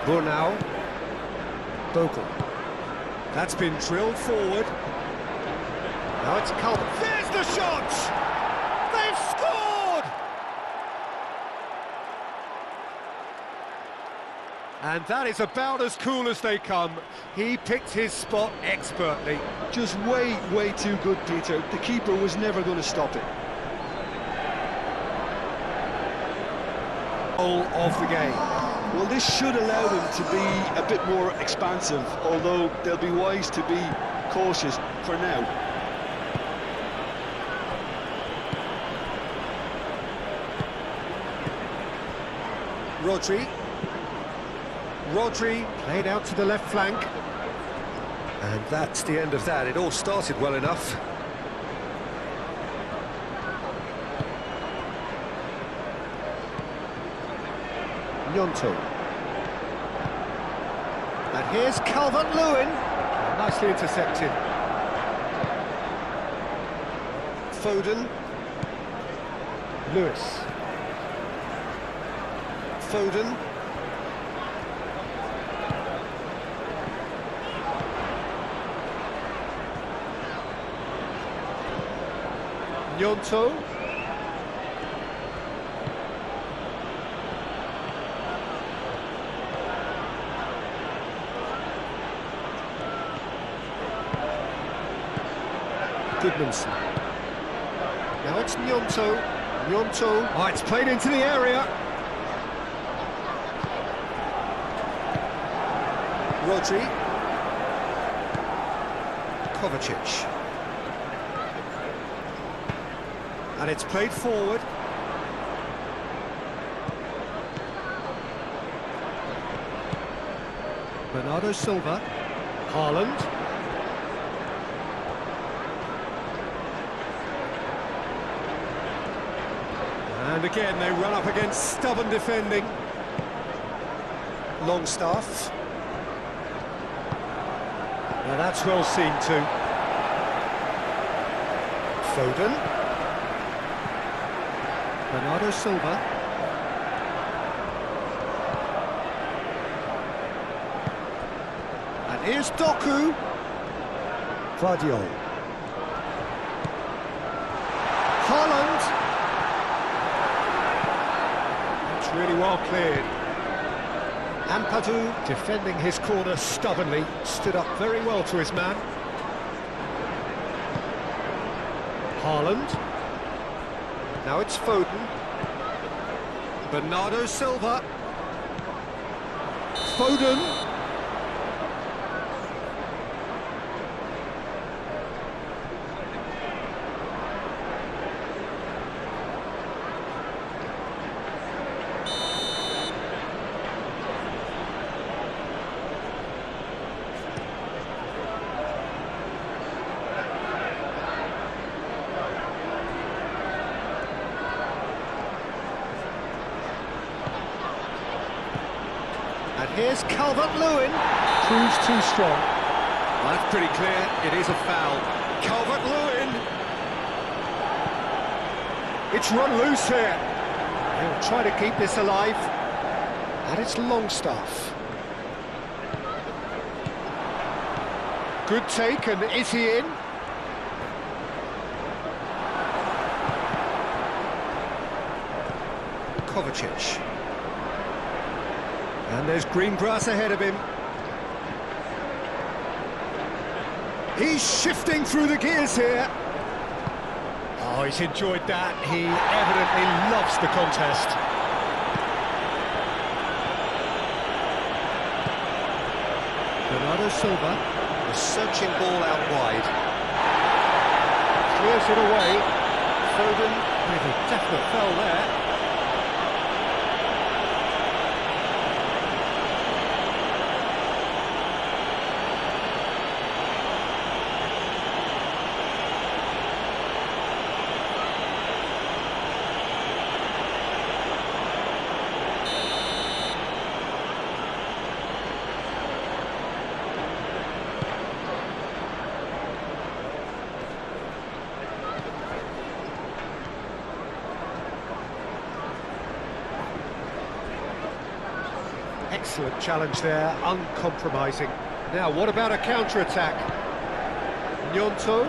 Speaker 2: Burnau. Bogle. That's been drilled forward. Now it's Calvert. There's the shot! They've scored! And that is about as cool as they come. He picked his spot expertly.
Speaker 1: Just way too good, Peter. The keeper was never going to stop it.
Speaker 2: Goal of the game.
Speaker 1: Well, this should allow them to be a bit more expansive, although they'll be wise to be cautious for now.
Speaker 2: Rodri. Rodri played out to the left flank. And that's the end of that. It all started well enough. Gnonto. And here's Calvert-Lewin. Nicely intercepted. Foden. Lewis. Foden. Gnonto. Goodmanson. Now it's Gnonto. Gnonto. Oh, it's played into the area. Rodri. Kovacic. And it's played forward. Bernardo Silva. Haaland. And again, they run up against stubborn defending. Longstaff. Now that's well seen too. Foden. Bernardo Silva. And here's Doku. Vardiol. Haaland. That's really well cleared. Ampadu defending his corner stubbornly, stood up very well to his man. Haaland. Now it's Foden. Bernardo Silva. Foden. Here's Calvert-Lewin.
Speaker 3: Proves too strong.
Speaker 2: That's pretty clear, it is a foul. Calvert-Lewin! It's run loose here. He'll try to keep this alive. And it's Longstaff. Good take, and is he in? Kovacic. And there's green grass ahead of him. He's shifting through the gears here. Oh, he's enjoyed that. He evidently loves the contest. Bernardo Silva, a searching ball out wide. Clears it away. Foden with a definite foul there. Excellent challenge there, uncompromising. Now, what about a counter-attack? Gnonto.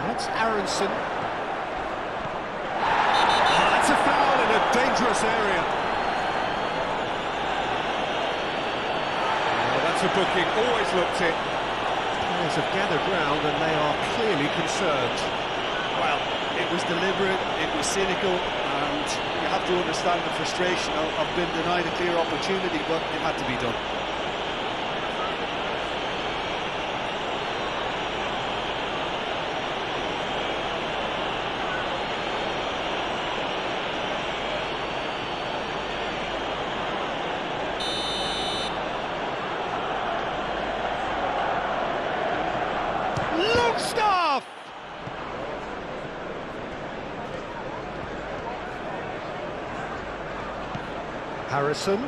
Speaker 2: That's Aronson. That's a foul in a dangerous area. Oh, that's a booking, always looked it. Players have gathered round and they are clearly concerned.
Speaker 1: Well, it was deliberate, it was cynical, and you have to understand the frustration of being denied a clear opportunity, but it had to be done.
Speaker 2: Longstaff! Harrison.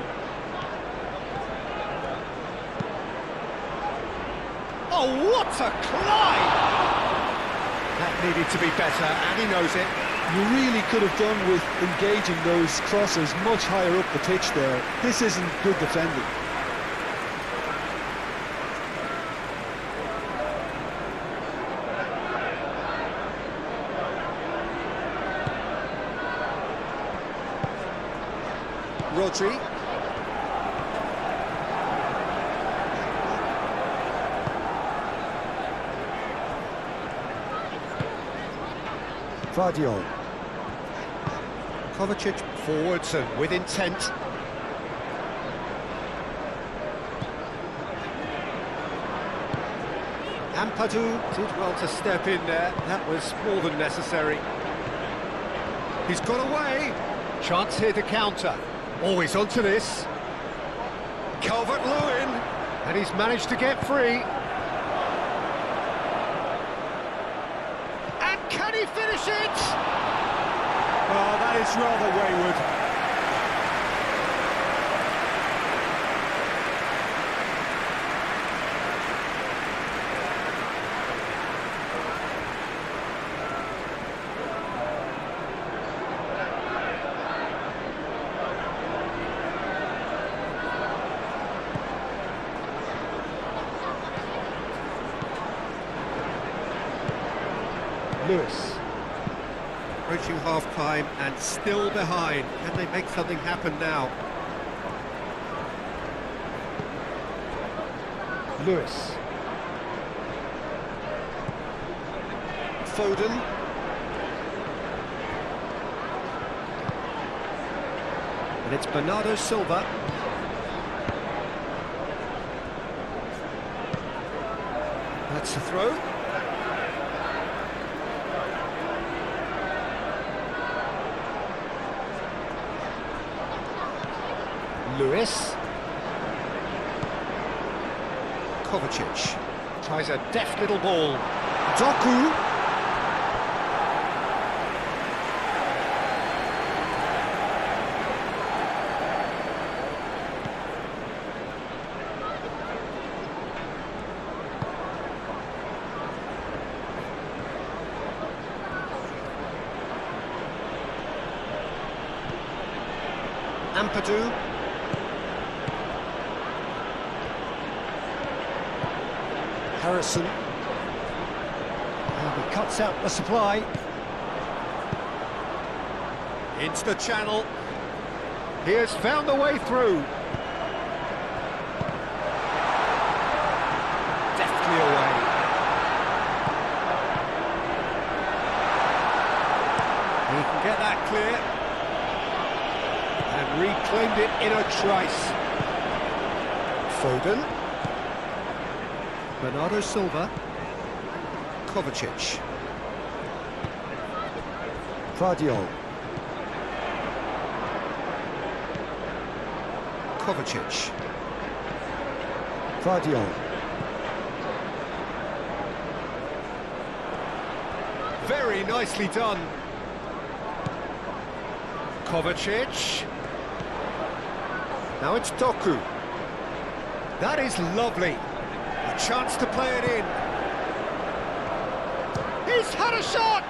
Speaker 2: Oh, what a climb! That needed to be better, and he knows it.
Speaker 1: You really could have done with engaging those crosses much higher up the pitch there. This isn't good defending.
Speaker 2: Rodri. Vardiol. Kovacic forwards and with intent. Ampadu did well to step in there. That was more than necessary. He's got away. Chance here to counter. Always onto this. Calvert-Lewin. And he's managed to get free. And can he finish it? Oh, that is rather wayward. Lewis. Approaching half-time and still behind. Can they make something happen now? Lewis. Foden. And it's Bernardo Silva. That's the throw. Lewis. Kovacic tries a deft little ball. Doku. Ampadu. Harrison. And he cuts out the supply. Into the channel. He has found the way through. Deftly away. He can get that clear. And reclaimed it in a trice. Foden. Bernardo Silva. Kovacic. Vardiol. Kovacic. Vardiol. Very nicely done. Kovacic. Now it's Doku. That is lovely. A chance to play it in. He's had a shot!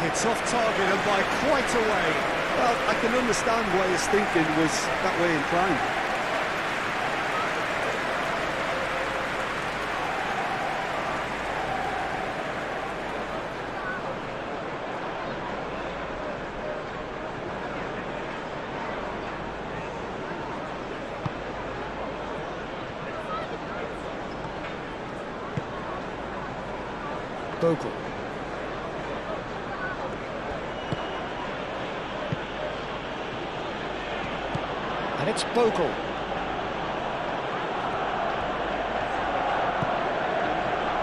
Speaker 2: It's off target and by quite a way.
Speaker 1: Well, I can understand why his thinking was that way inclined.
Speaker 2: Bogle. And it's Bogle.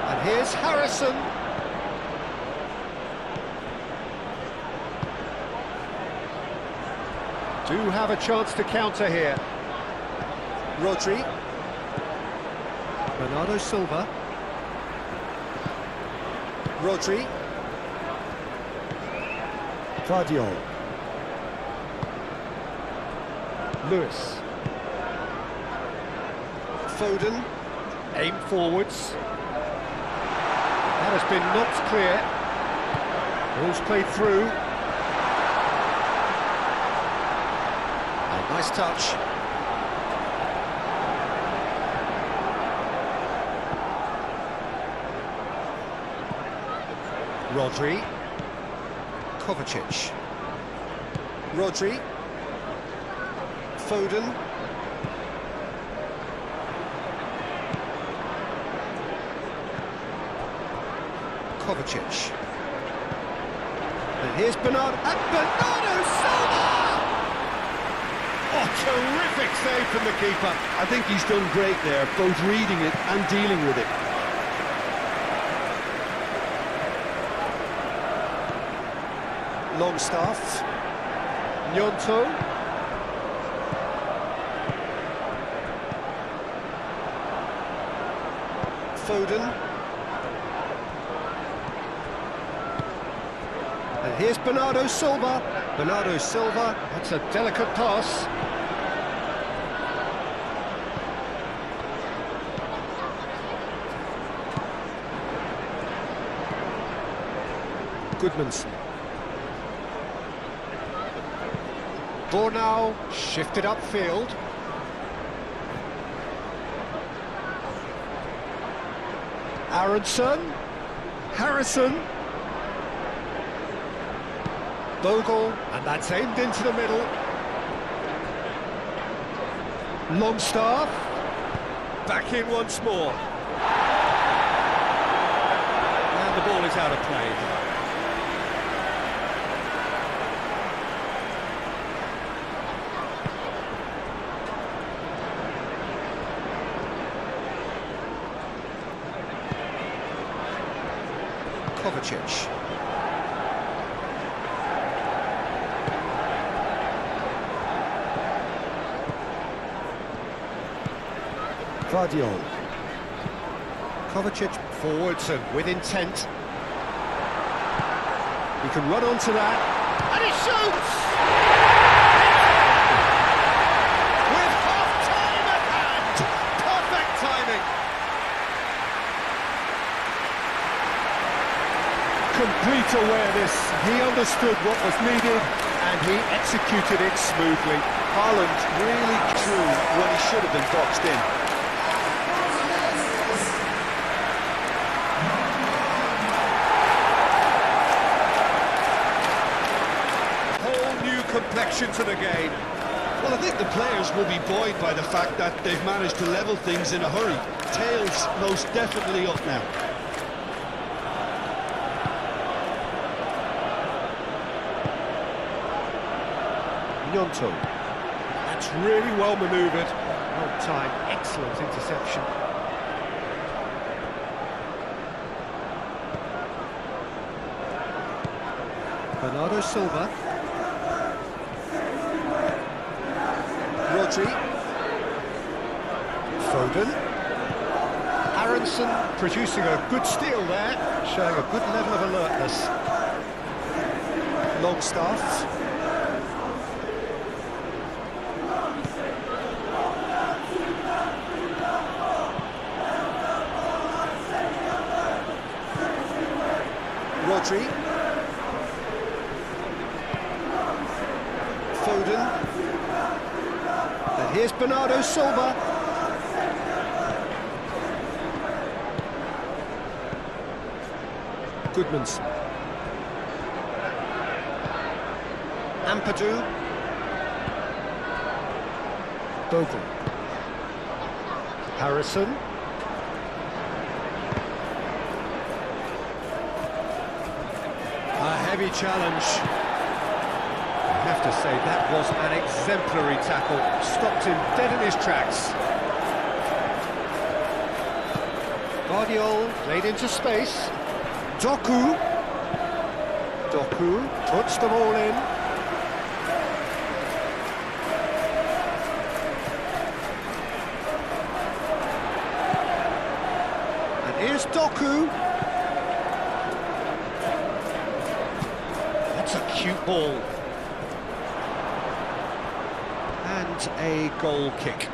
Speaker 2: And here's Harrison. Do have a chance to counter here. Rodri. Bernardo Silva. Rodri. Vardiol. Lewis. Foden. Aim forwards. That has been knocked clear. Ball's played through. A nice touch. Rodri. Kovacic. Rodri. Foden. Kovacic. And here's Bernardo. And Bernardo Silva! Oh, terrific save from the keeper.
Speaker 1: I think he's done great there, both reading it and dealing with it.
Speaker 2: Longstaff. Gnonto. Foden. And here's Bernardo Silva. Bernardo Silva, that's a delicate pass. Goodmanson. Bornau shifted upfield. Aronson. Harrison. Bogle, and that's aimed into the middle. Longstaff. Back in once more. And the ball is out of play. Kovacic. Vardiol. Kovacic forwards and with intent. He can run onto that. And he shoots! With half-time at hand! Perfect timing!
Speaker 3: Complete awareness. He understood what was needed
Speaker 2: and he executed it smoothly.
Speaker 1: Haaland really through when he should have been boxed in.
Speaker 3: Whole new complexion to the game.
Speaker 1: Well, I think the players will be buoyed by the fact that they've managed to level things in a hurry. Tails most definitely up now.
Speaker 2: Gnonto.
Speaker 3: That's really well manoeuvred.
Speaker 2: Well timed, excellent interception. Bernardo Silva. Rodri. Foden. Aronson producing a good steal there, showing a good level of alertness. Longstaff. Rodri. Foden. And here's Bernardo Silva. Goodmanson. Ampadu. Bogle. Harrison.
Speaker 3: A heavy challenge.
Speaker 2: I have to say, that was an exemplary tackle. Stopped him dead in his tracks. Guardiol played into space. Doku. Doku puts them all in. And here's Doku. That's a cute ball. And a goal kick.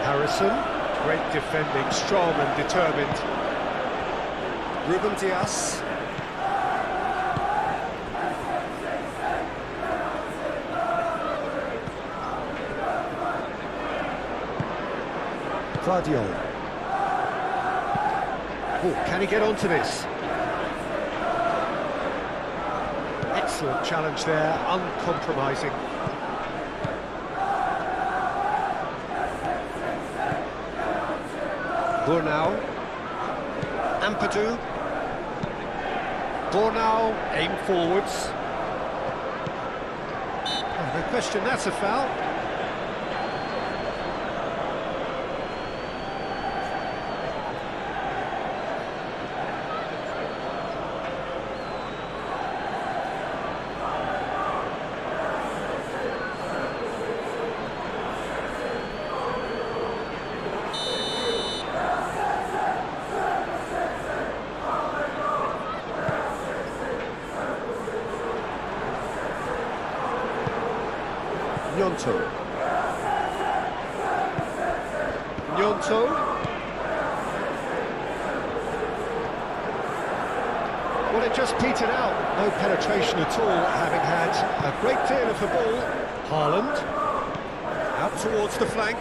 Speaker 2: Harrison, great defending, strong and determined. Ruben Dias. Guardiol. Oh, can he get onto this? Excellent challenge there, uncompromising. Bornau. Ampadu. Bornau, aim forwards. Oh, no question, that's a foul. Gnonto. Gnonto. Well, it just petered out. No penetration at all, having had a great deal of the ball. Haaland. Out towards the flank.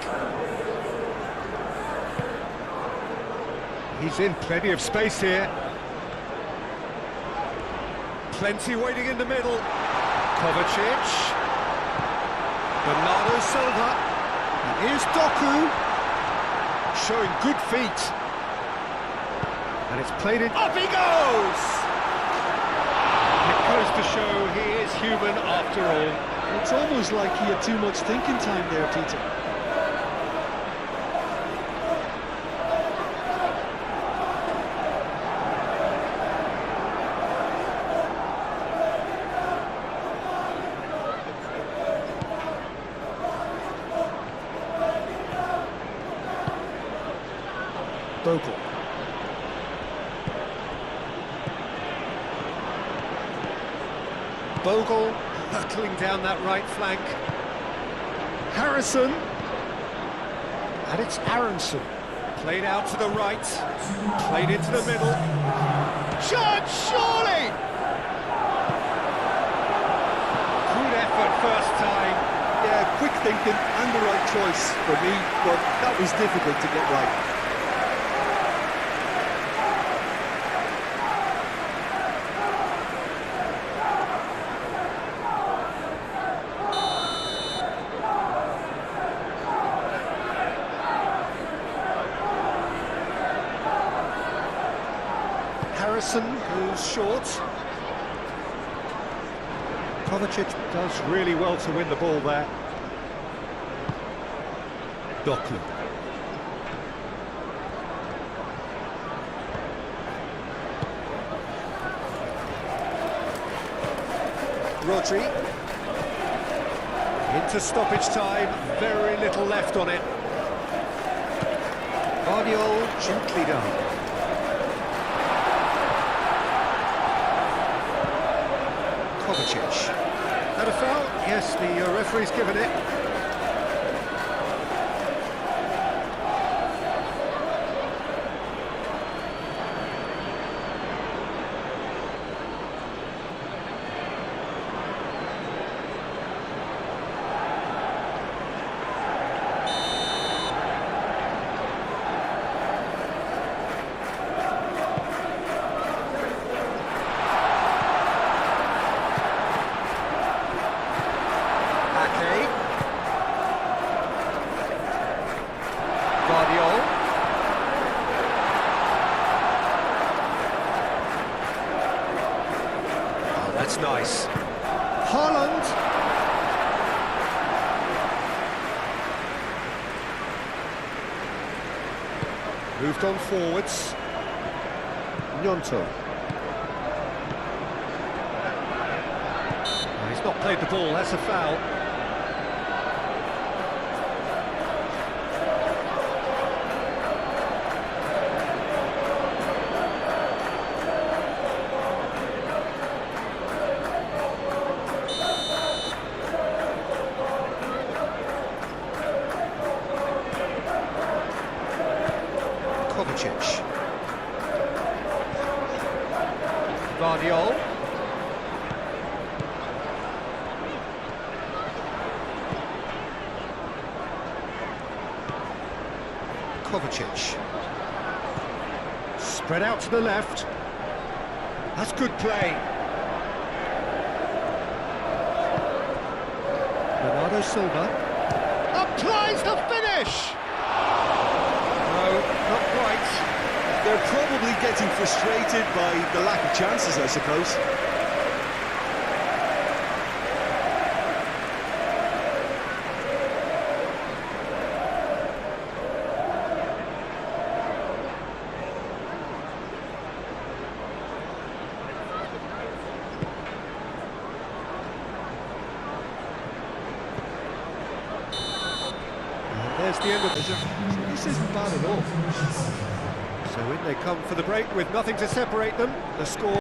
Speaker 2: He's in plenty of space here. Plenty waiting in the middle. Kovacic. Bernardo Silva. And here's Doku. Showing good feet. And it's played in. Up he goes!
Speaker 3: It goes to show he is human after all.
Speaker 1: It's almost like he had too much thinking time there, Peter.
Speaker 2: Bogle. Bogle hurtling down that right flank. Harrison. And it's Aronson. Played out to the right. Played into the middle. Shot, surely! Good effort first time.
Speaker 1: Yeah, quick thinking and the right choice for me, but that was difficult to get right.
Speaker 2: Harrison goes short. Kovacic does really well to win the ball there.
Speaker 1: Dockley.
Speaker 2: Rodri. Into stoppage time, very little left on it. Guardiola gently done. Kovacic. That a foul? Yes, the referee's given it. Guardiola. Oh, that's nice. Haaland. Moved on forwards. Gnonto. Oh, he's not played the ball, that's a foul. Kovacic. Guardiola. Kovacic. Spread out to the left. That's good play. Bernardo Silva. Applies the finish! No, not quite.
Speaker 1: They're probably getting frustrated by the lack of chances, I suppose.
Speaker 2: There's the end of it.
Speaker 1: This isn't bad at all.
Speaker 2: So in they come for the break with nothing to separate them. The score